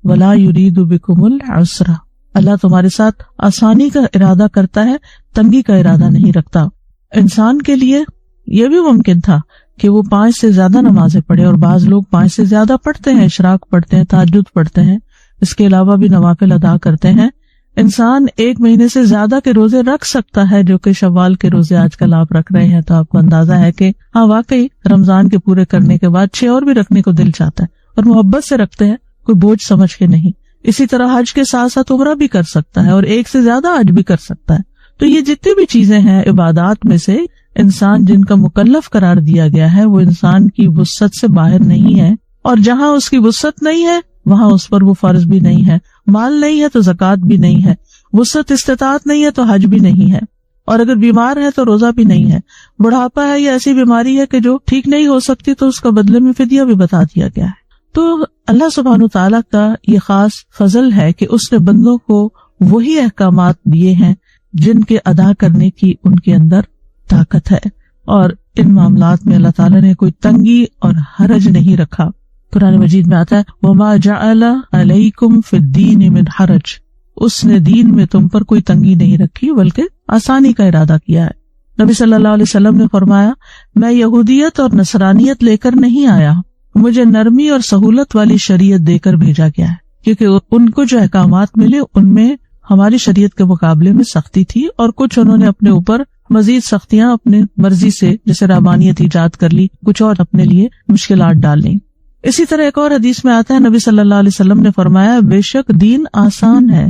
ولا یرید بکم العسر، اللہ تمہارے ساتھ آسانی کا ارادہ کرتا ہے، تنگی کا ارادہ نہیں رکھتا۔ انسان کے لیے یہ بھی ممکن تھا کہ وہ 5 سے زیادہ نمازیں پڑھے، اور بعض لوگ 5 سے زیادہ پڑھتے ہیں، اشراق پڑھتے ہیں، تہجد پڑھتے ہیں، اس کے علاوہ بھی نوافل ادا کرتے ہیں۔ انسان 1 مہینے سے زیادہ کے روزے رکھ سکتا ہے، جو کہ شوال کے روزے آج کل آپ رکھ رہے ہیں، تو آپ کو اندازہ ہے کہ ہاں واقعی رمضان کے پورے کرنے کے بعد 6 اور بھی رکھنے کو دل چاہتا ہے، اور محبت سے رکھتے ہیں، کوئی بوجھ سمجھ کے نہیں۔ اسی طرح حج کے ساتھ ساتھ عمرہ بھی کر سکتا ہے، اور 1 سے زیادہ حج بھی کر سکتا ہے۔ تو یہ جتنی بھی چیزیں ہیں عبادات میں سے، انسان جن کا مکلف قرار دیا گیا ہے، وہ انسان کی وسعت سے باہر نہیں ہے، اور جہاں اس کی وسعت نہیں ہے وہاں اس پر وہ فرض بھی نہیں ہے، مال نہیں ہے تو زکوٰۃ بھی نہیں ہے، وسعت استطاعت نہیں ہے تو حج بھی نہیں ہے، اور اگر بیمار ہے تو روزہ بھی نہیں ہے، بڑھاپا ہے یا ایسی بیماری ہے کہ جو ٹھیک نہیں ہو سکتی تو اس کا بدلے میں فدیہ بھی بتا دیا گیا ہے۔ تو اللہ سبحانہ تعالیٰ کا یہ خاص فضل ہے کہ اس نے بندوں کو وہی احکامات دیے ہیں جن کے ادا کرنے کی ان کے اندر طاقت ہے، اور ان معاملات میں اللہ تعالیٰ نے کوئی تنگی اور حرج نہیں رکھا۔ قرآن مجید میں آتا ہے وَمَا جَعَلَ عَلَيْكُمْ فِي الدِّينِ مِنْ حَرَجٍ، اس نے دین میں تم پر کوئی تنگی نہیں رکھی بلکہ آسانی کا ارادہ کیا ہے۔ نبی صلی اللہ علیہ وسلم نے فرمایا میں یہودیت اور نصرانیت لے کر نہیں آیا، مجھے نرمی اور سہولت والی شریعت دے کر بھیجا گیا ہے، کیونکہ ان کو جو احکامات ملے ان میں ہماری شریعت کے مقابلے میں سختی تھی، اور کچھ انہوں نے اپنے اوپر مزید سختیاں اپنے مرضی سے جیسے رحمانیت ایجاد کر لی، کچھ اور اپنے لیے مشکلات ڈال لیں۔ اسی طرح ایک اور حدیث میں آتا ہے نبی صلی اللہ علیہ وسلم نے فرمایا بے شک دین آسان ہے،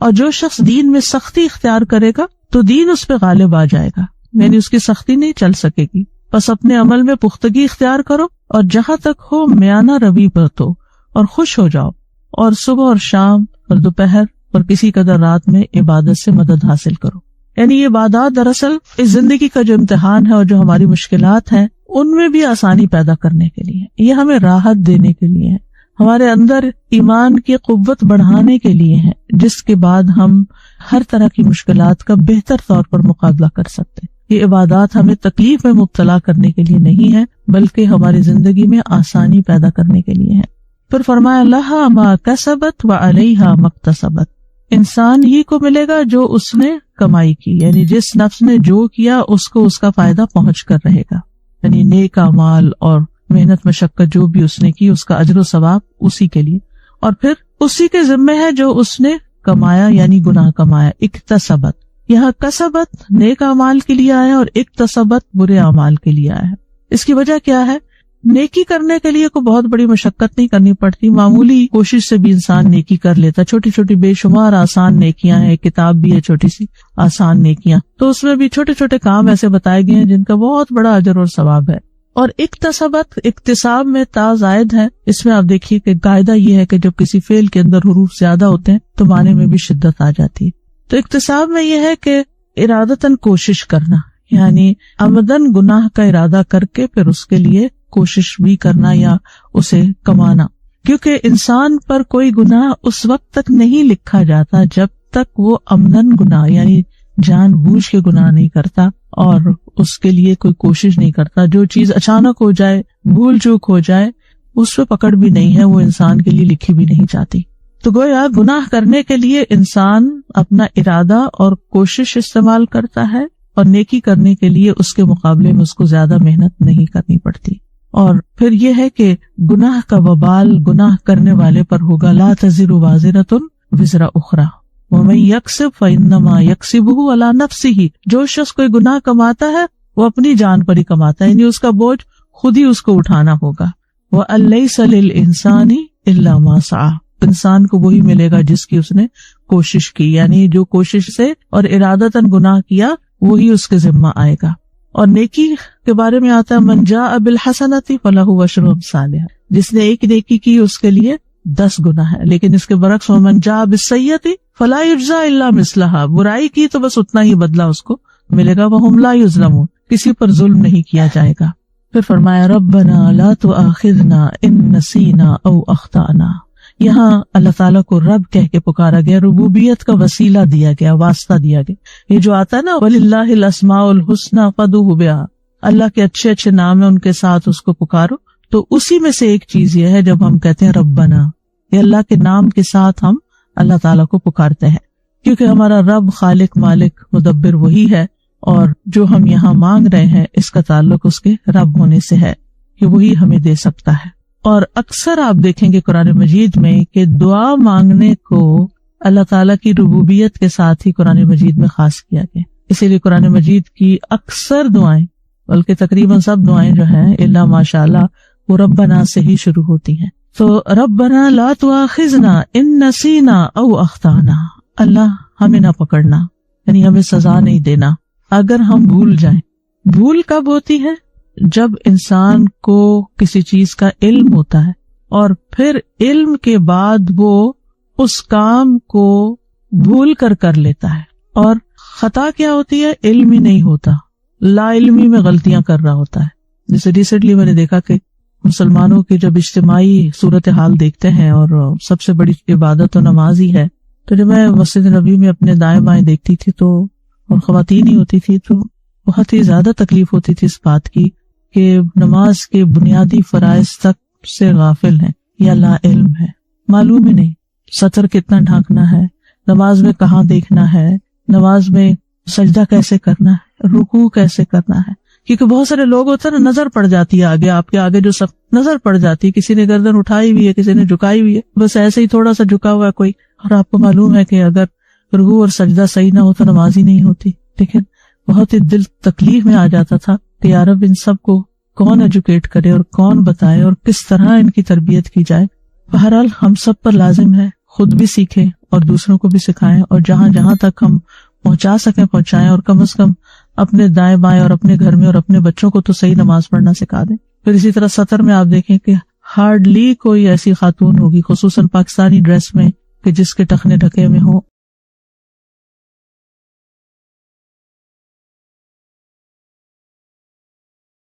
اور جو شخص دین میں سختی اختیار کرے گا تو دین اس پہ غالب آ جائے گا، یعنی اس کی سختی نہیں چل سکے گی۔ بس اپنے عمل میں پختگی اختیار کرو، اور جہاں تک ہو میانہ روی برتو، اور خوش ہو جاؤ، اور صبح اور شام اور دوپہر اور کسی قدر رات میں عبادت سے مدد حاصل کرو۔ یعنی یہ عبادات دراصل اس زندگی کا جو امتحان ہے اور جو ہماری مشکلات ہیں ان میں بھی آسانی پیدا کرنے کے لیے، یہ ہمیں راحت دینے کے لیے ہے، ہمارے اندر ایمان کی قوت بڑھانے کے لیے ہے، جس کے بعد ہم ہر طرح کی مشکلات کا بہتر طور پر مقابلہ کر سکتے ہیں۔ یہ عبادات ہمیں تکلیف میں مبتلا کرنے کے لیے نہیں ہے بلکہ ہماری زندگی میں آسانی پیدا کرنے کے لیے ہے۔ پھر فرمایا لہا ما کسبت وعلیہا ما اکتسبت، انسان ہی کو ملے گا جو اس نے کمائی کی، یعنی جس نفس نے جو کیا اس کو اس کا فائدہ پہنچ کر رہے گا، یعنی نیک اعمال اور محنت مشقت جو بھی اس نے کی اس کا اجر و ثواب اسی کے لیے، اور پھر اسی کے ذمہ ہے جو اس نے کمایا یعنی گناہ کمایا۔ اکتسبت، یہاں کسبت نیک اعمال کے لیے آیا اور اکتسبت برے اعمال کے لیے آیا۔ اس کی وجہ کیا ہے؟ نیکی کرنے کے لیے کوئی بہت بڑی مشقت نہیں کرنی پڑتی، معمولی کوشش سے بھی انسان نیکی کر لیتا، چھوٹی چھوٹی بے شمار آسان نیکیاں ہیں، کتاب بھی ہے چھوٹی سی آسان نیکیاں، تو اس میں بھی چھوٹے چھوٹے کام ایسے بتائے گئے ہیں جن کا بہت بڑا اجر اور ثواب ہے۔ اور اکتسبت، اکتساب میں تا زائد ہے، اس میں آپ دیکھیے کہ قاعدہ یہ ہے کہ جب کسی فعل کے اندر حروف زیادہ ہوتے ہیں تو معنی میں بھی شدت آ جاتی ہے۔ تو اکتساب میں یہ ہے کہ ارادتاً کوشش کرنا، یعنی عمدن گناہ کا ارادہ کر کے پھر اس کے لیے کوشش بھی کرنا یا اسے کمانا، کیونکہ انسان پر کوئی گناہ اس وقت تک نہیں لکھا جاتا جب تک وہ عمدن گناہ یعنی جان بوجھ کے گناہ نہیں کرتا اور اس کے لیے کوئی کوشش نہیں کرتا۔ جو چیز اچانک ہو جائے، بھول چوک ہو جائے، اس پہ پکڑ بھی نہیں ہے، وہ انسان کے لیے لکھی بھی نہیں جاتی۔ تو گویا گناہ کرنے کے لیے انسان اپنا ارادہ اور کوشش استعمال کرتا ہے، اور نیکی کرنے کے لیے اس کے مقابلے میں اس کو زیادہ محنت نہیں کرنی پڑتی۔ اور پھر یہ ہے کہ گناہ کا وبال گناہ کرنے والے پر ہوگا، لا تزر وازرۃ وزر اخری ومن یکسب فانما یکسبہ علی نفسہ، جو شخص کوئی گناہ کماتا ہے وہ اپنی جان پر ہی کماتا ہے، یعنی اس کا بوجھ خود ہی اس کو اٹھانا ہوگا۔ وَأَن لَّيْسَ لِلْإِنسَانِ إِلَّا مَا سَعَى، انسان کو وہی ملے گا جس کی اس نے کوشش کی، یعنی جو کوشش سے اور ارادتاً گناہ کیا وہی اس کے ذمہ آئے گا۔ اور نیکی کے بارے میں آتا ہے من جاء بالحسنۃ فلہ عشر امثالھا، جس نے ایک نیکی کی اس کے لیے 10 گناہ ہے، لیکن اس کے برعکس ومن جاء بالسیئۃ فلا یجزی الا مثلھا، برائی کی تو بس اتنا ہی بدلہ اس کو ملے گا، وہم لا یظلمون، کسی پر ظلم نہیں کیا جائے گا۔ پھر فرمایا ربنا لا تؤاخذنا ان نسینا او اخطأنا، یہاں اللہ تعالیٰ کو رب کہہ کے پکارا گیا، ربوبیت کا وسیلہ دیا گیا، واسطہ دیا گیا۔ یہ جو آتا ہے نا وَلِلَّهِ الْأَسْمَاءُ الْحُسْنَى فَادْعُوهُ بِهَا، اللہ کے اچھے اچھے نام ہیں، ان کے ساتھ اس کو پکارو، تو اسی میں سے ایک چیز یہ ہے جب ہم کہتے ہیں ربنا، یہ اللہ کے نام کے ساتھ ہم اللہ تعالیٰ کو پکارتے ہیں، کیونکہ ہمارا رب خالق مالک مدبر وہی ہے، اور جو ہم یہاں مانگ رہے ہیں اس کا تعلق اس کے رب ہونے سے ہے کہ وہی ہمیں دے سکتا ہے۔ اور اکثر آپ دیکھیں گے قرآن مجید میں کہ دعا مانگنے کو اللہ تعالیٰ کی ربوبیت کے ساتھ ہی قرآن مجید میں خاص کیا گیا، اسی لیے قرآن مجید کی اکثر دعائیں، بلکہ تقریباً سب دعائیں جو ہیں الا ماشاء اللہ وہ ربنا سے ہی شروع ہوتی ہیں۔ تو ربنا لا تؤاخذنا ان نسینا او اخطانا، اللہ ہمیں نہ پکڑنا، یعنی ہمیں سزا نہیں دینا اگر ہم بھول جائیں۔ بھول کب ہوتی ہے؟ جب انسان کو کسی چیز کا علم ہوتا ہے اور پھر علم کے بعد وہ اس کام کو بھول کر لیتا ہے۔ اور خطا کیا ہوتی ہے؟ علم ہی نہیں ہوتا، لا علمی میں غلطیاں کر رہا ہوتا ہے۔ جیسے ریسنٹلی میں نے دیکھا کہ مسلمانوں کی جب اجتماعی صورتحال دیکھتے ہیں اور سب سے بڑی عبادت و نماز ہی ہے، تو جب میں مسجد نبی میں اپنے دائیں بائیں دیکھتی تھی تو اور خواتین ہی ہوتی تھی تو بہت ہی زیادہ تکلیف ہوتی تھی اس بات کی کہ نماز کے بنیادی فرائض تک سے غافل ہیں یا لا علم ہے، معلوم ہی نہیں سطر کتنا ڈھانکنا ہے، نماز میں کہاں دیکھنا ہے، نماز میں سجدہ کیسے کرنا ہے، رکوع کیسے کرنا ہے، کیونکہ بہت سارے لوگ ہوتے ہیں نا نظر پڑ جاتی ہے آگے، آپ کے آگے جو سب نظر پڑ جاتی ہے، کسی نے گردن اٹھائی ہوئی ہے، کسی نے جھکائی ہوئی ہے، بس ایسے ہی تھوڑا سا جھکا ہوا ہے کوئی، اور آپ کو معلوم ہے کہ اگر رکوع اور سجدہ صحیح نہ ہو تو نماز ہی نہیں ہوتی۔ لیکن بہت ہی دل تکلیف میں آ جاتا تھا کہ یا رب ان سب کو کون ایجوکیٹ کرے اور کون بتائے اور کس طرح ان کی تربیت کی جائے۔ بہرحال ہم سب پر لازم ہے خود بھی سیکھیں اور دوسروں کو بھی سکھائیں، اور جہاں جہاں تک ہم پہنچا سکیں پہنچائیں، اور کم از کم اپنے دائیں بائیں اور اپنے گھر میں اور اپنے بچوں کو تو صحیح نماز پڑھنا سکھا دیں۔ پھر اسی طرح سطر میں آپ دیکھیں کہ ہارڈلی کوئی ایسی خاتون ہوگی خصوصاً پاکستانی ڈریس میں کہ جس کے ٹخنے ڈھکے ہوئے ہوں،